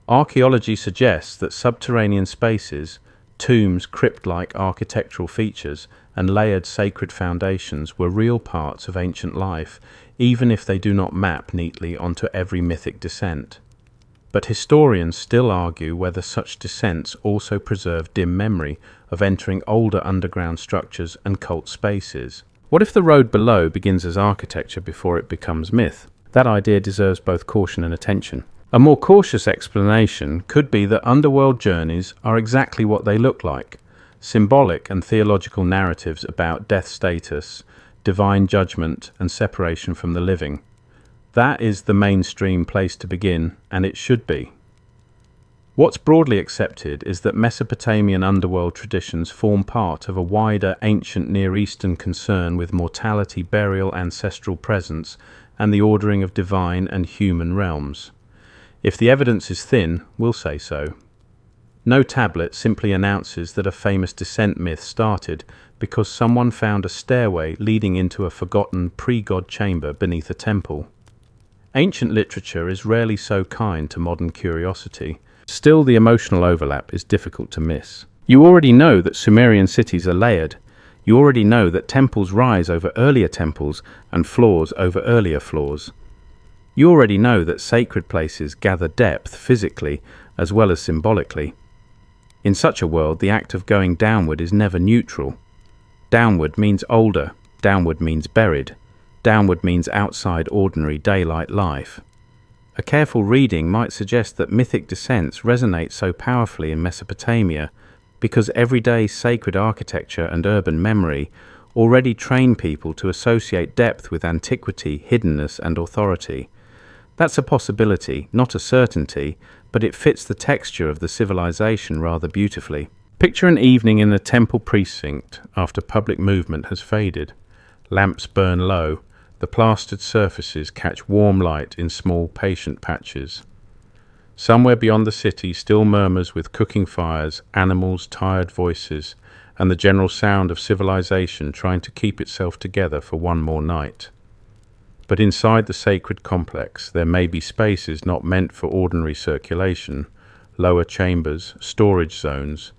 Archaeology suggests that subterranean spaces, tombs, crypt-like architectural features, and layered sacred foundations were real parts of ancient life, even if they do not map neatly onto every mythic descent. But historians still argue whether such descents also preserve dim memory of entering older underground structures and cult spaces. What if the road below begins as architecture before it becomes myth? That idea deserves both caution and attention. A more cautious explanation could be that underworld journeys are exactly what they look like: symbolic and theological narratives about death status, divine judgment, and separation from the living. That is the mainstream place to begin, and it should be. What's broadly accepted is that Mesopotamian underworld traditions form part of a wider ancient Near Eastern concern with mortality, burial, ancestral presence, and the ordering of divine and human realms. If the evidence is thin, we'll say so. No tablet simply announces that a famous descent myth started because someone found a stairway leading into a forgotten pre-God chamber beneath a temple. Ancient literature is rarely so kind to modern curiosity. Still, the emotional overlap is difficult to miss. You already know that Sumerian cities are layered. You already know that temples rise over earlier temples and floors over earlier floors. You already know that sacred places gather depth physically as well as symbolically. In such a world, the act of going downward is never neutral. Downward means older, downward means buried, downward means outside ordinary daylight life. A careful reading might suggest that mythic descents resonate so powerfully in Mesopotamia because everyday sacred architecture and urban memory already train people to associate depth with antiquity, hiddenness, and authority. That's a possibility, not a certainty, but it fits the texture of the civilization rather beautifully. Picture an evening in a temple precinct after public movement has faded. Lamps burn low. The plastered surfaces catch warm light in small, patient patches. Somewhere beyond the city still murmurs with cooking fires, animals, tired voices, and the general sound of civilization trying to keep itself together for one more night. But inside the sacred complex, there may be spaces not meant for ordinary circulation, lower chambers, storage zones,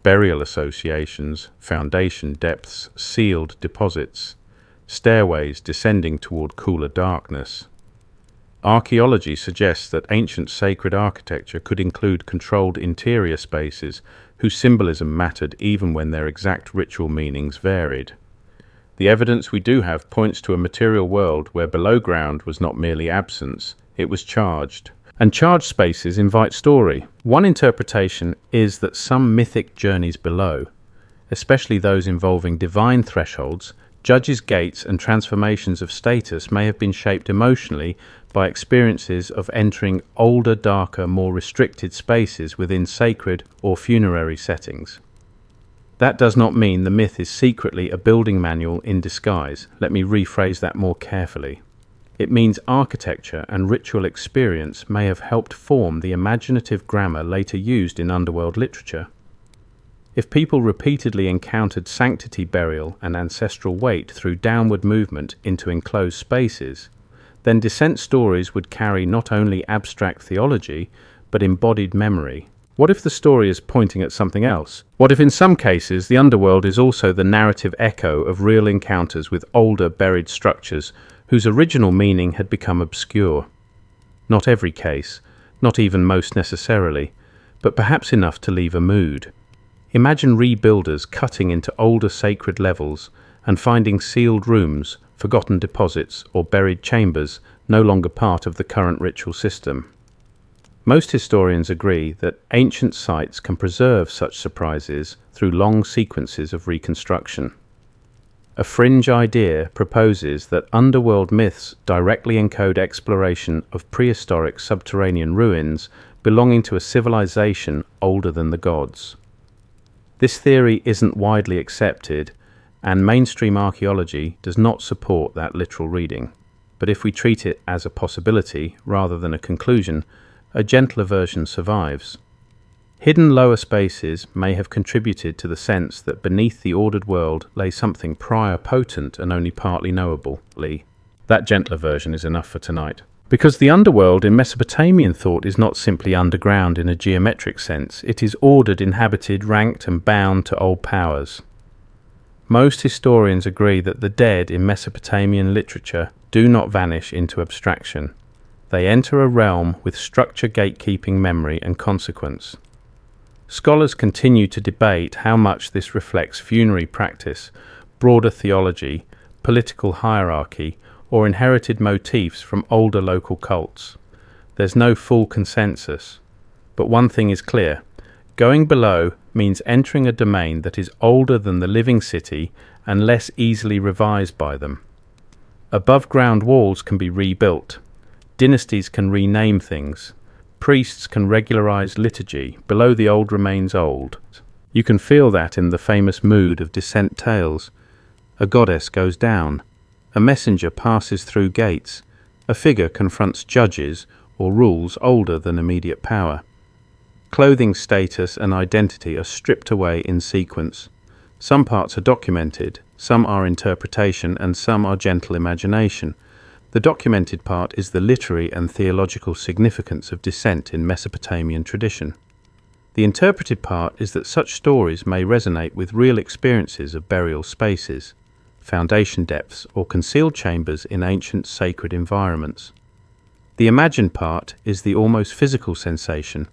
burial associations, foundation depths, sealed deposits, stairways descending toward cooler darkness. Archaeology suggests that ancient sacred architecture could include controlled interior spaces whose symbolism mattered even when their exact ritual meanings varied. The evidence we do have points to a material world where below ground was not merely absence, it was charged. And charged spaces invite story. One interpretation is that some mythic journeys below, especially those involving divine thresholds, judges' gates and transformations of status may have been shaped emotionally by experiences of entering older, darker, more restricted spaces within sacred or funerary settings. That does not mean the myth is secretly a building manual in disguise. Let me rephrase that more carefully. It means architecture and ritual experience may have helped form the imaginative grammar later used in underworld literature. If people repeatedly encountered sanctity burial and ancestral weight through downward movement into enclosed spaces, then descent stories would carry not only abstract theology, but embodied memory. What if the story is pointing at something else? What if in some cases the underworld is also the narrative echo of real encounters with older buried structures whose original meaning had become obscure? Not every case, not even most necessarily, but perhaps enough to leave a mood. Imagine rebuilders cutting into older sacred levels and finding sealed rooms, forgotten deposits, or buried chambers no longer part of the current ritual system. Most historians agree that ancient sites can preserve such surprises through long sequences of reconstruction. A fringe idea proposes that underworld myths directly encode exploration of prehistoric subterranean ruins belonging to a civilization older than the gods. This theory isn't widely accepted, and mainstream archaeology does not support that literal reading. But if we treat it as a possibility rather than a conclusion, a gentler version survives. Hidden lower spaces may have contributed to the sense that beneath the ordered world lay something prior potent and only partly knowable. That gentler version is enough for tonight. Because the underworld in Mesopotamian thought is not simply underground in a geometric sense, it is ordered, inhabited, ranked and bound to old powers. Most historians agree that the dead in Mesopotamian literature do not vanish into abstraction. They enter a realm with structure, gatekeeping, memory and consequence. Scholars continue to debate how much this reflects funerary practice, broader theology, political hierarchy, or inherited motifs from older local cults. There's no full consensus. But one thing is clear. Going below means entering a domain that is older than the living city and less easily revised by them. Above-ground walls can be rebuilt. Dynasties can rename things. Priests can regularize liturgy. Below the old remains old. You can feel that in the famous mood of descent tales. A goddess goes down. A messenger passes through gates. A figure confronts judges or rules older than immediate power. Clothing status and identity are stripped away in sequence. Some parts are documented, some are interpretation, and some are gentle imagination. The documented part is the literary and theological significance of descent in Mesopotamian tradition. The interpreted part is that such stories may resonate with real experiences of burial spaces, foundation depths, or concealed chambers in ancient sacred environments. The imagined part is the almost physical sensation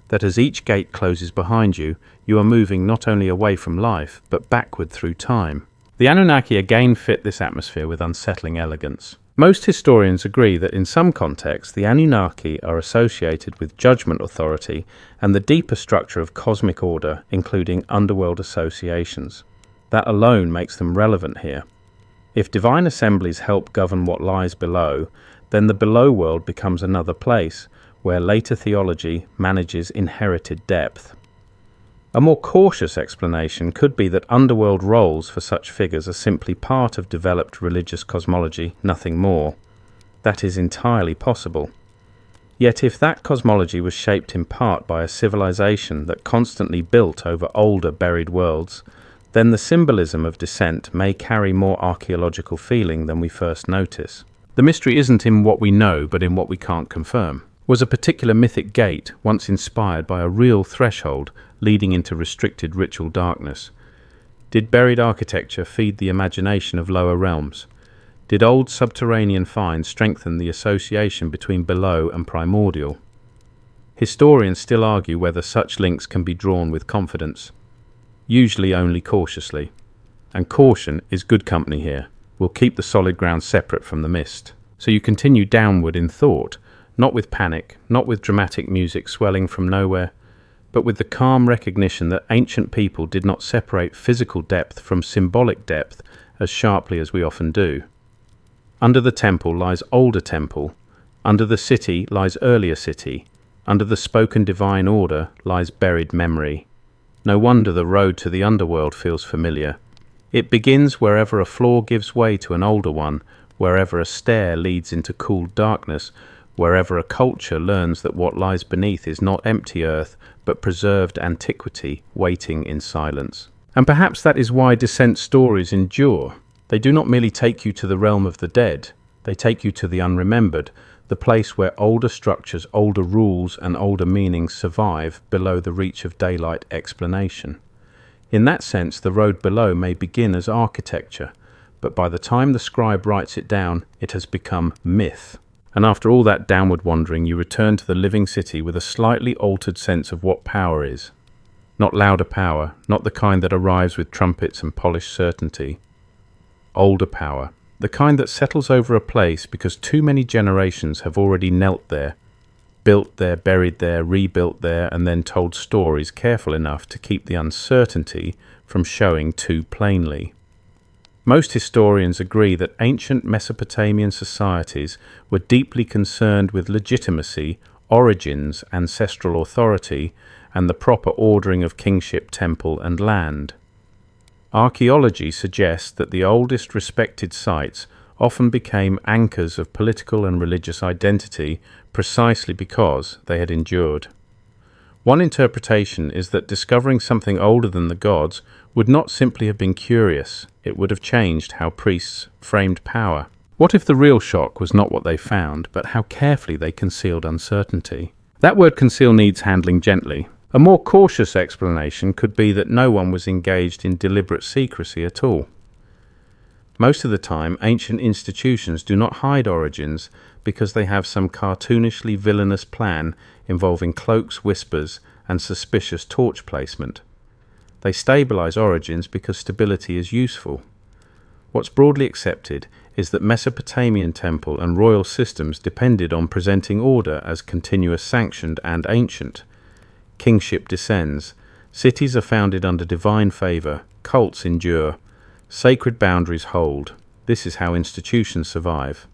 that as each gate closes behind you, you are moving not only away from life, but backward through time. The Anunnaki again fit this atmosphere with unsettling elegance. Most historians agree that in some contexts the Anunnaki are associated with judgment authority and the deeper structure of cosmic order, including underworld associations. That alone makes them relevant here. If divine assemblies help govern what lies below, then the below world becomes another place where later theology manages inherited depth. A more cautious explanation could be that underworld roles for such figures are simply part of developed religious cosmology, nothing more. That is entirely possible. Yet if that cosmology was shaped in part by a civilization that constantly built over older buried worlds, then the symbolism of descent may carry more archaeological feeling than we first notice. The mystery isn't in what we know, but in what we can't confirm. Was a particular mythic gate once inspired by a real threshold leading into restricted ritual darkness? Did buried architecture feed the imagination of lower realms? Did old subterranean finds strengthen the association between below and primordial? Historians still argue whether such links can be drawn with confidence, usually only cautiously. And caution is good company here. We'll keep the solid ground separate from the mist. So you continue downward in thought, not with panic, not with dramatic music swelling from nowhere, but with the calm recognition that ancient people did not separate physical depth from symbolic depth as sharply as we often do. Under the temple lies older temple, under the city lies earlier city, under the spoken divine order lies buried memory. No wonder the road to the underworld feels familiar. It begins wherever a floor gives way to an older one, wherever a stair leads into cool darkness, wherever a culture learns that what lies beneath is not empty earth, but preserved antiquity waiting in silence. And perhaps that is why descent stories endure. They do not merely take you to the realm of the dead, they take you to the unremembered, the place where older structures, older rules, and older meanings survive below the reach of daylight explanation. In that sense, the road below may begin as architecture, but by the time the scribe writes it down, it has become myth. And after all that downward wandering, you return to the living city with a slightly altered sense of what power is. Not louder power, not the kind that arrives with trumpets and polished certainty. Older power, the kind that settles over a place because too many generations have already knelt there, built there, buried there, rebuilt there, and then told stories careful enough to keep the uncertainty from showing too plainly. Most historians agree that ancient Mesopotamian societies were deeply concerned with legitimacy, origins, ancestral authority, and the proper ordering of kingship, temple, and land. Archaeology suggests that the oldest respected sites often became anchors of political and religious identity precisely because they had endured. One interpretation is that discovering something older than the gods would not simply have been curious, it would have changed how priests framed power. What if the real shock was not what they found, but how carefully they concealed uncertainty? That word conceal needs handling gently. A more cautious explanation could be that no one was engaged in deliberate secrecy at all. Most of the time, ancient institutions do not hide origins because they have some cartoonishly villainous plan involving cloaks, whispers, and suspicious torch placement. They stabilize origins because stability is useful. What's broadly accepted is that Mesopotamian temple and royal systems depended on presenting order as continuous, sanctioned, and ancient. Kingship descends, cities are founded under divine favor, cults endure, sacred boundaries hold. This is how institutions survive.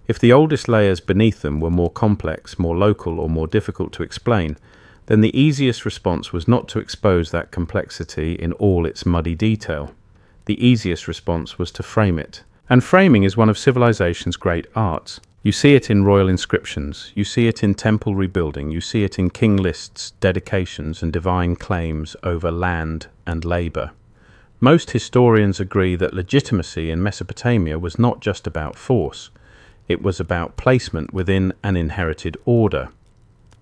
If the oldest layers beneath them were more complex, more local, or more difficult to explain, then the easiest response was not to expose that complexity in all its muddy detail. The easiest response was to frame it. And framing is one of civilization's great arts. You see it in royal inscriptions, you see it in temple rebuilding, you see it in king lists, dedications, and divine claims over land and labor. Most historians agree that legitimacy in Mesopotamia was not just about force, it was about placement within an inherited order.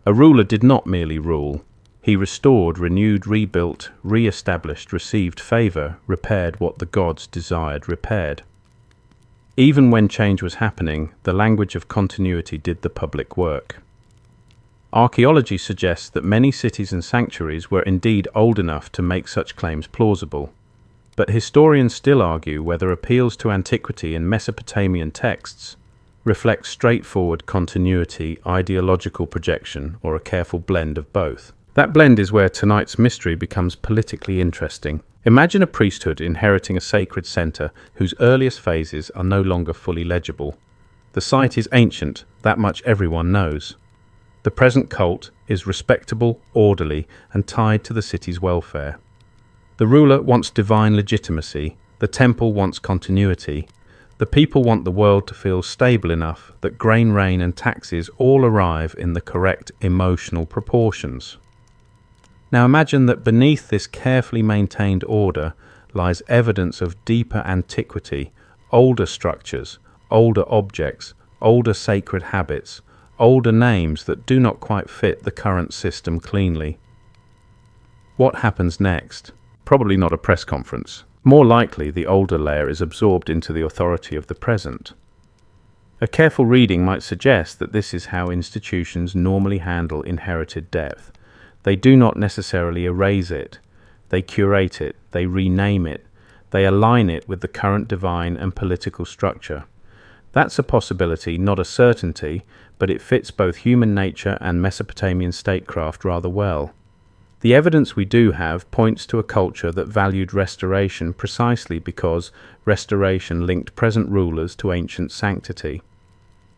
A ruler did not merely rule. He restored, renewed, rebuilt, re-established, received favour, repaired what the gods desired repaired. Even when change was happening, the language of continuity did the public work. Archaeology suggests that many cities and sanctuaries were indeed old enough to make such claims plausible. But historians still argue whether appeals to antiquity in Mesopotamian texts reflect straightforward continuity, ideological projection, or a careful blend of both. That blend is where tonight's mystery becomes politically interesting. Imagine a priesthood inheriting a sacred centre whose earliest phases are no longer fully legible. The site is ancient, that much everyone knows. The present cult is respectable, orderly, and tied to the city's welfare. The ruler wants divine legitimacy, the temple wants continuity. The people want the world to feel stable enough that grain, rain, and taxes all arrive in the correct emotional proportions. Now imagine that beneath this carefully maintained order lies evidence of deeper antiquity, older structures, older objects, older sacred habits, older names that do not quite fit the current system cleanly. What happens next? Probably not a press conference. More likely, the older layer is absorbed into the authority of the present. A careful reading might suggest that this is how institutions normally handle inherited depth. They do not necessarily erase it. They curate it, they rename it, they align it with the current divine and political structure. That's a possibility, not a certainty, but it fits both human nature and Mesopotamian statecraft rather well. The evidence we do have points to a culture that valued restoration precisely because restoration linked present rulers to ancient sanctity.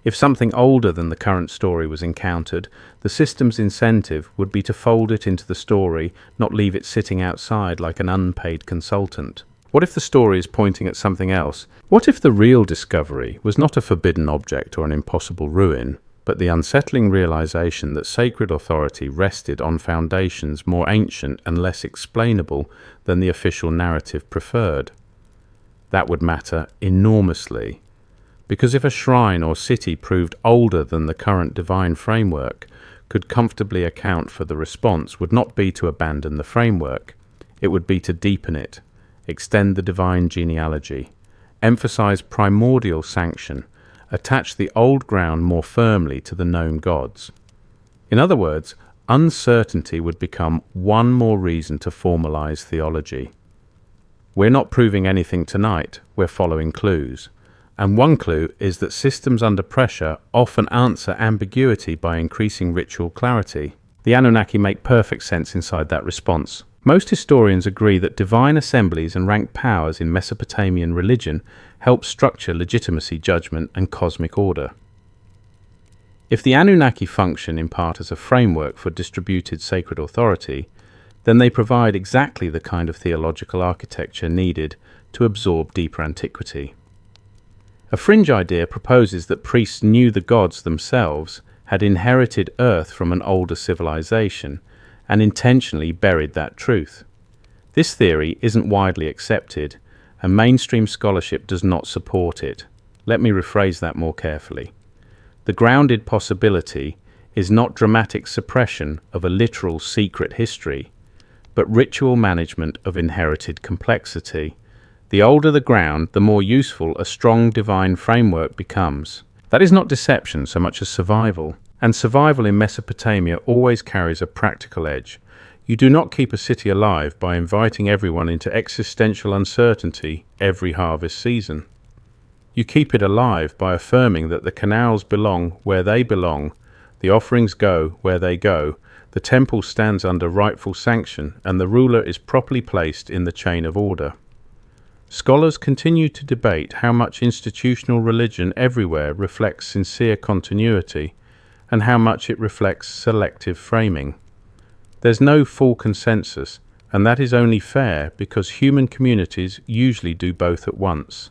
If something older than the current story was encountered, the system's incentive would be to fold it into the story, not leave it sitting outside like an unpaid consultant. What if the story is pointing at something else? What if the real discovery was not a forbidden object or an impossible ruin, but the unsettling realization that sacred authority rested on foundations more ancient and less explainable than the official narrative preferred? That would matter enormously. Because if a shrine or city proved older than the current divine framework, could comfortably account for the response would not be to abandon the framework, it would be to deepen it, extend the divine genealogy, emphasize primordial sanction, attach the old ground more firmly to the known gods. In other words, uncertainty would become one more reason to formalize theology. We're not proving anything tonight, we're following clues. And one clue is that systems under pressure often answer ambiguity by increasing ritual clarity. The Anunnaki make perfect sense inside that response. Most historians agree that divine assemblies and ranked powers in Mesopotamian religion help structure legitimacy, judgment, and cosmic order. If the Anunnaki function in part as a framework for distributed sacred authority, then they provide exactly the kind of theological architecture needed to absorb deeper antiquity. A fringe idea proposes that priests knew the gods themselves, had inherited Earth from an older civilization, and intentionally buried that truth. This theory isn't widely accepted, and mainstream scholarship does not support it. Let me rephrase that more carefully. The grounded possibility is not dramatic suppression of a literal secret history, but ritual management of inherited complexity. The older the ground, the more useful a strong divine framework becomes. That is not deception so much as survival. And survival in Mesopotamia always carries a practical edge. You do not keep a city alive by inviting everyone into existential uncertainty every harvest season. You keep it alive by affirming that the canals belong where they belong, the offerings go where they go, the temple stands under rightful sanction, and the ruler is properly placed in the chain of order. Scholars continue to debate how much institutional religion everywhere reflects sincere continuity, and how much it reflects selective framing. There's no full consensus, and that is only fair because human communities usually do both at once.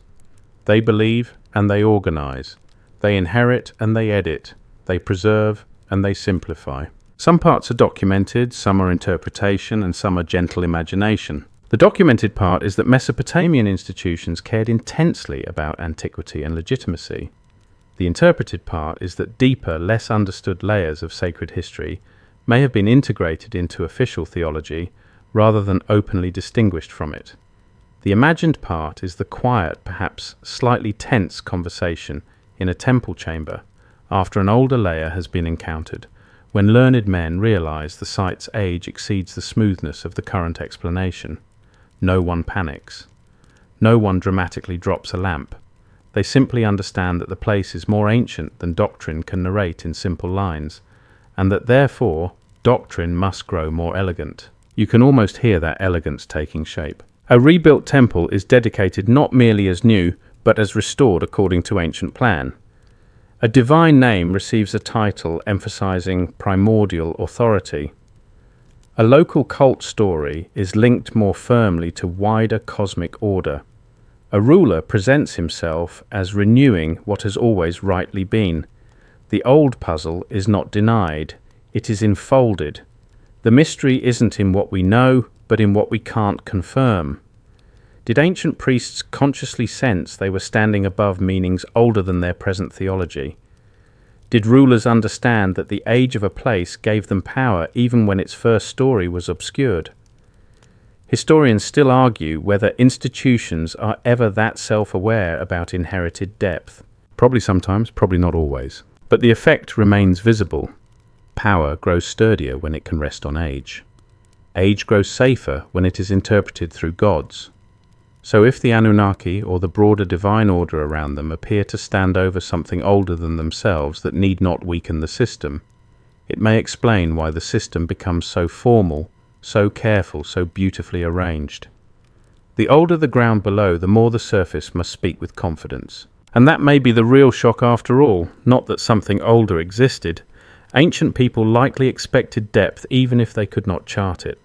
They believe and they organize. They inherit and they edit. They preserve and they simplify. Some parts are documented, some are interpretation, and some are gentle imagination. The documented part is that Mesopotamian institutions cared intensely about antiquity and legitimacy. The interpreted part is that deeper, less understood layers of sacred history may have been integrated into official theology rather than openly distinguished from it. The imagined part is the quiet, perhaps slightly tense conversation in a temple chamber after an older layer has been encountered, when learned men realize the site's age exceeds the smoothness of the current explanation. No one panics. No one dramatically drops a lamp. They simply understand that the place is more ancient than doctrine can narrate in simple lines, and that therefore doctrine must grow more elegant. You can almost hear that elegance taking shape. A rebuilt temple is dedicated not merely as new, but as restored according to ancient plan. A divine name receives a title emphasizing primordial authority. A local cult story is linked more firmly to wider cosmic order. A ruler presents himself as renewing what has always rightly been. The old puzzle is not denied, it is enfolded. The mystery isn't in what we know, but in what we can't confirm. Did ancient priests consciously sense they were standing above meanings older than their present theology? Did rulers understand that the age of a place gave them power even when its first story was obscured? Historians still argue whether institutions are ever that self-aware about inherited depth. Probably sometimes, probably not always. But the effect remains visible. Power grows sturdier when it can rest on age. Age grows safer when it is interpreted through gods. So if the Anunnaki or the broader divine order around them appear to stand over something older than themselves that need not weaken the system, it may explain why the system becomes so formal, so careful, so beautifully arranged. The older the ground below, the more the surface must speak with confidence. And that may be the real shock after all, not that something older existed. Ancient people likely expected depth even if they could not chart it.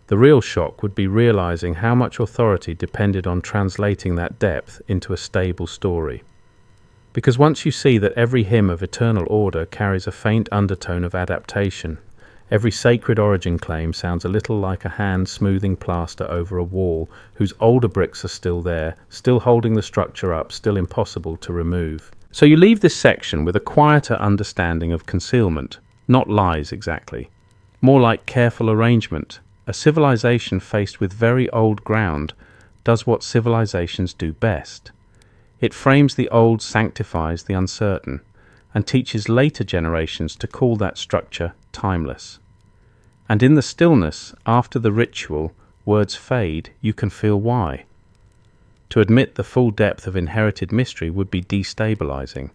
The real shock would be realizing how much authority depended on translating that depth into a stable story. Because once you see that every hymn of eternal order carries a faint undertone of adaptation, every sacred origin claim sounds a little like a hand smoothing plaster over a wall whose older bricks are still there, still holding the structure up, still impossible to remove. So you leave this section with a quieter understanding of concealment, not lies exactly, more like careful arrangement. A civilization faced with very old ground does what civilizations do best. It frames the old, sanctifies the uncertain, and teaches later generations to call that structure timeless. And in the stillness, after the ritual, words fade, you can feel why. To admit the full depth of inherited mystery would be destabilizing.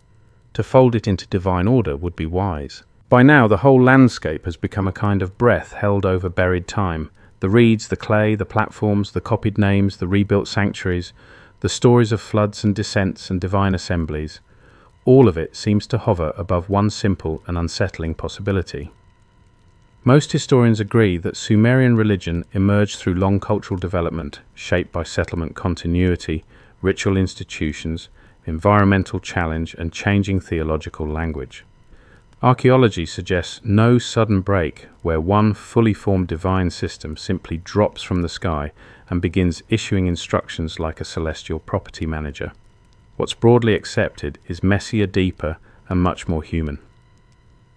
To fold it into divine order would be wise. By now, the whole landscape has become a kind of breath held over buried time. The reeds, the clay, the platforms, the copied names, the rebuilt sanctuaries, the stories of floods and descents and divine assemblies. All of it seems to hover above one simple and unsettling possibility. Most historians agree that Sumerian religion emerged through long cultural development, shaped by settlement continuity, ritual institutions, environmental challenge, and changing theological language. Archaeology suggests no sudden break where one fully formed divine system simply drops from the sky and begins issuing instructions like a celestial property manager. What's broadly accepted is messier, deeper, and much more human.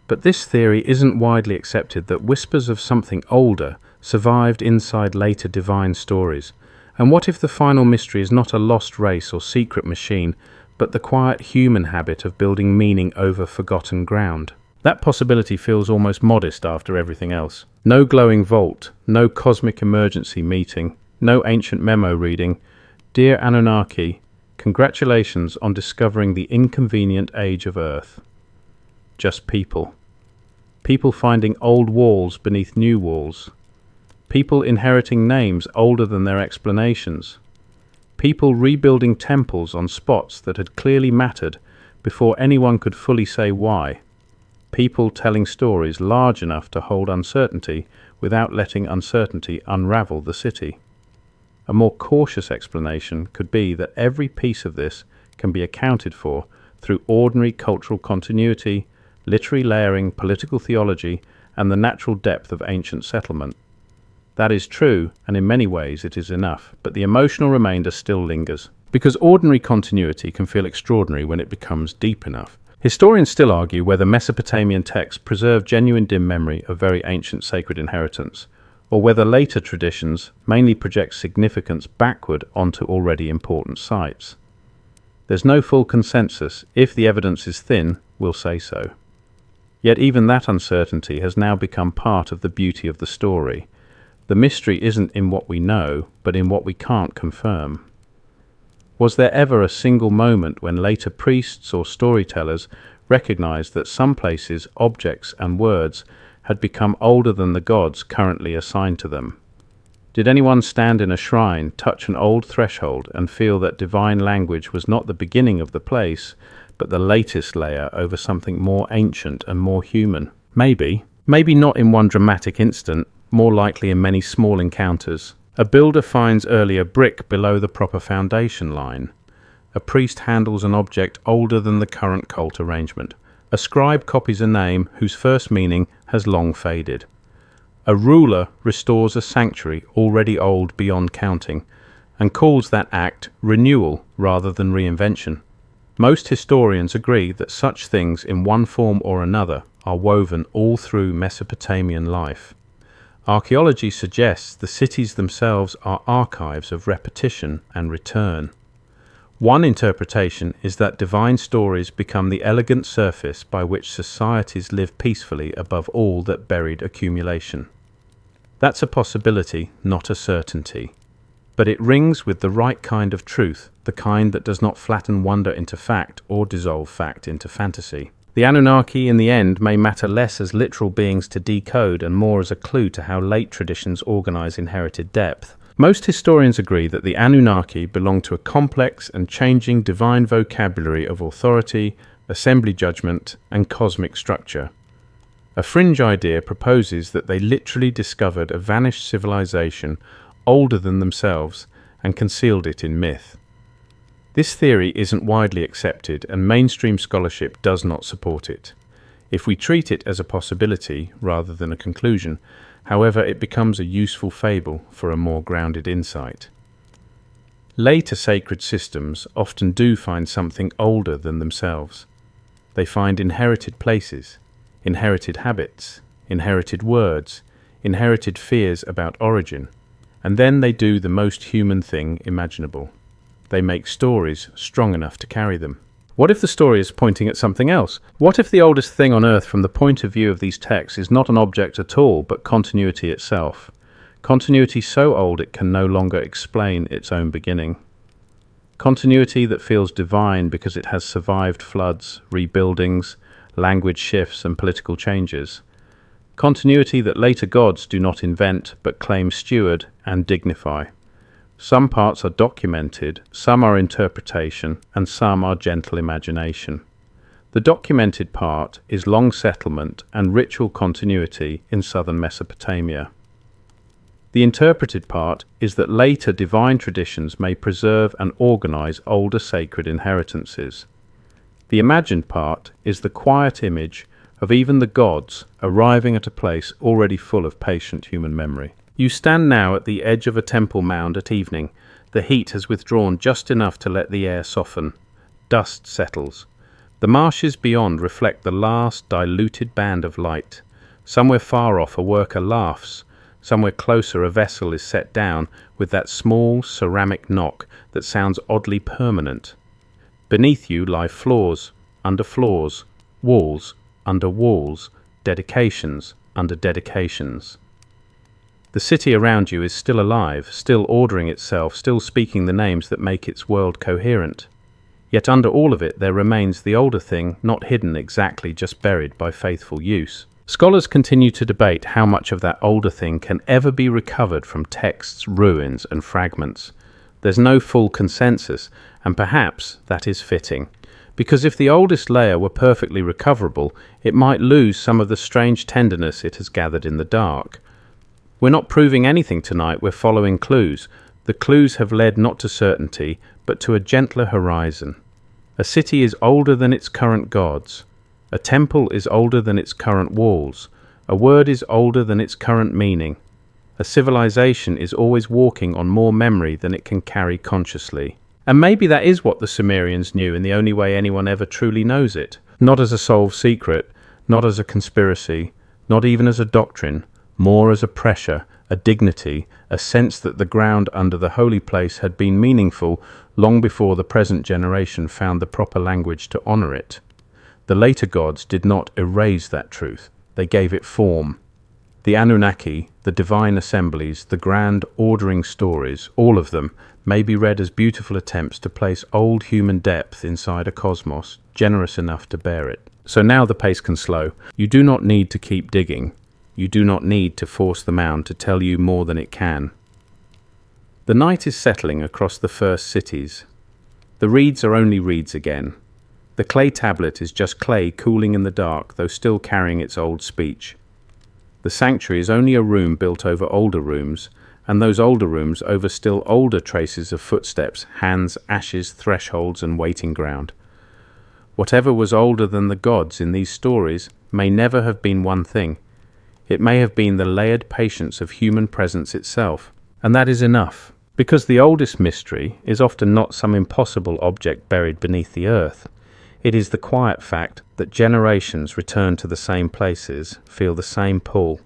But this theory isn't widely accepted that whispers of something older survived inside later divine stories. And what if the final mystery is not a lost race or secret machine, but the quiet human habit of building meaning over forgotten ground? That possibility feels almost modest after everything else. No glowing vault, no cosmic emergency meeting, no ancient memo reading. Dear Anunnaki, congratulations on discovering the inconvenient age of Earth. Just people. People finding old walls beneath new walls. People inheriting names older than their explanations. People rebuilding temples on spots that had clearly mattered before anyone could fully say why. People telling stories large enough to hold uncertainty without letting uncertainty unravel the city. A more cautious explanation could be that every piece of this can be accounted for through ordinary cultural continuity, literary layering, political theology, and the natural depth of ancient settlement. That is true, and in many ways it is enough, but the emotional remainder still lingers. Because ordinary continuity can feel extraordinary when it becomes deep enough. Historians still argue whether Mesopotamian texts preserve genuine dim memory of very ancient sacred inheritance, or whether later traditions mainly project significance backward onto already important sites. There's no full consensus. If the evidence is thin, we'll say so. Yet even that uncertainty has now become part of the beauty of the story. The mystery isn't in what we know, but in what we can't confirm. Was there ever a single moment when later priests or storytellers recognized that some places, objects, and words had become older than the gods currently assigned to them? Did anyone stand in a shrine, touch an old threshold, and feel that divine language was not the beginning of the place, but the latest layer over something more ancient and more human? Maybe. Maybe not in one dramatic instant, more likely in many small encounters. A builder finds earlier brick below the proper foundation line. A priest handles an object older than the current cult arrangement. A scribe copies a name whose first meaning has long faded. A ruler restores a sanctuary already old beyond counting, and calls that act renewal rather than reinvention. Most historians agree that such things in one form or another are woven all through Mesopotamian life. Archaeology suggests the cities themselves are archives of repetition and return. One interpretation is that divine stories become the elegant surface by which societies live peacefully above all that buried accumulation. That's a possibility, not a certainty. But it rings with the right kind of truth, the kind that does not flatten wonder into fact or dissolve fact into fantasy. The Anunnaki, in the end, may matter less as literal beings to decode and more as a clue to how late traditions organize inherited depth. Most historians agree that the Anunnaki belong to a complex and changing divine vocabulary of authority, assembly judgment, and cosmic structure. A fringe idea proposes that they literally discovered a vanished civilization older than themselves and concealed it in myth. This theory isn't widely accepted, and mainstream scholarship does not support it. If we treat it as a possibility rather than a conclusion, however, it becomes a useful fable for a more grounded insight. Later sacred systems often do find something older than themselves. They find inherited places, inherited habits, inherited words, inherited fears about origin, and then they do the most human thing imaginable. They make stories strong enough to carry them. What if the story is pointing at something else? What if the oldest thing on Earth from the point of view of these texts is not an object at all, but continuity itself? Continuity so old it can no longer explain its own beginning. Continuity that feels divine because it has survived floods, rebuildings, language shifts, and political changes. Continuity that later gods do not invent, but claim steward and dignify. Some parts are documented, some are interpretation, and some are gentle imagination. The documented part is long settlement and ritual continuity in southern Mesopotamia. The interpreted part is that later divine traditions may preserve and organize older sacred inheritances. The imagined part is the quiet image of even the gods arriving at a place already full of patient human memory. You stand now at the edge of a temple mound at evening. The heat has withdrawn just enough to let the air soften. Dust settles. The marshes beyond reflect the last diluted band of light. Somewhere far off a worker laughs. Somewhere closer a vessel is set down with that small ceramic knock that sounds oddly permanent. Beneath you lie floors, under floors, walls, under walls, dedications, under dedications. The city around you is still alive, still ordering itself, still speaking the names that make its world coherent. Yet under all of it there remains the older thing, not hidden exactly, just buried by faithful use. Scholars continue to debate how much of that older thing can ever be recovered from texts, ruins, and fragments. There's no full consensus, and perhaps that is fitting. Because if the oldest layer were perfectly recoverable, it might lose some of the strange tenderness it has gathered in the dark. We're not proving anything tonight, we're following clues. The clues have led not to certainty, but to a gentler horizon. A city is older than its current gods. A temple is older than its current walls. A word is older than its current meaning. A civilization is always walking on more memory than it can carry consciously. And maybe that is what the Sumerians knew in the only way anyone ever truly knows it. Not as a solved secret, not as a conspiracy, not even as a doctrine, more as a pressure, a dignity, a sense that the ground under the holy place had been meaningful long before the present generation found the proper language to honor it. The later gods did not erase that truth. They gave it form. The Anunnaki, the divine assemblies, the grand ordering stories, all of them may be read as beautiful attempts to place old human depth inside a cosmos generous enough to bear it. So now the pace can slow. You do not need to keep digging. You do not need to force the mound to tell you more than it can. The night is settling across the first cities. The reeds are only reeds again. The clay tablet is just clay cooling in the dark, though still carrying its old speech. The sanctuary is only a room built over older rooms, and those older rooms over still older traces of footsteps, hands, ashes, thresholds, and waiting ground. Whatever was older than the gods in these stories may never have been one thing. It may have been the layered patience of human presence itself, and that is enough, because the oldest mystery is often not some impossible object buried beneath the earth. It is the quiet fact that generations return to the same places, feel the same pull,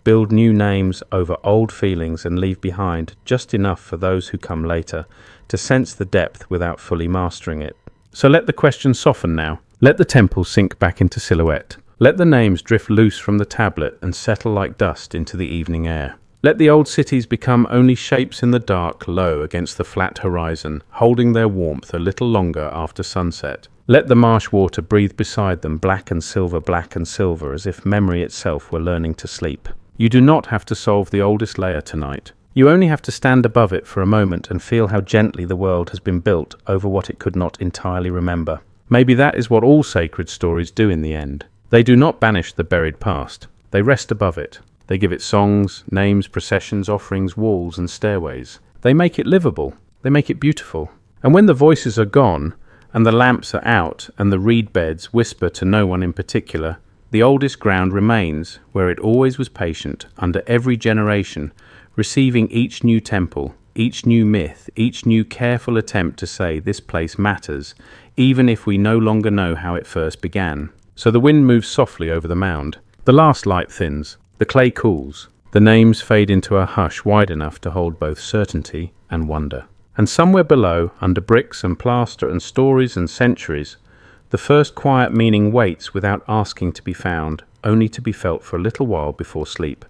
build new names over old feelings and leave behind just enough for those who come later to sense the depth without fully mastering it. So let the question soften now. Let the temple sink back into silhouette. Let the names drift loose from the tablet and settle like dust into the evening air. Let the old cities become only shapes in the dark low against the flat horizon, holding their warmth a little longer after sunset. Let the marsh water breathe beside them, black and silver, as if memory itself were learning to sleep. You do not have to solve the oldest layer tonight. You only have to stand above it for a moment and feel how gently the world has been built over what it could not entirely remember. Maybe that is what all sacred stories do in the end. They do not banish the buried past. They rest above it. They give it songs, names, processions, offerings, walls, and stairways. They make it livable. They make it beautiful. And when the voices are gone, and the lamps are out, and the reed beds whisper to no one in particular, the oldest ground remains where it always was patient, under every generation, receiving each new temple, each new myth, each new careful attempt to say this place matters, even if we no longer know how it first began. So the wind moves softly over the mound. The last light thins. The clay cools. The names fade into a hush wide enough to hold both certainty and wonder. And somewhere below, under bricks and plaster and stories and centuries, the first quiet meaning waits without asking to be found, only to be felt for a little while before sleep.